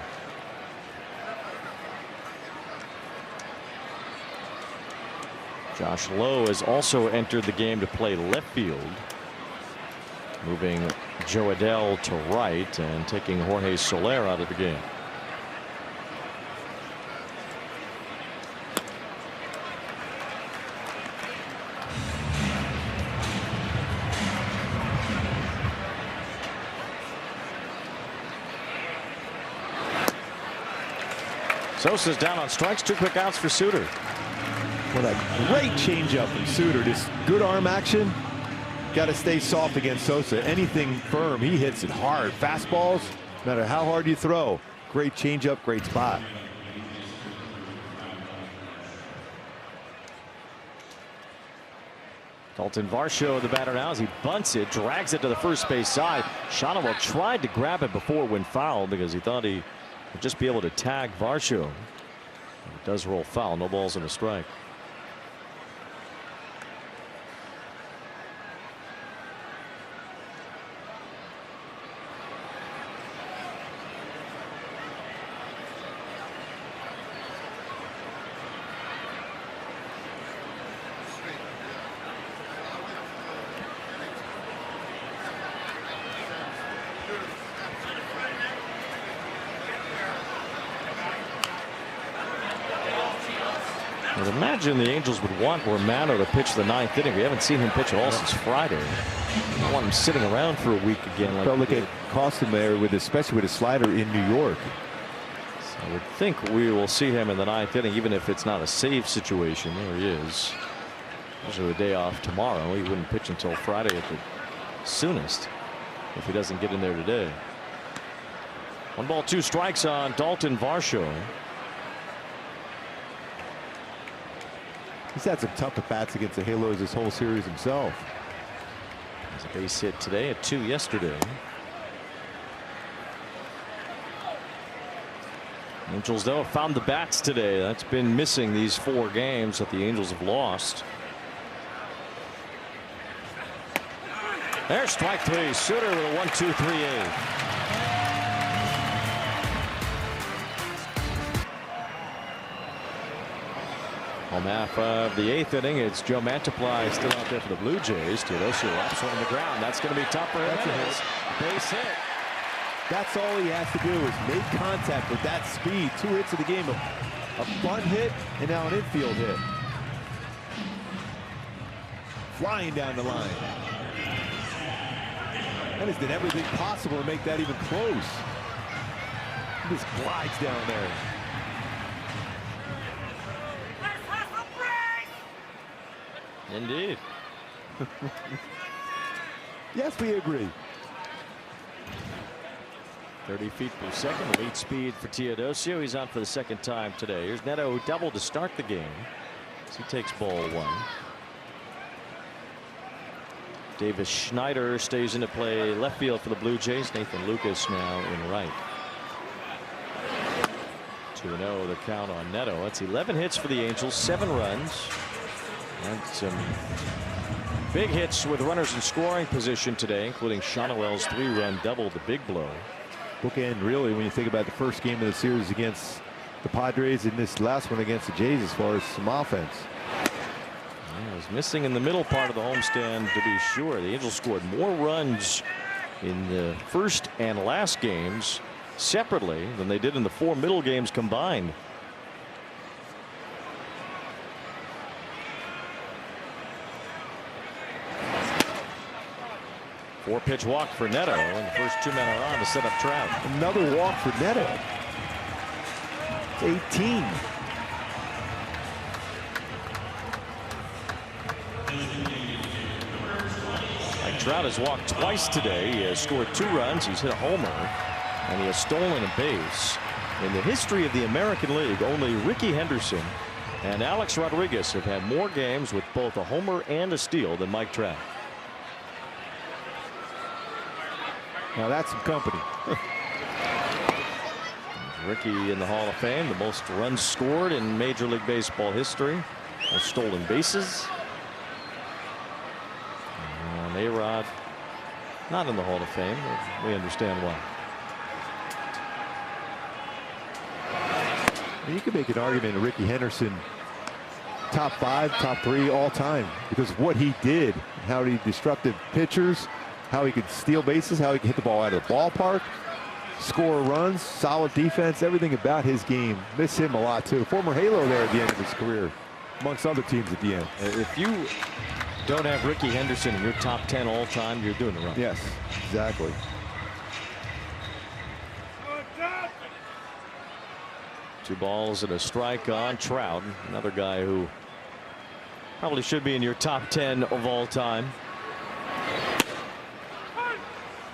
Speaker 2: Josh Lowe has also entered the game to play left field, moving Joe Adell to right and taking Jorge Soler out of the game. Sosa's down on strikes. 2 quick outs for Suter.
Speaker 1: Well, that great changeup from Suter. Just good arm action. Got to stay soft against Sosa. Anything firm, he hits it hard. Fastballs, no matter how hard you throw. Great changeup, great spot.
Speaker 2: Dalton Varsho, the batter now, as he bunts it, drags it to the first base side. Shonowell tried to grab it before it went foul because he thought he would just be able to tag Varsho. It does roll foul. No balls and a strike. I would imagine the Angels would want Romano to pitch the 9th inning. We haven't seen him pitch at all since Friday. I don't want him sitting around for a week again. Like
Speaker 1: look at Costin there, especially with his slider in New York.
Speaker 2: So I would think we will see him in the 9th inning, even if it's not a save situation. There he is. Usually a day off tomorrow. He wouldn't pitch until Friday at the soonest if he doesn't get in there today. 1 ball, 2 strikes on Dalton Varsho.
Speaker 1: He's had some tough at-bats against the Halos this whole series himself.
Speaker 2: There's a base hit today, a 2 yesterday. Angels, though, have found the bats today. That's been missing these 4 games that the Angels have lost. There's strike 3. Suter with a 1-2-3-8. Home half of the 8th inning. It's Joe Mantiply still out there for the Blue Jays. Teodosio wraps one on the ground. That's going to be tough for him.
Speaker 1: That's a hit.
Speaker 2: Base hit.
Speaker 1: That's all he has to do is make contact with that speed. 2 hits of the game. A bunt hit and now an infield hit. Flying down the line. That has done everything possible to make that even close. Just glides down there.
Speaker 2: Indeed.
Speaker 1: Yes, we agree.
Speaker 2: 30 feet per second, lead speed for Teodosio. He's on for the second time today. Here's Neto, who doubled to start the game. So he takes ball one. Davis Schneider stays into play left field for the Blue Jays. Nathan Lucas now in right. 2-0 the count on Neto. That's 11 hits for the Angels, 7 runs. And some big hits with runners in scoring position today, including Shonowell's 3-run double, the big blow.
Speaker 1: Bookend, really, when you think about the first game of the series against the Padres and this last one against the Jays as far as some offense.
Speaker 2: He was missing in the middle part of the homestand, to be sure. The Angels scored more runs in the first and last games separately than they did in the 4 middle games combined. Four-pitch walk for Neto, and the first 2 men are on to set up Trout.
Speaker 1: Another walk for Neto. It's 18.
Speaker 2: Mike Trout has walked twice today. He has scored 2 runs. He's hit a homer, and he has stolen a base. In the history of the American League, only Ricky Henderson and Alex Rodriguez have had more games with both a homer and a steal than Mike Trout.
Speaker 1: Now that's some company.
Speaker 2: Ricky in the Hall of Fame, the most runs scored in Major League Baseball history, most stolen bases. And A-Rod not in the Hall of Fame. We understand why.
Speaker 1: You could make an argument of Ricky Henderson top 5, top 3 all time because of what he did, how he disrupted pitchers, how he could steal bases, how he could hit the ball out of the ballpark, score runs, solid defense, everything about his game. Miss him a lot too. Former Halo there at the end of his career, amongst other teams at the end.
Speaker 2: If you don't have Ricky Henderson in your top 10 all time, you're doing it wrong.
Speaker 1: Yes, exactly.
Speaker 2: Two balls and a strike on Trout, another guy who probably should be in your top 10 of all time.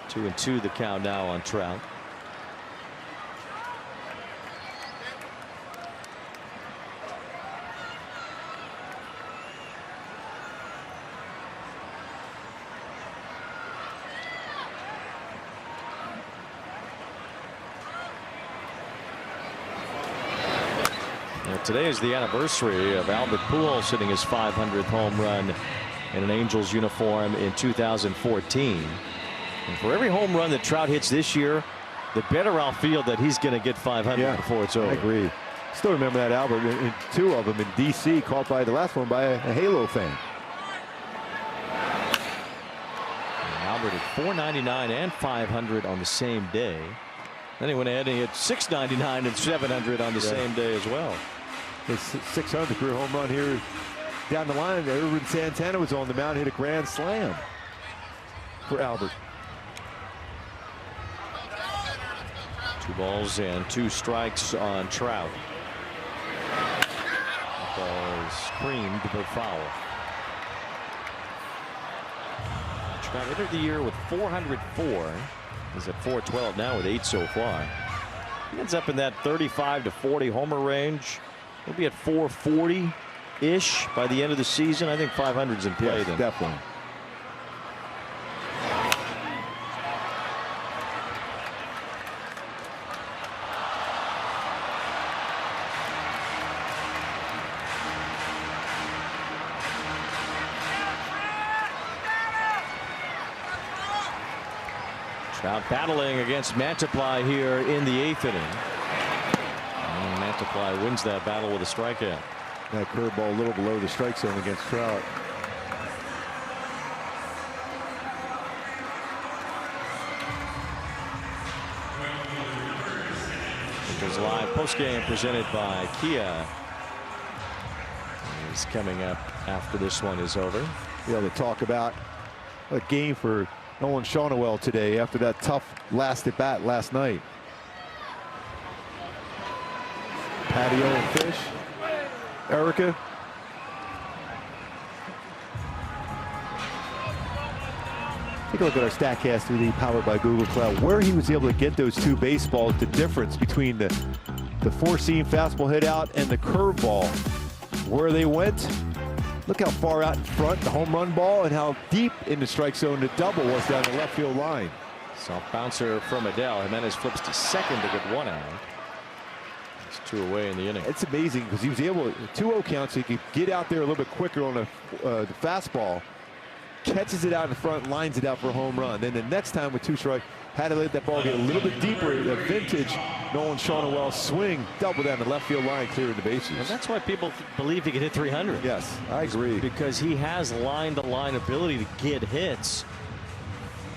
Speaker 2: 2-2 the count now on Trout. Today is the anniversary of Albert Pujols hitting his 500th home run in an Angels uniform in 2014. And for every home run that Trout hits this year, the better I'll feel that he's going to get 500 before it's over.
Speaker 1: I agree. Still remember that, Albert, in 2 of them in D.C., caught by the last one by a Halo fan.
Speaker 2: And Albert at 499 and 500 on the same day. Then he went ahead and he hit 699 and 700 on the same day as well.
Speaker 1: His 600th career home run here down the line. Irvin Santana was on the mound, hit a grand slam for Albert.
Speaker 2: 2 balls and 2 strikes on Trout. That ball is screamed but foul. Trout entered the year with 404. He's at 412 now with 8 so far. He ends up in that 35 to 40 homer range. He'll be at 440-ish by the end of the season. I think 500's in play then.
Speaker 1: Definitely.
Speaker 2: Trout battling against Mantiply here in the 8th inning. And Mantiply wins that battle with a strikeout.
Speaker 1: That curveball a little below the strike zone against Trout.
Speaker 2: Lakers Live postgame presented by Kia is coming up after this one is over.
Speaker 1: Be able to talk about a game for Nolan Shonowell today after that tough last at bat last night. Patio and Fish. Erica. Take a look at our StatCast 3D powered by Google Cloud, where he was able to get those two baseballs, the difference between the four-seam fastball hit out and the curveball, where they went. Look how far out in front the home run ball and how deep in the strike zone the double was down the left field line.
Speaker 2: Soft bouncer from Adele. Jimenez flips to second to get one out. It's two away in the inning.
Speaker 1: It's amazing because he was able to 2-0 count, so he could get out there a little bit quicker on the fastball, catches it out in front, lines it out for a home run. Then the next time with 2 strikes, had to let that ball get a little bit deeper. A vintage Nolan Shawna swing, double down the left field line, clearing the bases.
Speaker 2: And that's why people believe he can hit 300.
Speaker 1: Yes, I agree.
Speaker 2: Because he has line-to-line ability to get hits.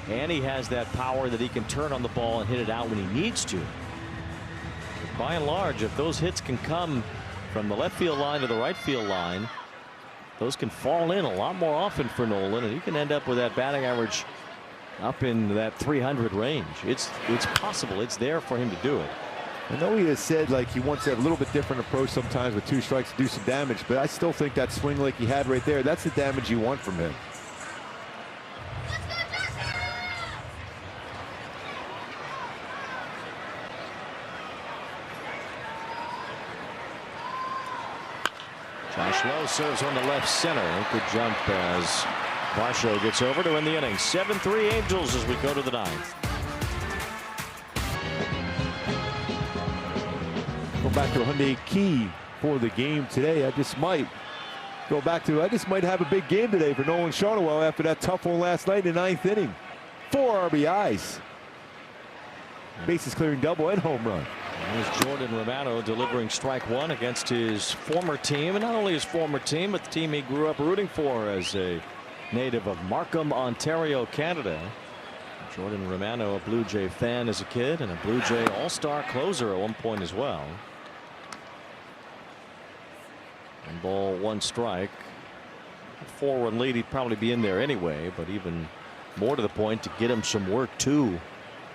Speaker 2: And he has that power that he can turn on the ball and hit it out when he needs to. But by and large, if those hits can come from the left field line to the right field line, those can fall in a lot more often for Nolan, and he can end up with that batting average up in that 300 range. It's possible. It's there for him to do it.
Speaker 1: I know he has said like he wants to have a little bit different approach sometimes with 2 strikes to do some damage, but I still think that swing like he had right there, that's the damage you want from him.
Speaker 2: Josh Lowe serves on the left center. Good jump as Varsho gets over to end the inning. 7-3 Angels as we go to the 9th.
Speaker 1: Go back to a Hyundai key for the game today. I just might have a big game today for Nolan Shawna after that tough one last night in the 9th inning. 4 RBIs. Bases clearing double and home run.
Speaker 2: Here's Jordan Romano delivering strike 1 against his former team, and not only his former team, but the team he grew up rooting for as a native of Markham, Ontario, Canada. Jordan Romano, a Blue Jay fan as a kid and a Blue Jay all-star closer at one point as well. 1 ball, 1 strike. A 4-run lead, he'd probably be in there anyway, but even more to the point, to get him some work too.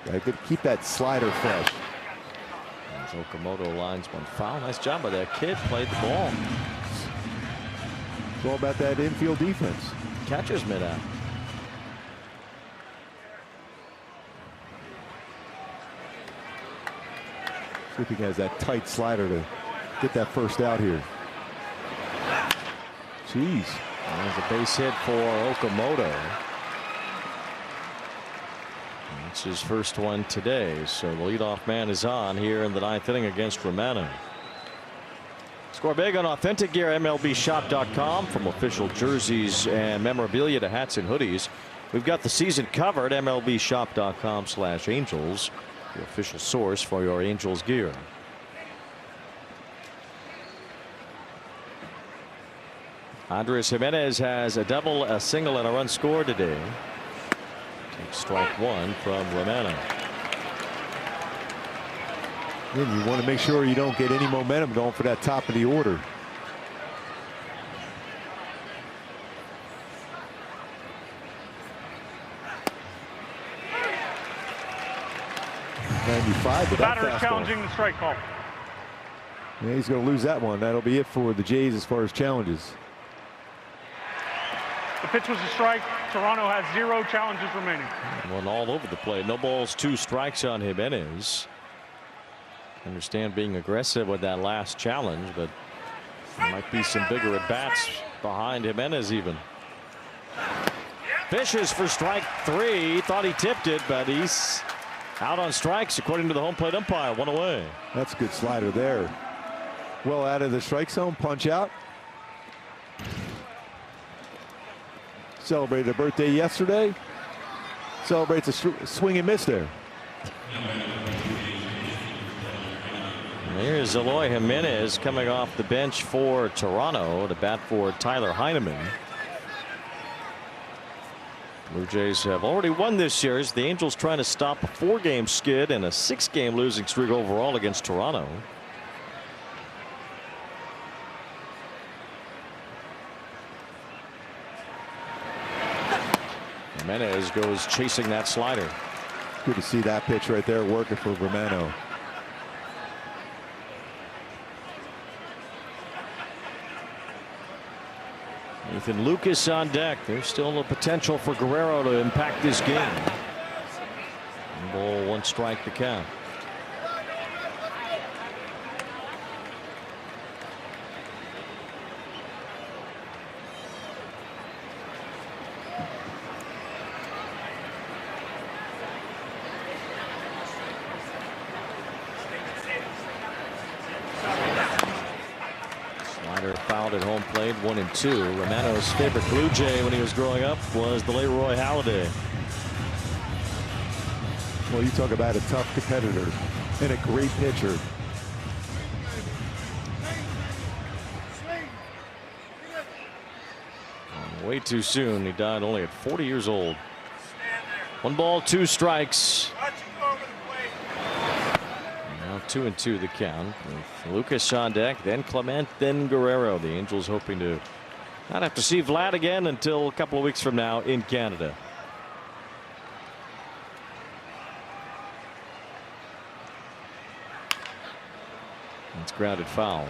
Speaker 1: Yeah, good. Keep that slider fresh.
Speaker 2: As Okamoto lines one foul. Nice job by that kid. Played the ball.
Speaker 1: It's all about that infield defense.
Speaker 2: Catcher's mitt out.
Speaker 1: See if he has that tight slider to get that first out here. Jeez.
Speaker 2: There's a base hit for Okamoto. It's his first one today, so the leadoff man is on here in the 9th inning against Romano. Score big on authentic gear at MLBshop.com. From official jerseys and memorabilia to hats and hoodies, we've got the season covered. MLBshop.com/Angels, the official source for your Angels gear. Andres Jimenez has a double, a single, and a run scored today. Takes strike 1 from Romano.
Speaker 1: And you want to make sure you don't get any momentum going for that top of the order.
Speaker 4: The batter is challenging the strike call.
Speaker 1: Yeah, he's going to lose that one. That'll be it for the Jays as far as challenges.
Speaker 4: The pitch was a strike. Toronto has 0 challenges remaining.
Speaker 2: One all over the plate. No balls, 2 strikes on Jimenez. Understand being aggressive with that last challenge, but there might be some bigger at bats behind Jimenez even. Fishes for strike 3. Thought he tipped it, but he's out on strikes according to the home plate umpire. 1 away.
Speaker 1: That's a good slider there. Well out of the strike zone. Punch out. Celebrated a birthday yesterday. Celebrates a swing and miss there.
Speaker 2: Here's Eloy Jimenez coming off the bench for Toronto to bat for Tyler Heineman. Blue Jays have already won this series. The Angels trying to stop a 4-game skid and a 6-game losing streak overall against Toronto. Jimenez goes chasing that slider.
Speaker 1: Good to see that pitch right there working for Romano.
Speaker 2: Nathan Lucas on deck. There's still a potential for Guerrero to impact this game. 1 ball, 1 strike the count. Fouled at home plate, 1-2. Romano's favorite Blue Jay when he was growing up was the late Roy Halladay.
Speaker 1: Well, you talk about a tough competitor and a great pitcher.
Speaker 2: Way too soon. He died only at 40 years old. 1 ball, 2 strikes. Now 2-2 the count with Lucas on deck, then Clement, then Guerrero. The Angels hoping to not have to see Vlad again until a couple of weeks from now in Canada. It's grounded foul.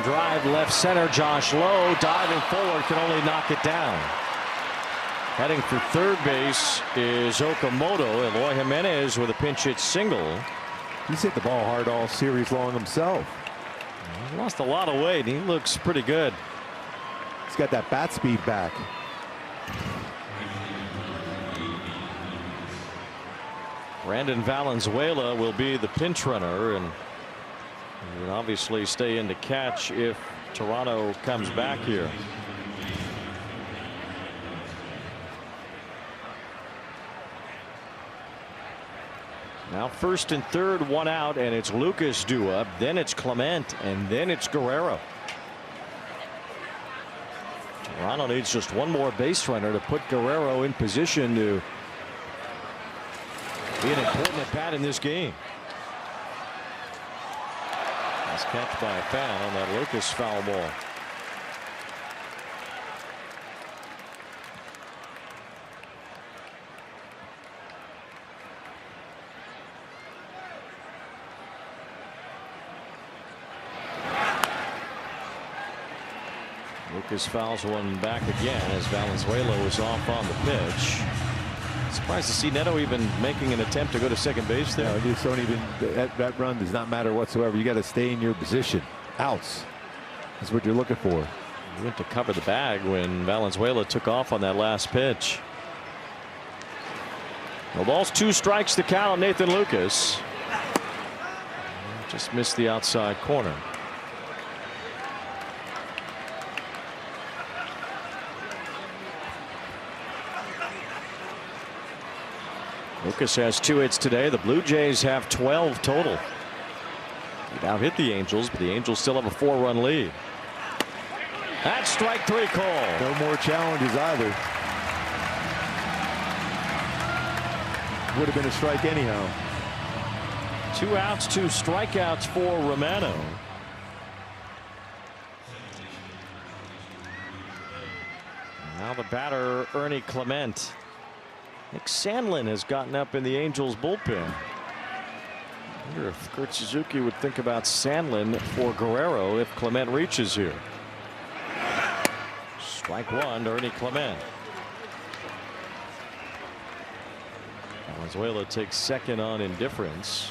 Speaker 2: Drive left center. Josh Lowe diving forward, can only knock it down. Heading for third base is Okamoto. Eloy Jimenez with a pinch hit single.
Speaker 1: He's hit the ball hard all series long himself.
Speaker 2: He lost a lot of weight. He looks pretty good.
Speaker 1: He's got that bat speed back.
Speaker 2: Brandon Valenzuela will be the pinch runner, and he would obviously stay in to catch if Toronto comes back here. Now first and third, 1 out, and it's Lucas due up, then it's Clement, and then it's Guerrero. Toronto needs just 1 more base runner to put Guerrero in position to be an important at bat in this game. Nice catch by a fan on that Lucas foul ball. Lucas fouls one back again as Valenzuela was off on the pitch. Surprised to see Neto even making an attempt to go to second base there.
Speaker 1: No, just don't even, that run does not matter whatsoever. You got to stay in your position. Outs. That's what you're looking for.
Speaker 2: He went to cover the bag when Valenzuela took off on that last pitch. No balls, 2 strikes to count on Nathan Lucas. Just missed the outside corner. Lucas has 2 hits today. The Blue Jays have 12 total. He now hit the Angels, but the Angels still have a 4-run lead. That's strike 3 call.
Speaker 1: No more challenges either. Would have been a strike anyhow.
Speaker 2: 2 outs, 2 strikeouts for Romano. Now the batter, Ernie Clement. Nick Sandlin has gotten up in the Angels bullpen. I wonder if Kurt Suzuki would think about Sandlin for Guerrero if Clement reaches here. Strike 1 to Ernie Clement. Valenzuela takes second on indifference.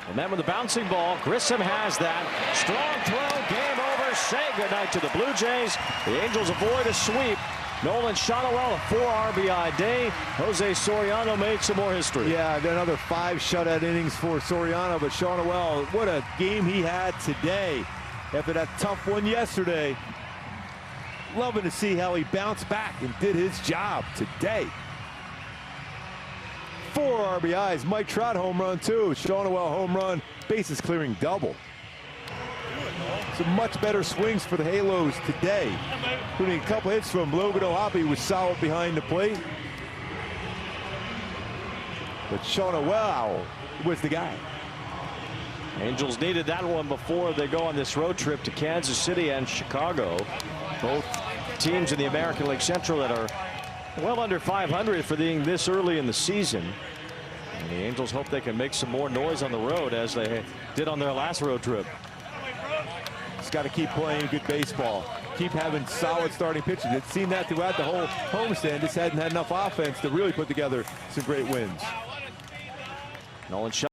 Speaker 2: And then with the bouncing ball, Grissom has that. Strong throw, game over. Say goodnight to the Blue Jays. The Angels avoid a sweep Nolan Shotwell, a 4 RBI day. Jose Soriano made some more history.
Speaker 1: Yeah, another 5 shutout innings for Soriano, but Shotwell, what a game he had today after that tough one yesterday. Loving to see how he bounced back and did his job today. 4 RBIs, Mike Trout home run too. Shotwell home run, bases clearing double. Some much better swings for the Halos today, including a couple hits from Logan O'Hoppe, who was solid behind the plate. But Shotwell was the guy.
Speaker 2: Angels needed that one before they go on this road trip to Kansas City and Chicago. Both teams in the American League Central that are well under 500 for being this early in the season. And the Angels hope they can make some more noise on the road as they did on their last road trip.
Speaker 1: Just got to keep playing good baseball. Keep having solid starting pitching. It's seen that throughout the whole homestand. Just hadn't had enough offense to really put together some great wins.
Speaker 2: Nolan